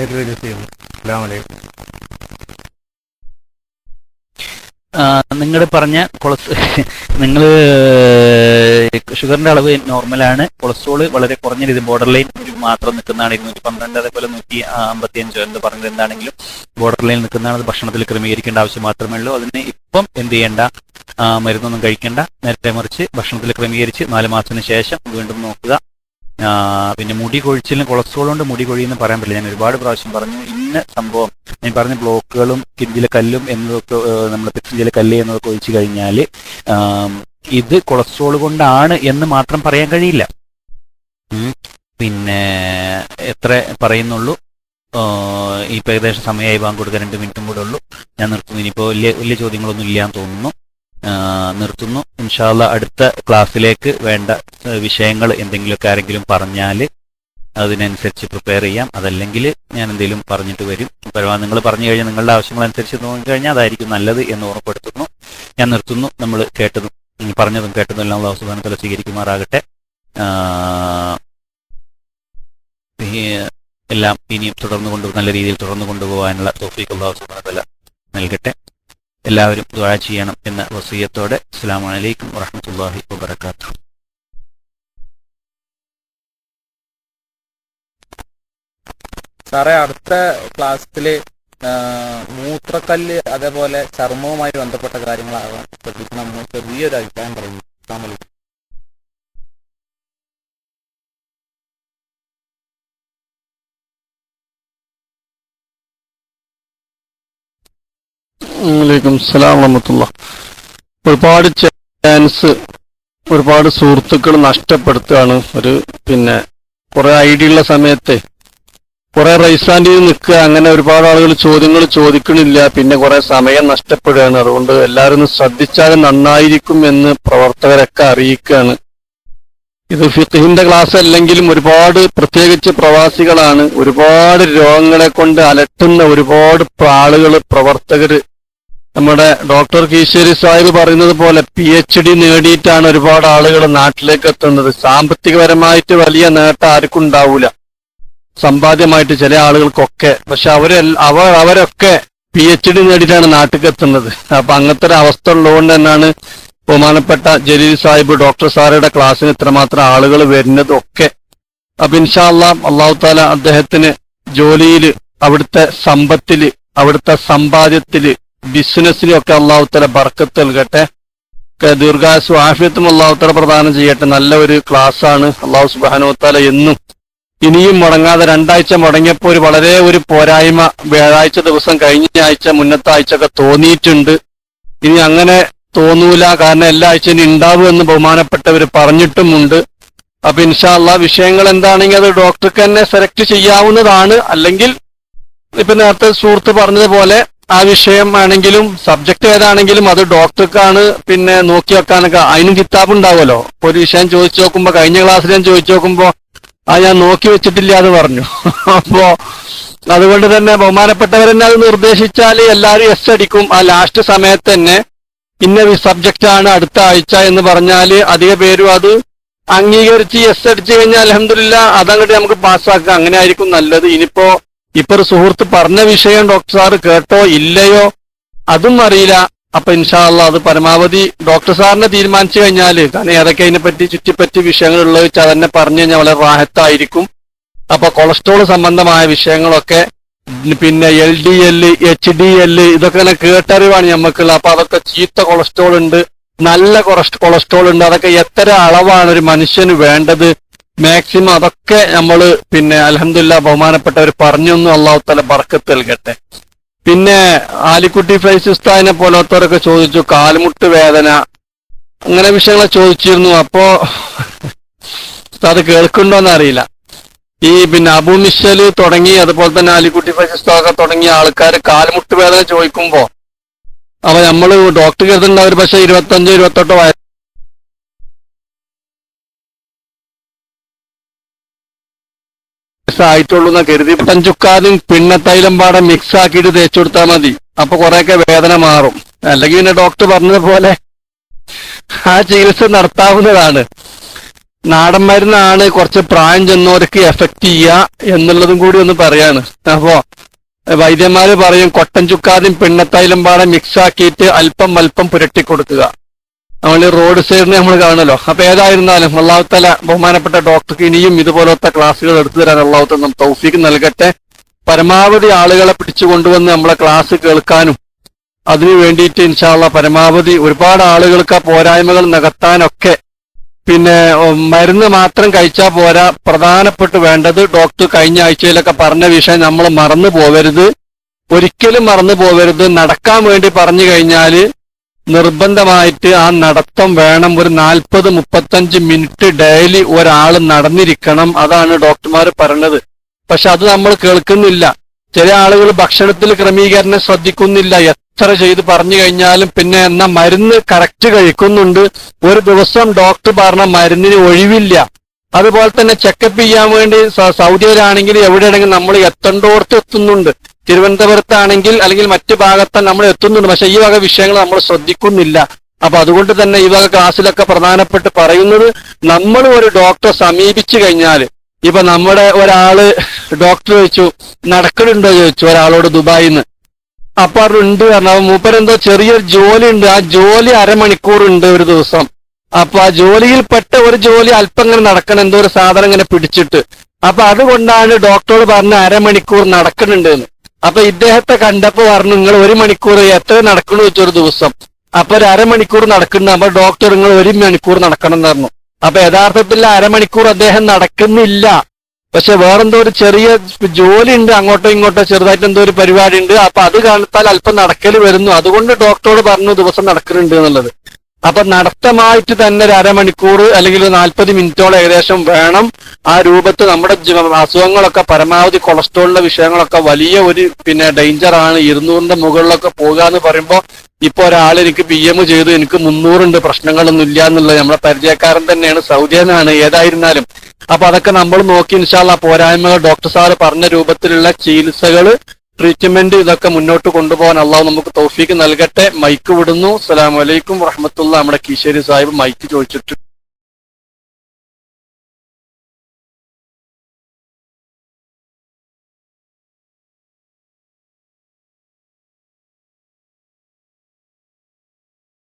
അസ്സലാമു അലൈക്കും. നിങ്ങൾ പറഞ്ഞ നിങ്ങൾ ഷുഗറിന്റെ അളവ് നോർമലാണ്, കൊളസ്ട്രോൾ വളരെ കുറഞ്ഞ രീതി ബോർഡർ ലൈൻ മാത്രം നിൽക്കുന്നതാണ്. 212 അതേപോലെ 155 എന്ന് പറഞ്ഞത് എന്താണെങ്കിലും ബോർഡർ ലൈൻ നിൽക്കുന്നതാണ്. അത് ഭക്ഷണത്തിൽ ക്രമീകരിക്കേണ്ട ആവശ്യം മാത്രമേ ഉള്ളൂ. അതിന് ഇപ്പം എന്ത് ചെയ്യേണ്ട, മരുന്നൊന്നും കഴിക്കേണ്ട, നേരത്തെ മറിച്ച് ഭക്ഷണത്തിൽ ക്രമീകരിച്ച് 4 മാസത്തിന് ശേഷം വീണ്ടും നോക്കുക. പിന്നെ മുടി കൊഴിച്ചിലും കൊളസ്ട്രോൾ കൊണ്ട് മുടി കൊഴിയെന്ന് പറയാൻ പറ്റില്ല. ഞാൻ ഒരുപാട് പ്രാവശ്യം പറഞ്ഞു ഇന്ന സംഭവം. ഞാൻ പറഞ്ഞ ബ്ലോക്കുകളും കിഞ്ചിലെ കല്ലും എന്നതൊക്കെ നമ്മൾ പിച്ചിലെ കല്ല് എന്നതൊക്കെ ഒഴിച്ചു കഴിഞ്ഞാൽ ഇത് കൊളസ്ട്രോൾ കൊണ്ടാണ് എന്ന് മാത്രം പറയാൻ കഴിയില്ല. പിന്നെ എത്ര പറയുന്നുള്ളൂ. ഇപ്പം ഏകദേശം സമയമായി ബാങ്ക് കൊടുക്കാൻ 2 മിനിറ്റും കൂടെ ഉള്ളൂ. ഞാൻ നിർത്തുന്നു. ഇനിയിപ്പോൾ വലിയ ചോദ്യങ്ങളൊന്നും ഇല്ലാന്ന് തോന്നുന്നു. നിർത്തുന്നു. ഇൻഷാ അല്ലാഹ് അടുത്ത ക്ലാസ്സിലേക്ക് വേണ്ട വിഷയങ്ങൾ എന്തെങ്കിലുമൊക്കെ ആരെങ്കിലും പറഞ്ഞാൽ അതിനനുസരിച്ച് പ്രിപ്പയർ ചെയ്യാം. അതല്ലെങ്കിൽ ഞാൻ എന്തെങ്കിലും പറഞ്ഞിട്ട് വരും. നിങ്ങൾ പറഞ്ഞു കഴിഞ്ഞാൽ നിങ്ങളുടെ ആവശ്യങ്ങളനുസരിച്ച് നോക്കിക്കഴിഞ്ഞാൽ അതായിരിക്കും നല്ലത് എന്ന് ഓർമ്മപ്പെടുത്തുന്നു. ഞാൻ നിർത്തുന്നു. നമ്മൾ കേട്ടതും പറഞ്ഞതും കേട്ടതും എല്ലാം അല്ലാഹു സുബ്ഹാനഹു വ തആല സ്വീകരിക്കുമാറാകട്ടെ. എല്ലാം ഇനിയും നല്ല രീതിയിൽ തുടർന്നു കൊണ്ടുപോകാനുള്ള തൗഫീഖ് അല്ലാഹു സുബ്ഹാനഹു വ തആല നൽകട്ടെ. എല്ലാവരും ദുആ ചെയ്യണം എന്ന വസിയത്തോടെ അസ്സലാമു അലൈക്കും വറഹ്മത്തുള്ളാഹി വബറകാതുഹു. സാറേ, അടുത്ത ക്ലാസ്സിൽ മൂത്രക്കല്ല് അതേപോലെ ചർമ്മവുമായി ബന്ധപ്പെട്ട കാര്യങ്ങളാകാൻ ശ്രദ്ധിക്കണം. ചെറിയൊരു അഭിപ്രായം പറയുന്നു. അസ്സലാമു അലൈക്കും. വലൈക്കും സലാം വറഹ്മത്തുള്ളാഹി. ഒരുപാട് ചാൻസ്, ഒരുപാട് സുഹൃത്തുക്കൾ നഷ്ടപ്പെടുത്തുകയാണ്. കുറെ ഐഡിയ ഉള്ള സമയത്തെ കുറെ റൈസാൻഡിൽ നിൽക്കുക, അങ്ങനെ ഒരുപാട് ആളുകൾ ചോദ്യങ്ങൾ ചോദിക്കണില്ല, പിന്നെ കുറെ സമയം നഷ്ടപ്പെടുകയാണ്. അതുകൊണ്ട് എല്ലാവരും ഒന്ന് ശ്രദ്ധിച്ചാൽ നന്നായിരിക്കും എന്ന് പ്രവർത്തകരൊക്കെ അറിയിക്കുകയാണ്. ഇത് ഫിഖ്ഹിന്റെ ക്ലാസ് അല്ലെങ്കിലും ഒരുപാട്, പ്രത്യേകിച്ച് പ്രവാസികളാണ്, ഒരുപാട് രോഗങ്ങളെ കൊണ്ട് അലട്ടുന്ന ഒരുപാട് ആളുകൾ, പ്രവർത്തകര്. നമ്മുടെ ഡോക്ടർ കീശ്ശേരി സാഹിബ് പറയുന്നത് പോലെ PhD നേടിയിട്ടാണ് ഒരുപാട് ആളുകൾ നാട്ടിലേക്ക് എത്തുന്നത്. സാമ്പത്തികപരമായിട്ട് വലിയ നേട്ടം ആർക്കും ഉണ്ടാവൂല, സമ്പാദ്യമായിട്ട് ചില ആളുകൾക്കൊക്കെ. പക്ഷെ അവരൊക്കെ PhD നേടിയിട്ടാണ് നാട്ടിലേക്ക് എത്തുന്നത്. അപ്പൊ അങ്ങനത്തെ ഒരു അവസ്ഥ ഉള്ളതുകൊണ്ട് തന്നെയാണ് ബഹുമാനപ്പെട്ട ജലീൽ സാഹിബ് ഡോക്ടർ സാറുടെ ക്ലാസ്സിന് ഇത്രമാത്രം ആളുകൾ വരുന്നതൊക്കെ. അപ്പൊ ഇൻഷാ അല്ലാഹ് അല്ലാഹു തആല അദ്ദേഹത്തിന് ജോലിയില്, അവിടുത്തെ സമ്പത്തില്, അവിടുത്തെ സമ്പാദ്യത്തില്, ബിസിനസ്സിലും ഒക്കെ അല്ലാഹു തആല ബർക്കത്ത് നൽകട്ടെ. ദീർഘായുസ്സും ആഫിയത്തും അല്ലാഹു തആല പ്രദാനം ചെയ്യട്ടെ. നല്ല ഒരു ക്ലാസ് ആണ്. അല്ലാഹു സുബ്ഹാനഹു വ തആല എന്നും ഇനിയും മുടങ്ങാതെ, 2 ആഴ്ച മുടങ്ങിയപ്പോൾ വളരെ ഒരു പോരായ്മ വ്യാഴാഴ്ച ദിവസം കഴിഞ്ഞ ആഴ്ച മുന്നത്തെ ആഴ്ച ഒക്കെ തോന്നിയിട്ടുണ്ട്. ഇനി അങ്ങനെ തോന്നൂല, കാരണം എല്ലാ ആഴ്ചയും ഉണ്ടാവുമെന്ന് ബഹുമാനപ്പെട്ടവർ പറഞ്ഞിട്ടുമുണ്ട്. അപ്പൊ ഇൻഷാ അല്ലാഹ് വിഷയങ്ങൾ എന്താണെങ്കിൽ അത് ഡോക്ടർക്ക് തന്നെ സെലക്ട് ചെയ്യാവുന്നതാണ്. അല്ലെങ്കിൽ ഇപ്പൊ നേരത്തെ സുഹൃത്ത് പറഞ്ഞതുപോലെ ആ വിഷയം ആണെങ്കിലും സബ്ജക്ട് ഏതാണെങ്കിലും അത് ഡോക്ടർക്കാണ് പിന്നെ നോക്കി വെക്കാനൊക്കെ. അതിനും കിതാബ് ഉണ്ടാവുമല്ലോ. ഒരു വിഷയം ചോദിച്ചു നോക്കുമ്പോ, കഴിഞ്ഞ ക്ലാസ്സിൽ ഞാൻ ചോദിച്ചു നോക്കുമ്പോ ഞാൻ നോക്കി വെച്ചിട്ടില്ല എന്ന് പറഞ്ഞു. അപ്പോ അതുകൊണ്ട് തന്നെ ബഹുമാനപ്പെട്ടവരെന്നെ അത് നിർദ്ദേശിച്ചാൽ എല്ലാവരും എസ് അടിക്കും. ആ ലാസ്റ്റ് സമയത്ത് തന്നെ ഇന്ന സബ്ജക്റ്റ് ആണ് അടുത്ത ആഴ്ച എന്ന് പറഞ്ഞാൽ അധിക പേരും അത് അംഗീകരിച്ച് എസ് അടിച്ചു കഴിഞ്ഞാൽ അൽഹംദുലില്ലാഹ് അതങ്ങോട്ട് നമുക്ക് പാസ്സാക്കുക. അങ്ങനെ ആയിരിക്കും നല്ലത്. ഇനിയിപ്പോ ഒരു സുഹൃത്ത് പറഞ്ഞ വിഷയം ഡോക്ടർ സാറ് കേട്ടോ ഇല്ലയോ അതും അറിയില്ല. അപ്പൊ ഇൻഷാ അല്ലാഹ് അത് പരമാവധി ഡോക്ടർ സാറിനെ തീരുമാനിച്ചു കഴിഞ്ഞാല്, കാരണം ഏതൊക്കെ അതിനെപ്പറ്റി ചുറ്റിപ്പറ്റി വിഷയങ്ങൾ ഉള്ളത് വെച്ചാൽ അതന്നെ പറഞ്ഞു കഴിഞ്ഞാൽ വളരെ റാഹത്തായിരിക്കും. അപ്പൊ കൊളസ്ട്രോൾ സംബന്ധമായ വിഷയങ്ങളൊക്കെ പിന്നെ LDL HDL ഇതൊക്കെ ഇങ്ങനെ കേട്ടറിവാണ് ഞമ്മക്കുള്ള. അപ്പൊ അതൊക്കെ ചീത്ത കൊളസ്ട്രോൾ ഉണ്ട്, നല്ല കൊളസ്ട്രോൾ ഉണ്ട്. അതൊക്കെ എത്ര അളവാണ് ഒരു മനുഷ്യന് വേണ്ടത് മാക്സിമം, അതൊക്കെ നമ്മൾ പിന്നെ അൽഹംദുലില്ലാഹ് ബഹുമാനപ്പെട്ടവർ പറഞ്ഞൊന്നും അല്ലാഹു തആല ബർക്കത്ത് നൽകട്ടെ. പിന്നെ ആലിക്കുട്ടി ഫൈസി ഉസ്താദിനെ പോലത്തവരൊക്കെ ചോദിച്ചു കാൽമുട്ട് വേദന അങ്ങനെ വിഷയങ്ങളെ ചോദിച്ചിരുന്നു. അപ്പോ അത് കേൾക്കുന്നുണ്ടോന്ന് അറിയില്ല. ഈ പിന്നെ അബു മിഷൽ തുടങ്ങി അതുപോലെ തന്നെ ആലിക്കുട്ടി ഫൈസി ഉസ്താദൊക്കെ തുടങ്ങിയ ആൾക്കാർ കാൽമുട്ട് വേദന ചോദിക്കുമ്പോ അപ്പൊ നമ്മൾ ഡോക്ടർ കരുതുണ്ടാവും ഒരു പക്ഷെ 25-28 ആയിട്ടുള്ളൂ എന്ന് കരുതി പഞ്ചുക്കാതും പിണ്ണത്തൈലം പാടെ മിക്സ് ആക്കിയിട്ട് തേച്ചു കൊടുത്താൽ മതി. അപ്പൊ കുറെയൊക്കെ വേദന മാറും. അല്ലെങ്കിൽ പിന്നെ ഡോക്ടർ പറഞ്ഞതുപോലെ ആ ചികിത്സ നടത്താവുന്നതാണ്. നാടൻ മരുന്നാണ് കുറച്ച് പ്രായം ചെന്നവർക്ക് എഫക്ട് ചെയ്യുക എന്നുള്ളതും കൂടി ഒന്ന് പറയാണ്. അപ്പോ വൈദ്യന്മാര് പറയും കൊട്ടൻ ചുക്കാതും പിണ്ണത്തൈലം പാടെ മിക്സ് ആക്കിയിട്ട് അല്പം പുരട്ടി കൊടുക്കുക. നമ്മൾ റോഡ് സൈഡിന് നമ്മൾ കാണുമല്ലോ. അപ്പൊ ഏതായിരുന്നാലും അല്ലാഹു തആല ബഹുമാനപ്പെട്ട ഡോക്ടർക്ക് ഇനിയും ഇതുപോലത്തെ ക്ലാസ്സുകൾ എടുത്തു തരാൻ അല്ലാഹു തആല തൗഫീഖ് നൽകട്ടെ. പരമാവധി ആളുകളെ പിടിച്ചു കൊണ്ടുവന്ന് നമ്മളെ ക്ലാസ് കേൾക്കാനും അതിനു വേണ്ടിയിട്ട് ഇൻഷാ അല്ലാഹ് പരമാവധി ഒരുപാട് ആളുകൾക്ക് ആ പോരായ്മകൾ നികത്താനൊക്കെ. പിന്നെ മരുന്ന് മാത്രം കഴിച്ചാൽ പോരാ, പ്രധാനപ്പെട്ട് വേണ്ടത് ഡോക്ടർ കഴിഞ്ഞ ആഴ്ചയിലൊക്കെ പറഞ്ഞ വിഷയം നമ്മൾ മറന്നു പോവരുത്, ഒരിക്കലും മറന്നു പോവരുത്. നടക്കാൻ വേണ്ടി പറഞ്ഞു കഴിഞ്ഞാല് നിർബന്ധമായിട്ട് ആ നടത്തം വേണം. ഒരു 40-35 മിനിറ്റ് ഡെയിലി ഒരാൾ നടന്നിരിക്കണം. അതാണ് ഡോക്ടർമാർ പറഞ്ഞത്. പക്ഷെ അത് നമ്മൾ കേൾക്കുന്നില്ല. ചില ആളുകൾ ഭക്ഷണത്തിൽ ക്രമീകരണം ശ്രദ്ധിക്കുന്നില്ല. എത്ര ചെയ്ത് പറഞ്ഞു കഴിഞ്ഞാലും പിന്നെ എന്നാ മരുന്ന് കറക്റ്റ് കഴിക്കുന്നുണ്ട്. ഒരു ദിവസം ഡോക്ടർ പറഞ്ഞ മരുന്നിന് ഒഴിവില്ല. അതുപോലെ തന്നെ ചെക്കപ്പ് ചെയ്യാൻ വേണ്ടി സൗദിയിലാണെങ്കിൽ എവിടെയാണെങ്കിൽ നമ്മൾ എത്തേണ്ടോടത്ത് എത്തുന്നുണ്ട്. തിരുവനന്തപുരത്താണെങ്കിൽ അല്ലെങ്കിൽ മറ്റു ഭാഗത്ത് നമ്മൾ എത്തുന്നുണ്ട്. പക്ഷെ ഈ വക വിഷയങ്ങൾ നമ്മൾ ശ്രദ്ധിക്കുന്നില്ല. അപ്പൊ അതുകൊണ്ട് തന്നെ ഈ വക ക്ലാസ്സിലൊക്കെ പ്രധാനപ്പെട്ട് പറയുന്നത്, നമ്മൾ ഒരു ഡോക്ടറെ സമീപിച്ചു കഴിഞ്ഞാൽ, ഇപ്പൊ നമ്മുടെ ഒരാള് ഡോക്ടർ ചോദിച്ചു നടക്കണുണ്ടോ ചോദിച്ചു ഒരാളോട് ദുബായിന്ന്. അപ്പൊ ഉണ്ട് പറഞ്ഞു. അപ്പൊ മൂപ്പരെന്തോ ചെറിയൊരു ജോലി ഉണ്ട്, ആ ജോലി അരമണിക്കൂർ ഉണ്ട് ഒരു ദിവസം. അപ്പൊ ആ ജോലിയിൽപ്പെട്ട ഒരു ജോലി അല്പം ഇങ്ങനെ നടക്കണം, എന്തോ ഒരു സാധനം ഇങ്ങനെ പിടിച്ചിട്ട്. അപ്പൊ അതുകൊണ്ടാണ് ഡോക്ടറോട് പറഞ്ഞ അരമണിക്കൂർ നടക്കുന്നുണ്ട് എന്ന്. അപ്പൊ ഇദ്ദേഹത്തെ കണ്ടപ്പോ പറഞ്ഞു നിങ്ങൾ 1 മണിക്കൂർ എത്ര നടക്കണമെന്ന് വെച്ചൊരു ദിവസം. അപ്പൊ ഒരു അരമണിക്കൂർ നടക്കുന്നു. അപ്പൊ ഡോക്ടർ നിങ്ങൾ 1 മണിക്കൂർ നടക്കണം എന്ന് പറഞ്ഞു. അപ്പൊ യഥാർത്ഥത്തിൽ അരമണിക്കൂർ അദ്ദേഹം നടക്കുന്നില്ല. പക്ഷെ വേറെന്തോ ഒരു ചെറിയ ജോലി ഉണ്ട്, അങ്ങോട്ടോ ഇങ്ങോട്ടോ ചെറുതായിട്ട് എന്തോ ഒരു പരിപാടി ഉണ്ട്. അപ്പൊ അത് കാരണത്താൽ അല്പം നടക്കൽ വരുന്നു. അതുകൊണ്ട് ഡോക്ടറോട് പറഞ്ഞു ദിവസം നടക്കുന്നുണ്ട് എന്നുള്ളത്. അപ്പൊ നടത്തമായിട്ട് തന്നെ ഒരു അരമണിക്കൂർ അല്ലെങ്കിൽ 40 മിനിറ്റോളം ഏകദേശം വേണം. ആ രൂപത്തിൽ നമ്മുടെ അസുഖങ്ങളൊക്കെ പരമാവധി കൊളസ്ട്രോളിന്റെ വിഷയങ്ങളൊക്കെ വലിയ ഒരു പിന്നെ ഡേഞ്ചറാണ്. 200ന്റെ മുകളിലൊക്കെ പോകുക എന്ന് പറയുമ്പോൾ ഇപ്പൊ ഒരാൾ എനിക്ക് PM ചെയ്തു എനിക്ക് 300 ഉണ്ട്, പ്രശ്നങ്ങളൊന്നും ഇല്ല എന്നുള്ളത് നമ്മളെ പരിചയക്കാരൻ തന്നെയാണ്, സൗദിയനാണ്. ഏതായിരുന്നാലും അപ്പൊ അതൊക്കെ നമ്മൾ നോക്കി ഇൻഷാ അല്ലാഹ് പോരായ്മകൾ ഡോക്ടർ സാറ് പറഞ്ഞ രൂപത്തിലുള്ള ചികിത്സകള് ട്രീറ്റ്മെന്റ് ഇതൊക്കെ മുന്നോട്ട് കൊണ്ടുപോകാൻ അള്ളാഹു നമുക്ക് തൗഫീക്ക് നൽകട്ടെ. മൈക്ക് വിടുന്നു. അസ്സലാമു അലൈക്കും വറഹ്മത്തുള്ളാഹി. നമ്മുടെ കീശേരി സാഹിബ് മൈക്ക് ചോദിച്ചിട്ട്